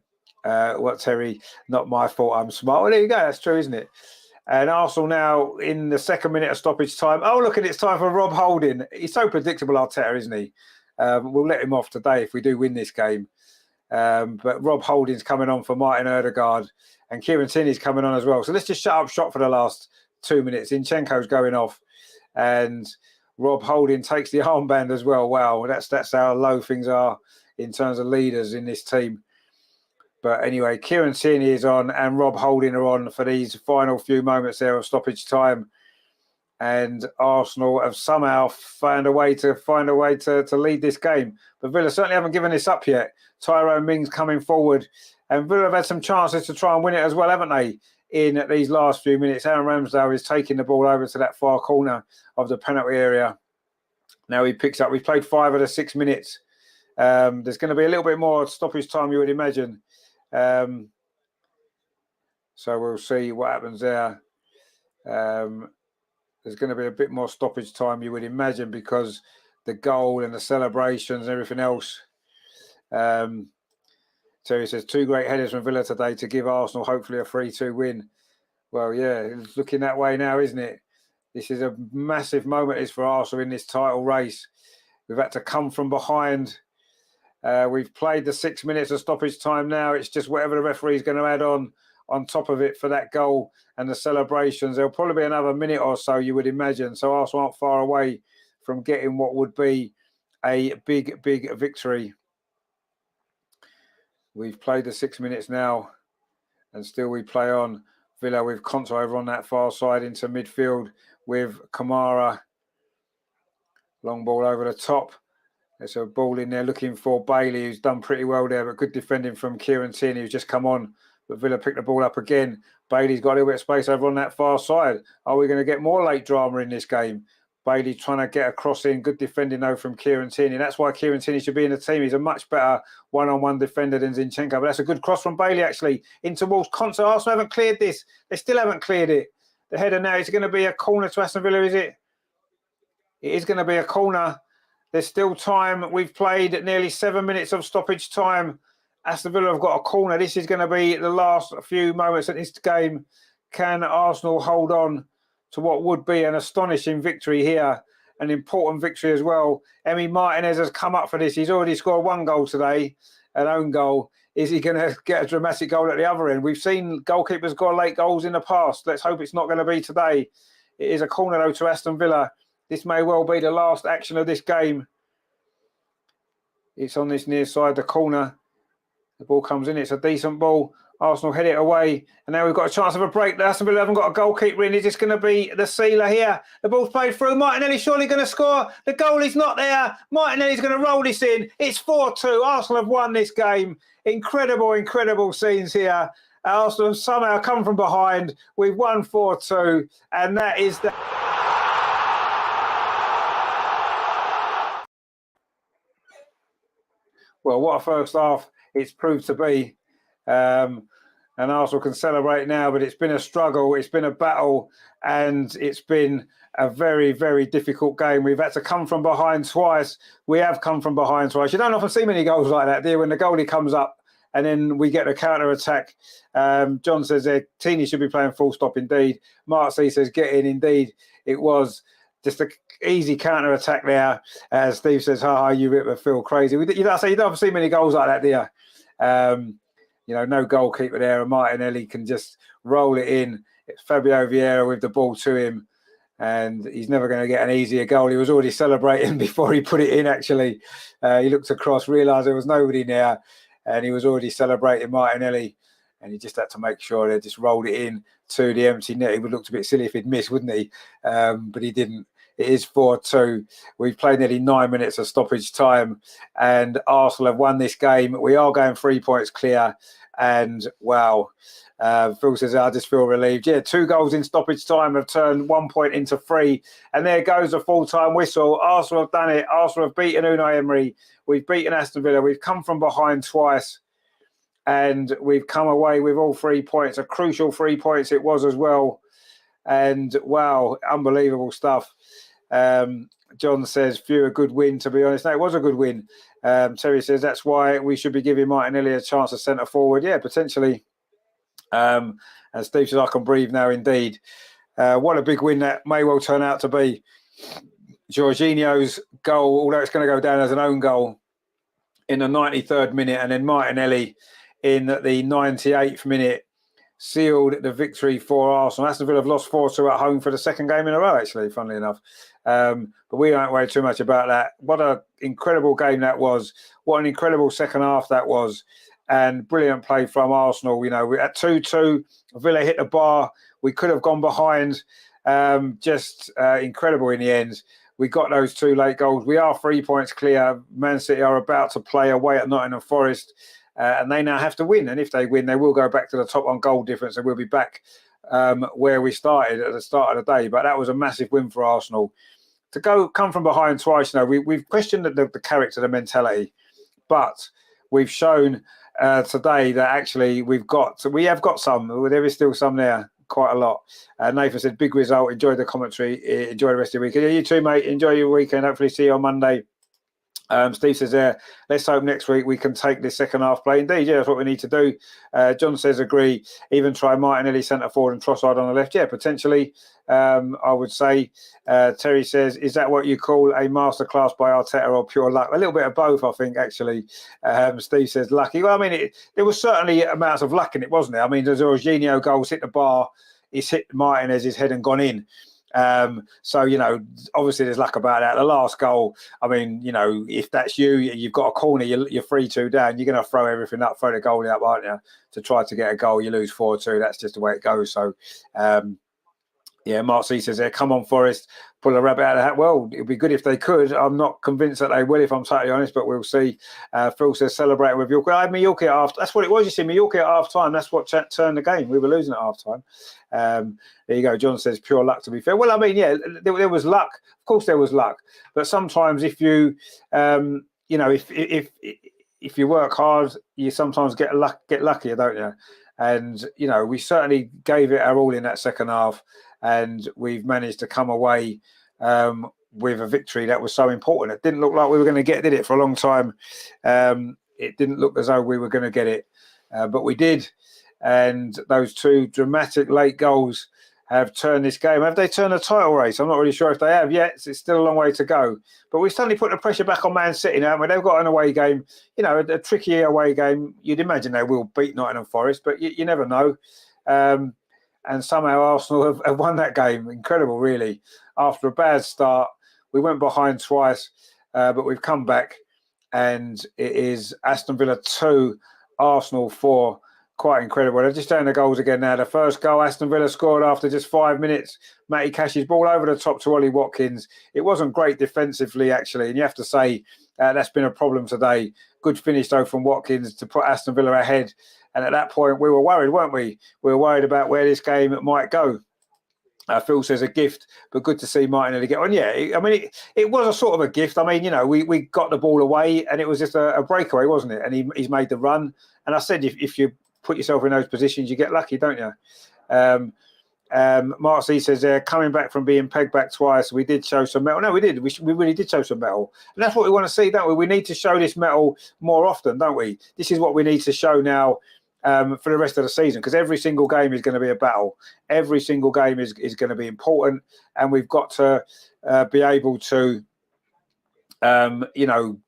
What, Terry? Not my fault. I'm smart. Well, there you go. That's true, isn't it? And Arsenal now in the second minute of stoppage time. Oh, look, and it's time for Rob Holding. He's so predictable, Arteta, isn't he? We'll let him off today if we do win this game. But Rob Holding's coming on for Martin Ødegaard, and Kieran Tierney's coming on as well. So let's just shut up shop for the last 2 minutes. Zinchenko's going off, and Rob Holding takes the armband as well. Wow, that's how low things are in terms of leaders in this team. But anyway, Kieran Tierney is on and Rob Holding are on for these final few moments there of stoppage time. And Arsenal have somehow found a way to lead this game. But Villa certainly haven't given this up yet. Tyrone Mings coming forward. And Villa have had some chances to try and win it as well, haven't they, in these last few minutes? Aaron Ramsdale is taking the ball over to that far corner of the penalty area. Now he picks up. We've played 5 of the 6 minutes. There's going to be a little bit more stoppage time, you would imagine. So we'll see what happens there. There's going to be a bit more stoppage time, you would imagine, because the goal and the celebrations and everything else. Terry says 2 great headers from Villa today to give Arsenal hopefully a 3-2 win. Well, yeah, it's looking that way now, isn't it? This is a massive moment is for Arsenal in this title race. We've had to come from behind. We've played the 6 minutes of stoppage time now. It's just whatever the referee's going to add on top of it for that goal and the celebrations. There'll probably be another minute or so, you would imagine. So Arsenal aren't far away from getting what would be a big, big victory. We've played the 6 minutes now and still we play on. Villa with Konsa over on that far side into midfield with Kamara. Long ball over the top. There's a ball in there looking for Bailey, who's done pretty well there, but good defending from Kieran Tierney, who's just come on. But Villa picked the ball up again. Bailey's got a little bit of space over on that far side. Are we going to get more late drama in this game? Bailey trying to get a cross in. Good defending, though, from Kieran Tierney. That's why Kieran Tierney should be in the team. He's a much better one-on-one defender than Zinchenko. But that's a good cross from Bailey, actually, in towards Konsa. Arsenal haven't cleared this. They still haven't cleared it. The header now is going to be a corner to Aston Villa, is it? It is going to be a corner. There's still time. We've played nearly 7 minutes of stoppage time. Aston Villa have got a corner. This is going to be the last few moments of this game. Can Arsenal hold on to what would be an astonishing victory here? An important victory as well. Emi Martinez has come up for this. He's already scored 1 goal today, an own goal. Is he going to get a dramatic goal at the other end? We've seen goalkeepers score late goals in the past. Let's hope it's not going to be today. It is a corner, though, to Aston Villa. This may well be the last action of this game. It's on this near side, the corner. The ball comes in. It's a decent ball. Arsenal head it away. And now we've got a chance of a break. Aston Villa haven't got a goalkeeper in. Is this going to be the sealer here? The ball's played through. Martinelli surely going to score. The goal is not there. Martinelli's going to roll this in. It's 4-2. Arsenal have won this game. Incredible, incredible scenes here. Arsenal have somehow come from behind. We've won 4-2. And that is the... Well, what a first half it's proved to be. And Arsenal can celebrate now, but it's been a struggle, it's been a battle, and it's been a very, very difficult game. We've had to come from behind twice. We have come from behind twice. You don't often see many goals like that, do you? When the goalie comes up and then we get a counter-attack. John says there, Tierney should be playing full stop indeed. Mark C says get in indeed. It was just an easy counter-attack there. Steve says, ha, you rip Phil crazy. You don't see many goals like that, do you? No goalkeeper there, and Martinelli can just roll it in. It's Fabio Vieira with the ball to him, and he's never going to get an easier goal. He was already celebrating before he put it in, actually. He looked across, realised there was nobody there, and he was already celebrating Martinelli, and he just had to make sure they just rolled it in to the empty net. He would have looked a bit silly if he'd missed, wouldn't he? But he didn't. It is 4-2. We've played nearly 9 minutes of stoppage time, and Arsenal have won this game. We are going 3 points clear, and wow. Phil says, I just feel relieved. Yeah, 2 goals in stoppage time have turned 1 point into 3, and there goes the full-time whistle. Arsenal have done it. Arsenal have beaten Unai Emery. We've beaten Aston Villa. We've come from behind twice, and we've come away with all 3 points. A crucial 3 points it was as well. And wow, unbelievable stuff. John says, few a good win, to be honest. No, it was a good win. Terry says, that's why we should be giving Martinelli a chance to centre forward. Yeah, potentially. And Steve says, I can breathe now, indeed. What a big win that may well turn out to be. Jorginho's goal, although it's going to go down as an own goal in the 93rd minute, and then Martinelli in the 98th minute sealed the victory for Arsenal. Aston Villa have lost 4-2 at home for the second game in a row, actually, funnily enough. But we don't worry too much about that. What an incredible game that was. What an incredible second half that was. And brilliant play from Arsenal. You know, at 2-2, Villa hit the bar. We could have gone behind. Just incredible in the end. We got those 2 late goals. We are 3 points clear. Man City are about to play away at Nottingham Forest. And they now have to win. And if they win, they will go back to the top on goal difference and we'll be back where we started at the start of the day. But that was a massive win for Arsenal. To come from behind twice, you know, we've questioned the character, the mentality. But we've shown today that actually we have got some. There is still some there, quite a lot. Nathan said, big result. Enjoy the commentary. Enjoy the rest of the weekend. Yeah, you too, mate. Enjoy your weekend. Hopefully see you on Monday. Steve says, let's hope next week we can take this second half play. Indeed, yeah, that's what we need to do. John says, agree. Even try Martinelli centre forward and Trossard on the left. Yeah, potentially, I would say. Terry says, is that what you call a masterclass by Arteta or pure luck? A little bit of both, I think, actually. Steve says, lucky. Well, I mean, there was certainly amounts of luck in it, wasn't there? I mean, the Jorginho goals hit the bar. He's hit Martinez's head and gone in. So, you know, obviously there's luck about that. The last goal, I mean, you know, if that's you've got a corner, you're 3-2 down, you're going to throw everything up, throw the goalie up, aren't you, to try to get a goal. You lose 4-2. That's just the way it goes. So, yeah, Mark C says there, come on, Forest, pull a rabbit out of the hat. Well, it would be good if they could. I'm not convinced that they will, if I'm totally honest, but we'll see. Phil says, celebrating with York. I had Mallorca at half. That's what it was, you see, Mallorca at half time. That's what turned the game. We were losing at half time. There you go. John says, pure luck, to be fair. Well, I mean, yeah, there was luck. Of course there was luck. But sometimes if you, you know, if you work hard, you sometimes get luckier, don't you? And, you know, we certainly gave it our all in that second half. And we've managed to come away with a victory that was so important. It didn't look like we were going to get, did it, for a long time? It didn't look as though we were going to get it, but we did. And those 2 dramatic late goals have turned this game. Have they turned the title race? I'm not really sure if they have yet. It's still a long way to go. But we suddenly put the pressure back on Man City now. I mean, they've got an away game, you know, a tricky away game. You'd imagine they will beat Nottingham Forest, but you never know. And somehow Arsenal have won that game. Incredible, really. After a bad start, we went behind twice, but we've come back. And it is Aston Villa 2, Arsenal 4. Quite incredible. They're just down the goals again now. The first goal, Aston Villa scored after just 5 minutes. Matty Cash's ball over the top to Ollie Watkins. It wasn't great defensively, actually. And you have to say that's been a problem today. Good finish, though, from Watkins to put Aston Villa ahead. And at that point, we were worried, weren't we? We were worried about where this game might go. Phil says a gift, but good to see Martinelli get on. Yeah, I mean, it was a sort of a gift. I mean, you know, we got the ball away and it was just a breakaway, wasn't it? And he's made the run. And I said, if you put yourself in those positions, you get lucky, don't you? Mark C says, coming back from being pegged back twice, we did show some mettle. No, we did. We really did show some mettle. And that's what we want to see, don't we? We need to show this mettle more often, don't we? This is what we need to show now for the rest of the season, because every single game is going to be a battle. Every single game is going to be important. And we've got to be able to, you know,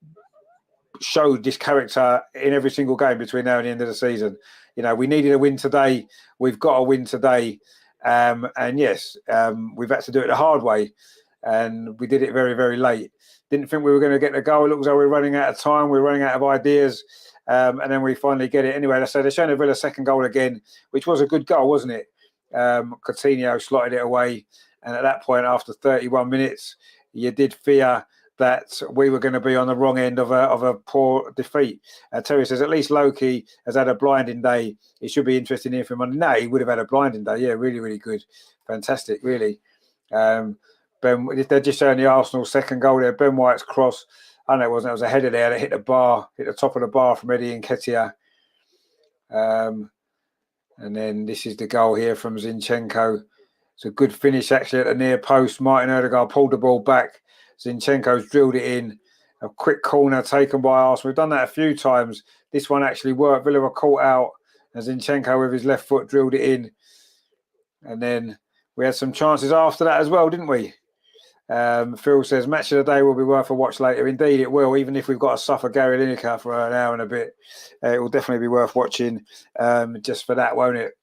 show this character in every single game between now and the end of the season. You know, we needed a win today. We've got a win today. And yes, we've had to do it the hard way. And we did it very, very late. Didn't think we were going to get the goal. It looks like we're running out of time. We're running out of ideas. And then we finally get it. Anyway, so they're showing Villa second goal again, which was a good goal, wasn't it? Coutinho slotted it away. And at that point, after 31 minutes, you did fear that we were going to be on the wrong end of a poor defeat. Terry says, at least Loki has had a blinding day. It should be interesting here for Monday. No, he would have had a blinding day. Yeah, really, really good. Fantastic, really. Ben, they're just showing the Arsenal second goal there. Ben White's cross. I know it wasn't. It was a header there that hit the bar, hit the top of the bar from Eddie Nketiah. And then this is the goal here from Zinchenko. It's a good finish, actually, at the near post. Martin Odegaard pulled the ball back Zinchenko's drilled it in. A quick corner taken by Arsenal. We've done that a few times. This one actually worked. Villa were caught out, and Zinchenko with his left foot drilled it in. And then we had some chances after that as well, didn't we? Phil says, match of the day will be worth a watch later. Indeed, it will. Even if we've got to suffer Gary Lineker for an hour and a bit, it will definitely be worth watching just for that, won't it?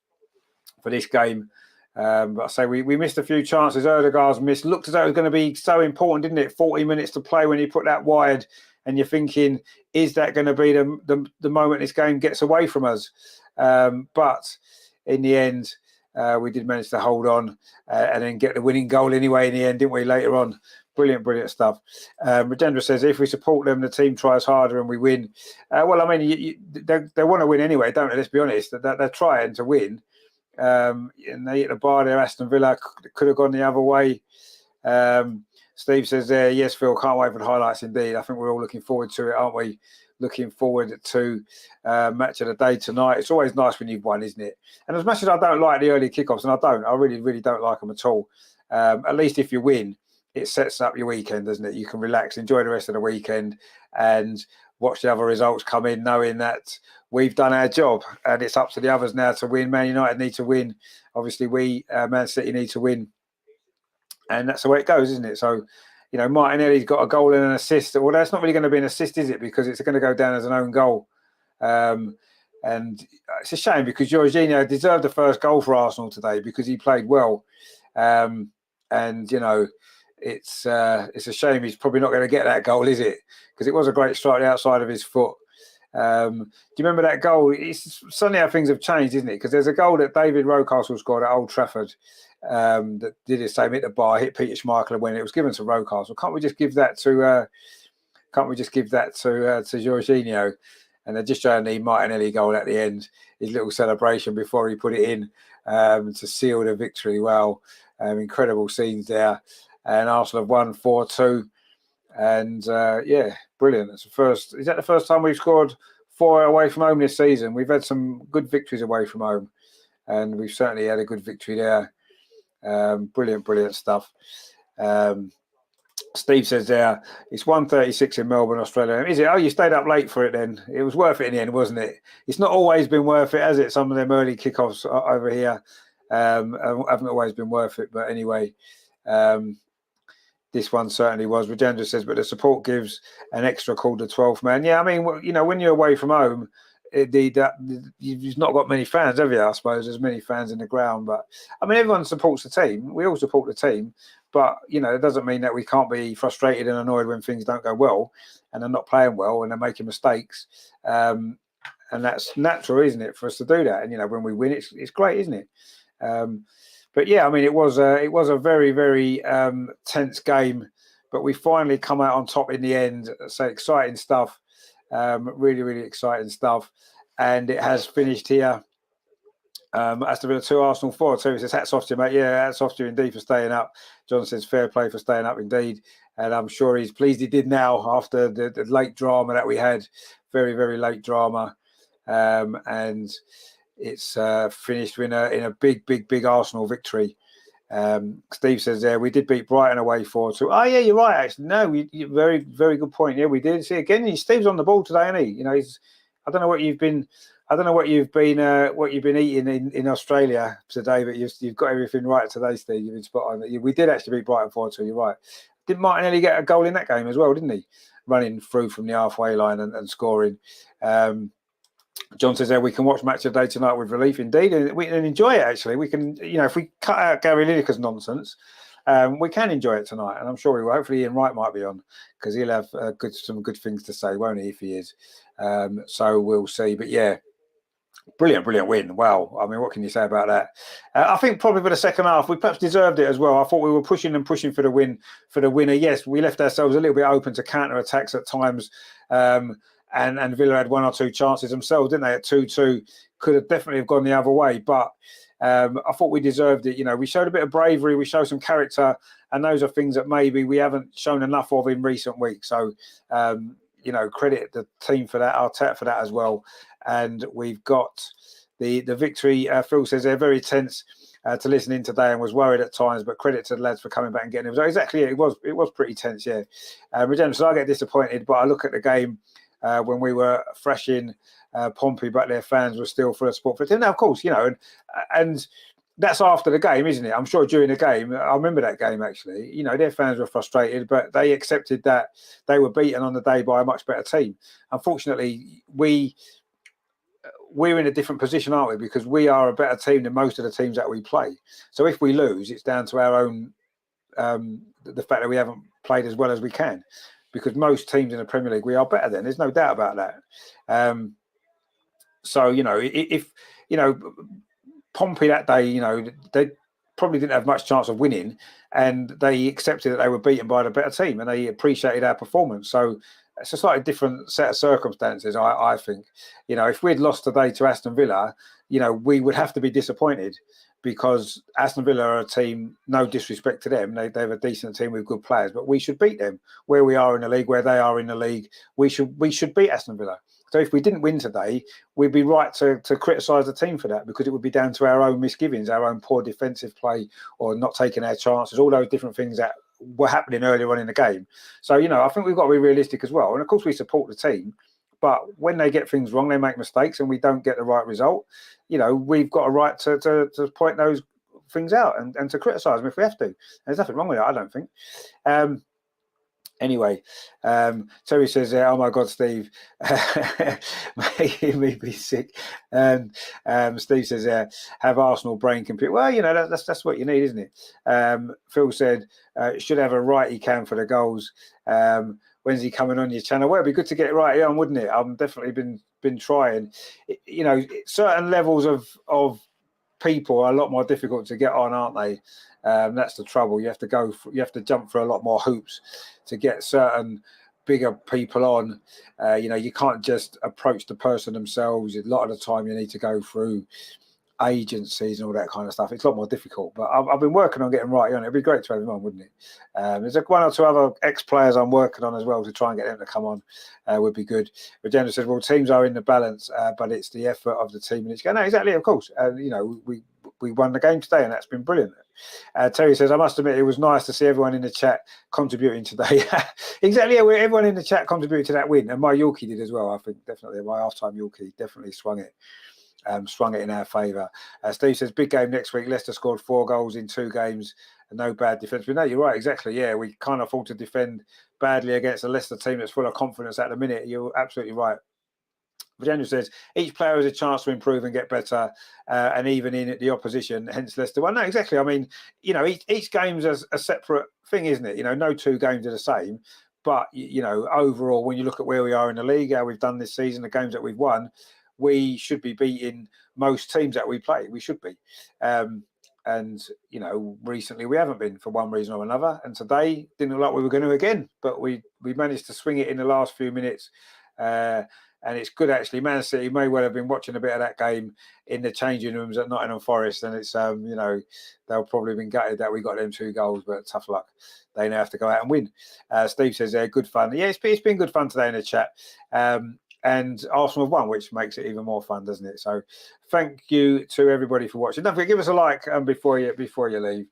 For this game. But I say we missed a few chances. Erdegaard's missed. Looked as though it was going to be so important, didn't it? 40 minutes to play when you put that wide, and you're thinking, is that going to be the moment this game gets away from us? But in the end, we did manage to hold on and then get the winning goal anyway in the end, didn't we, later on? Brilliant stuff. Rajendra says, if we support them, the team tries harder and we win. Well, I mean, they want to win anyway, don't they? Let's be honest. They're trying to win. And they hit the bar there. Aston Villa could have gone the other way. Steve says there, yes, Phil, can't wait for the highlights indeed. I think we're all looking forward to it, aren't we? Looking forward to match of the day tonight. It's always nice when you've won, isn't it? And as much as I don't like the early kickoffs, and I really don't like them at all, at least if you win, it sets up your weekend, doesn't it? You can relax, enjoy the rest of the weekend, and watch the other results come in, knowing that we've done our job, and it's up to the others now to win. Man United need to win. Obviously, we, Man City, need to win. And that's the way it goes, isn't it? So, you know, Martinelli's got a goal and an assist. Well, that's not really going to be an assist, is it? Because it's going to go down as an own goal. And it's a shame because Jorginho deserved the first goal for Arsenal today because he played well. And, you know, it's a shame he's probably not going to get that goal, is it? Because it was a great strike outside of his foot. Do you remember that goal? It's suddenly how things have changed, isn't it? Because there's a goal that David Rocastle scored at Old Trafford that did the same, hit the bar, hit Peter Schmeichel, and when it was given to Rocastle. Can't we just give that to Jorginho? And they're just showing the Martinelli goal at the end, his little celebration before he put it in to seal the victory. Wow, incredible scenes there. And Arsenal have won 4-2. And yeah, brilliant. Is that the first time we've scored 4 away from home this season? We've had some good victories away from home, and we've certainly had a good victory there. Brilliant stuff. Steve says there, it's 1:36 in Melbourne, Australia. Is it? Oh, you stayed up late for it then. It was worth it in the end, wasn't it? It's not always been worth it, has it? Some of them early kickoffs over here haven't always been worth it. But anyway, this one certainly was. Rajendra says, but the support gives an extra call to 12th man. Yeah, I mean, you know, when you're away from home, you've not got many fans, have you? I suppose there's many fans in the ground, but I mean, everyone supports the team. We all support the team, but you know, it doesn't mean that we can't be frustrated and annoyed when things don't go well and they're not playing well and they're making mistakes. And that's natural, isn't it, for us to do that? And you know, when we win, it's great, isn't it? But yeah, I mean, it was a very, very tense game, but we finally come out on top in the end. So exciting stuff, really exciting stuff, and it has finished here. Aston Villa 2, Arsenal 4. So he says, hats off to you, mate. Yeah, hats off to you indeed for staying up. John says, fair play for staying up indeed, and I'm sure he's pleased he did now after the late drama that we had. Very late drama, and it's finished in a big Arsenal victory. Steve says there, we did beat Brighton away 4-2. Oh yeah, you're right. Actually, no, very good point. Yeah, we did. See again, Steve's on the ball today, isn't he? You know, I don't know what you've been eating in Australia today, but you've got everything right today, Steve. You've been spot on. We did actually beat Brighton 4-2. You're right. Did Martinelli get a goal in that game as well? Didn't he? Running through from the halfway line and scoring. John says there, we can watch Match of the Day tonight with relief indeed, and we can enjoy it. Actually, we can, you know, if we cut out Gary Lineker's nonsense, we can enjoy it tonight, and I'm sure we will. Hopefully, Ian Wright might be on because he'll have some good things to say, won't he? If he is, so we'll see. But yeah, brilliant win. Wow, I mean, what can you say about that? I think probably for the second half, we perhaps deserved it as well. I thought we were pushing for the winner. Yes, we left ourselves a little bit open to counter attacks at times. And Villa had 1 or 2 chances themselves, didn't they? At 2-2, could have definitely have gone the other way. But I thought we deserved it. You know, we showed a bit of bravery, we showed some character, and those are things that maybe we haven't shown enough of in recent weeks. So, you know, credit the team for that, Arteta for that as well. And we've got the victory. Phil says they're very tense to listening today and was worried at times, but credit to the lads for coming back and getting it. Exactly, it was pretty tense, yeah. Regina, so I get disappointed, but I look at the game when we were fresh in Pompey, but their fans were still full of support for the team. Now, of course, and that's after the game, isn't it? I'm sure during the game, I remember that game actually. Their fans were frustrated, but they accepted that they were beaten on the day by a much better team. Unfortunately, we're in a different position, aren't we? Because we are a better team than most of the teams that we play. So if we lose, it's down to our own, the fact that we haven't played as well as we can. Because most teams in the Premier League, we are better than. There's no doubt about that. So, if Pompey that day, they probably didn't have much chance of winning, and they accepted that they were beaten by the better team, and they appreciated our performance. So it's a slightly different set of circumstances, I think. If we'd lost today to Aston Villa, we would have to be disappointed, because Aston Villa are a team, no disrespect to them, they have a decent team with good players, but we should beat them where we are in the league, where they are in the league. We should beat Aston Villa. So if we didn't win today, we'd be right to criticise the team for that, because it would be down to our own misgivings, our own poor defensive play, or not taking our chances, all those different things that were happening earlier on in the game. So, I think we've got to be realistic as well. And of course we support the team, but when they get things wrong, they make mistakes and we don't get the right result, we've got a right to point those things out and to criticise them if we have to. There's nothing wrong with that, I don't think. Anyway, Terry says, "Oh my God, Steve, making me be sick." And Steve says, "Have Arsenal brain computer?" Well, that's what you need, isn't it? Phil said, "Should have a right he can for the goals." When's he coming on your channel? Well, it'd be good to get it right on, wouldn't it? I've definitely been trying. Certain levels of people are a lot more difficult to get on, aren't they? That's the trouble. You have to jump through a lot more hoops to get certain bigger people on. You can't just approach the person themselves. A lot of the time you need to go through agencies and all that kind of stuff. It's a lot more difficult, but I've been working on getting right on it. It'd be great to have him on, wouldn't it? There's one or two other ex-players I'm working on as well to try and get them to come on. Would be good. Regina says, well, teams are in the balance, but it's the effort of the team in each game. No, exactly, of course. We won the game today, and that's been brilliant. Terry says, I must admit, it was nice to see everyone in the chat contributing today. Exactly, yeah, everyone in the chat contributed to that win, and my Yorkie did as well. I think definitely my half-time Yorkie definitely swung it in our favour. Steve says, big game next week. Leicester scored 4 goals in 2 games and no bad defence. But no, you're right, exactly. Yeah, we can't afford to defend badly against a Leicester team that's full of confidence at the minute. You're absolutely right. Virginia says, each player has a chance to improve and get better, and even in the opposition, hence Leicester. Well, no, exactly. I mean, each game's a separate thing, isn't it? No 2 games are the same. But, overall, when you look at where we are in the league, how we've done this season, the games that we've won, we should be beating most teams that we play. We should be. Recently we haven't been for one reason or another. And today didn't look like we were going to again, but we managed to swing it in the last few minutes. And it's good, actually. Man City may well have been watching a bit of that game in the changing rooms at Nottingham Forest. And it's, they'll probably have been gutted that we got them 2 goals, but tough luck. They now have to go out and win. Steve says, good fun. Yeah, it's been good fun today in the chat. And Arsenal have won, which makes it even more fun, doesn't it? So thank you to everybody for watching. Don't forget, give us a like before you leave,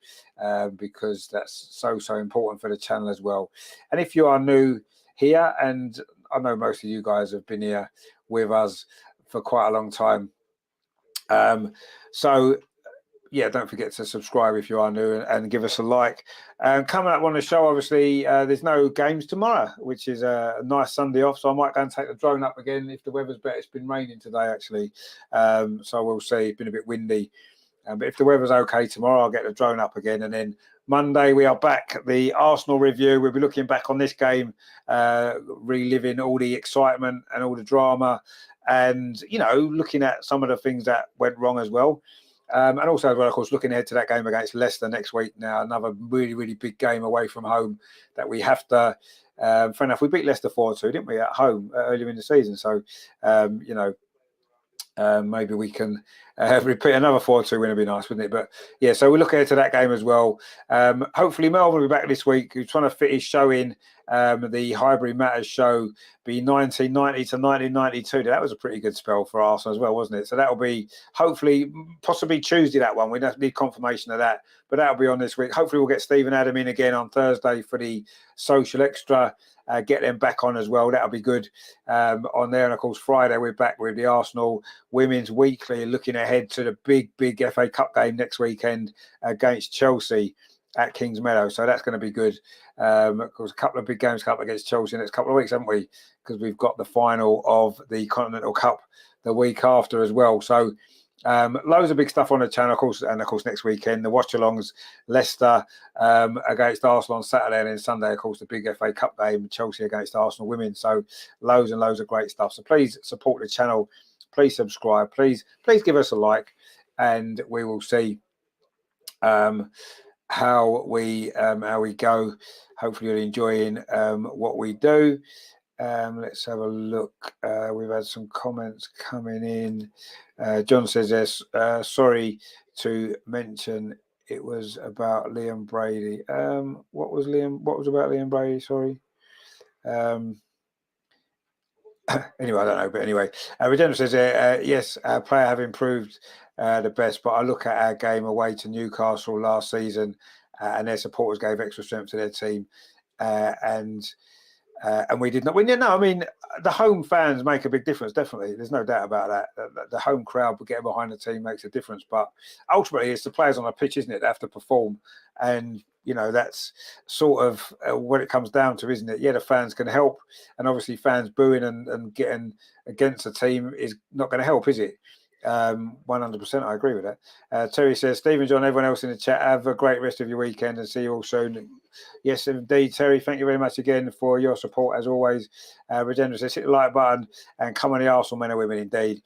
because that's so important for the channel as well. And if you are new here, and I know most of you guys have been here with us for quite a long time, so yeah, don't forget to subscribe if you are new, and give us a like. Coming up on the show, obviously, there's no games tomorrow, which is a nice Sunday off. So I might go and take the drone up again if the weather's better. It's been raining today, actually. So we'll see. It's been a bit windy. But if the weather's okay tomorrow, I'll get the drone up again. And then Monday, we are back. The Arsenal review. We'll be looking back on this game, reliving all the excitement and all the drama, and, looking at some of the things that went wrong as well. And also, as well, of course, looking ahead to that game against Leicester next week. Now, another really, really big game away from home that we have to. Fair enough, we beat Leicester 4-2, didn't we, at home earlier in the season? So, maybe we can repeat another 4-2 win would be nice, wouldn't it? But yeah, so we look ahead to that game as well. Hopefully Melvin will be back this week. He's trying to fit his show in. The Highbury Matters show be 1990 to 1992. That was a pretty good spell for Arsenal as well, wasn't it? So that'll be hopefully possibly Tuesday, that one. We don't need confirmation of that, but that'll be on this week. Hopefully we'll get Stephen Adam in again on Thursday for the social extra. Get them back on as well. That'll be good on there. And of course, Friday we're back with the Arsenal Women's Weekly, looking ahead to the big FA Cup game next weekend against Chelsea at Kings Meadow. So that's going to be good. Of course, a couple of big games come up against Chelsea in the next couple of weeks, haven't we? Because we've got the final of the Continental Cup the week after as well. So loads of big stuff on the channel, of course, and of course next weekend the Watchalongs, Leicester against Arsenal on Saturday, and then Sunday, of course, the big FA Cup game, Chelsea against Arsenal women. So loads and loads of great stuff. So please support the channel, please subscribe, please give us a like, and we will see how we go. Hopefully you're enjoying what we do. Let's have a look. We've had some comments coming in. John says yes. Sorry to mention it was about Liam Brady. What was about Liam Brady? Sorry. Anyway, I don't know. But anyway, Regeneration says yes, our player have improved the best, but I look at our game away to Newcastle last season, and their supporters gave extra strength to their team, and we did not win. No, I mean, the home fans make a big difference, definitely. There's no doubt about that. The home crowd getting behind the team makes a difference. But ultimately, it's the players on the pitch, isn't it? They have to perform. And, you know, that's sort of what it comes down to, isn't it? Yeah, the fans can help. And obviously, fans booing and getting against the team is not going to help, is it? 100%, I agree with that. Terry says, Stephen, John, everyone else in the chat, have a great rest of your weekend and see you all soon. Yes, indeed, Terry, thank you very much again for your support as always. Regeneration says, hit the like button and come on the Arsenal men and women, indeed.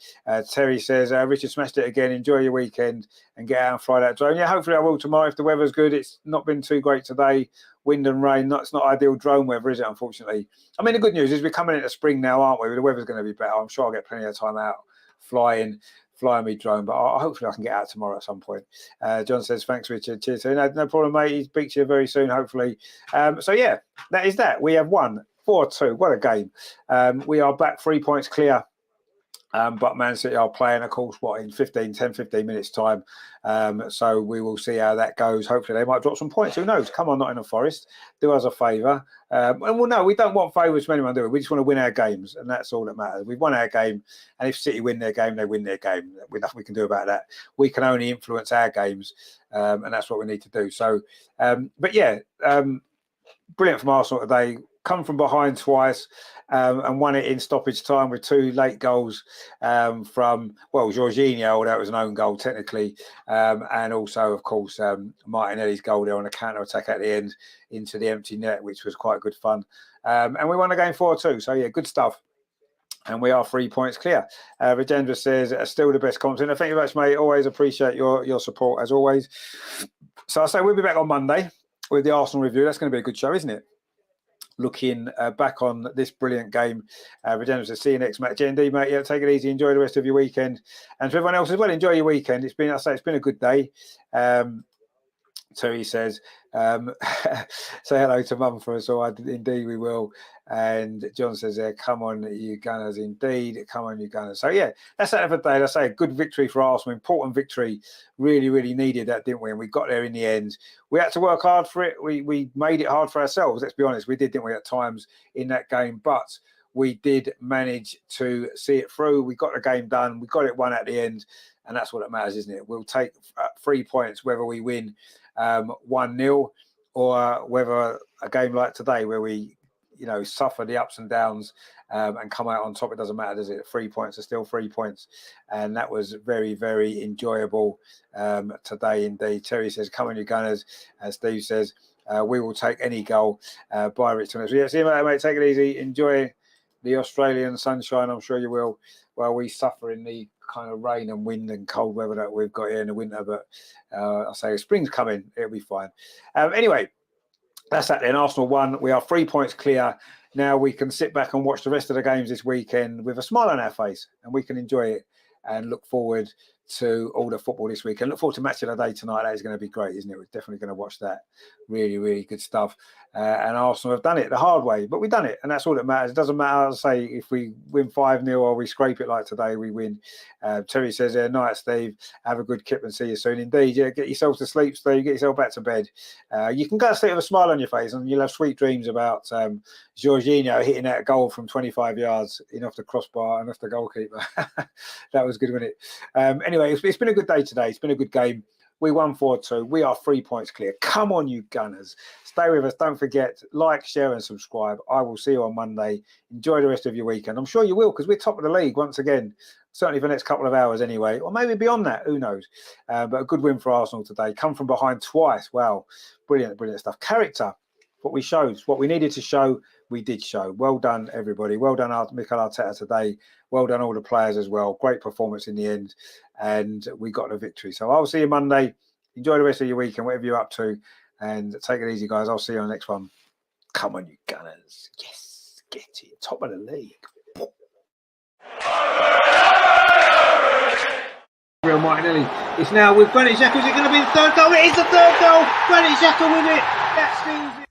Terry says, Richard smashed it again. Enjoy your weekend and get out and fly that drone. Yeah, hopefully I will tomorrow if the weather's good. It's not been too great today. Wind and rain, it's not ideal drone weather, is it, unfortunately? I mean, the good news is we're coming into spring now, aren't we? The weather's going to be better. I'm sure I'll get plenty of time out flying me drone, but hopefully I can get out tomorrow at some point. John says, thanks, Richard. Cheers. No problem, mate. He'll speak to you very soon, hopefully. So, yeah, that is that. We have won 4-2. What a game. We are back 3 points clear. But Man City are playing, of course, in 15 minutes time. So we will see how that goes. Hopefully they might drop some points. Who knows? Come on, Nottingham Forest. Do us a favour. And well, no, we don't want favours from anyone, do we? We just want to win our games, and that's all that matters. We've won our game, and if City win their game, they win their game. There's nothing we can do about that. We can only influence our games, and that's what we need to do. So, but yeah, brilliant from Arsenal today. Come from behind twice and won it in stoppage time with 2 late goals from, well, Jorginho, that was an own goal technically, and also, of course, Martinelli's goal there on a counter-attack at the end into the empty net, which was quite good fun. And we won the game 4-2, so yeah, good stuff. And we are 3 points clear. Rajendra says, still the best content. Thank you very much, mate. Always appreciate your support, as always. So I say we'll be back on Monday with the Arsenal review. That's going to be a good show, isn't it? Looking back on this brilliant game. Regeneration says, see you next match. Yeah, indeed, mate. Yeah, take it easy. Enjoy the rest of your weekend. And to everyone else as well, enjoy your weekend. It's been a good day. Terry says, say hello to Mum for us all. Indeed, we will. And John says, come on, you Gunners. Indeed, come on, you Gunners. So, yeah, that's that for the day. Let's say a good victory for Arsenal. Important victory. Really, really needed that, didn't we? And we got there in the end. We had to work hard for it. We made it hard for ourselves. Let's be honest. We did, didn't we, at times in that game. But we did manage to see it through. We got the game done. We got it won at the end. And that's what it matters, isn't it? We'll take 3 points whether we win 1-0 or whether a game like today where we, suffer the ups and downs and come out on top. It doesn't matter, does it? 3 points are still 3 points. And that was very, very enjoyable today indeed. Terry says, come on, you Gunners. Steve says, we will take any goal by Richmond. So, yeah, see you, mate. Take it easy. Enjoy the Australian sunshine. I'm sure you will. While we suffer in the kind of rain and wind and cold weather that we've got here in the winter. But I say spring's coming. It'll be fine. Anyway, that's that then. Arsenal won. We are 3 points clear. Now we can sit back and watch the rest of the games this weekend with a smile on our face, and we can enjoy it and look forward to all the football this week. And look forward to Match of the Day tonight. That is going to be great, isn't it? We're definitely going to watch that. Really, really good stuff. And Arsenal have done it the hard way, but we've done it, and that's all that matters. It doesn't matter, say, if we win 5-0 or we scrape it like today, we win. Terry says, night, Steve. Have a good kip and see you soon. Indeed, yeah, get yourself to sleep, Steve. Get yourself back to bed. You can go to sleep with a smile on your face, and you'll have sweet dreams about Jorginho hitting that goal from 25 yards in off the crossbar and off the goalkeeper. That was good, wasn't it? Anyway, it's been a good day today. It's been a good game. We won 4-2. We are 3 points clear. Come on, you Gunners. Stay with us. Don't forget, like, share and subscribe. I will see you on Monday. Enjoy the rest of your weekend. I'm sure you will, because we're top of the league once again. Certainly for the next couple of hours anyway. Or maybe beyond that. Who knows? But a good win for Arsenal today. Come from behind twice. Wow. Brilliant, brilliant stuff. Character. What we showed. What we needed to show, we did show. Well done, everybody. Well done, Mikel Arteta today. Well done, all the players as well. Great performance in the end. And we got the victory. So I'll see you Monday. Enjoy the rest of your weekend, whatever you're up to. And take it easy, guys. I'll see you on the next one. Come on, you Gunners. Yes, get it. Top of the league. Real Martinelli. It's now with Granit Xhaka. Is it going to be the third goal? It is the third goal. Granit Xhaka with it. That seals it.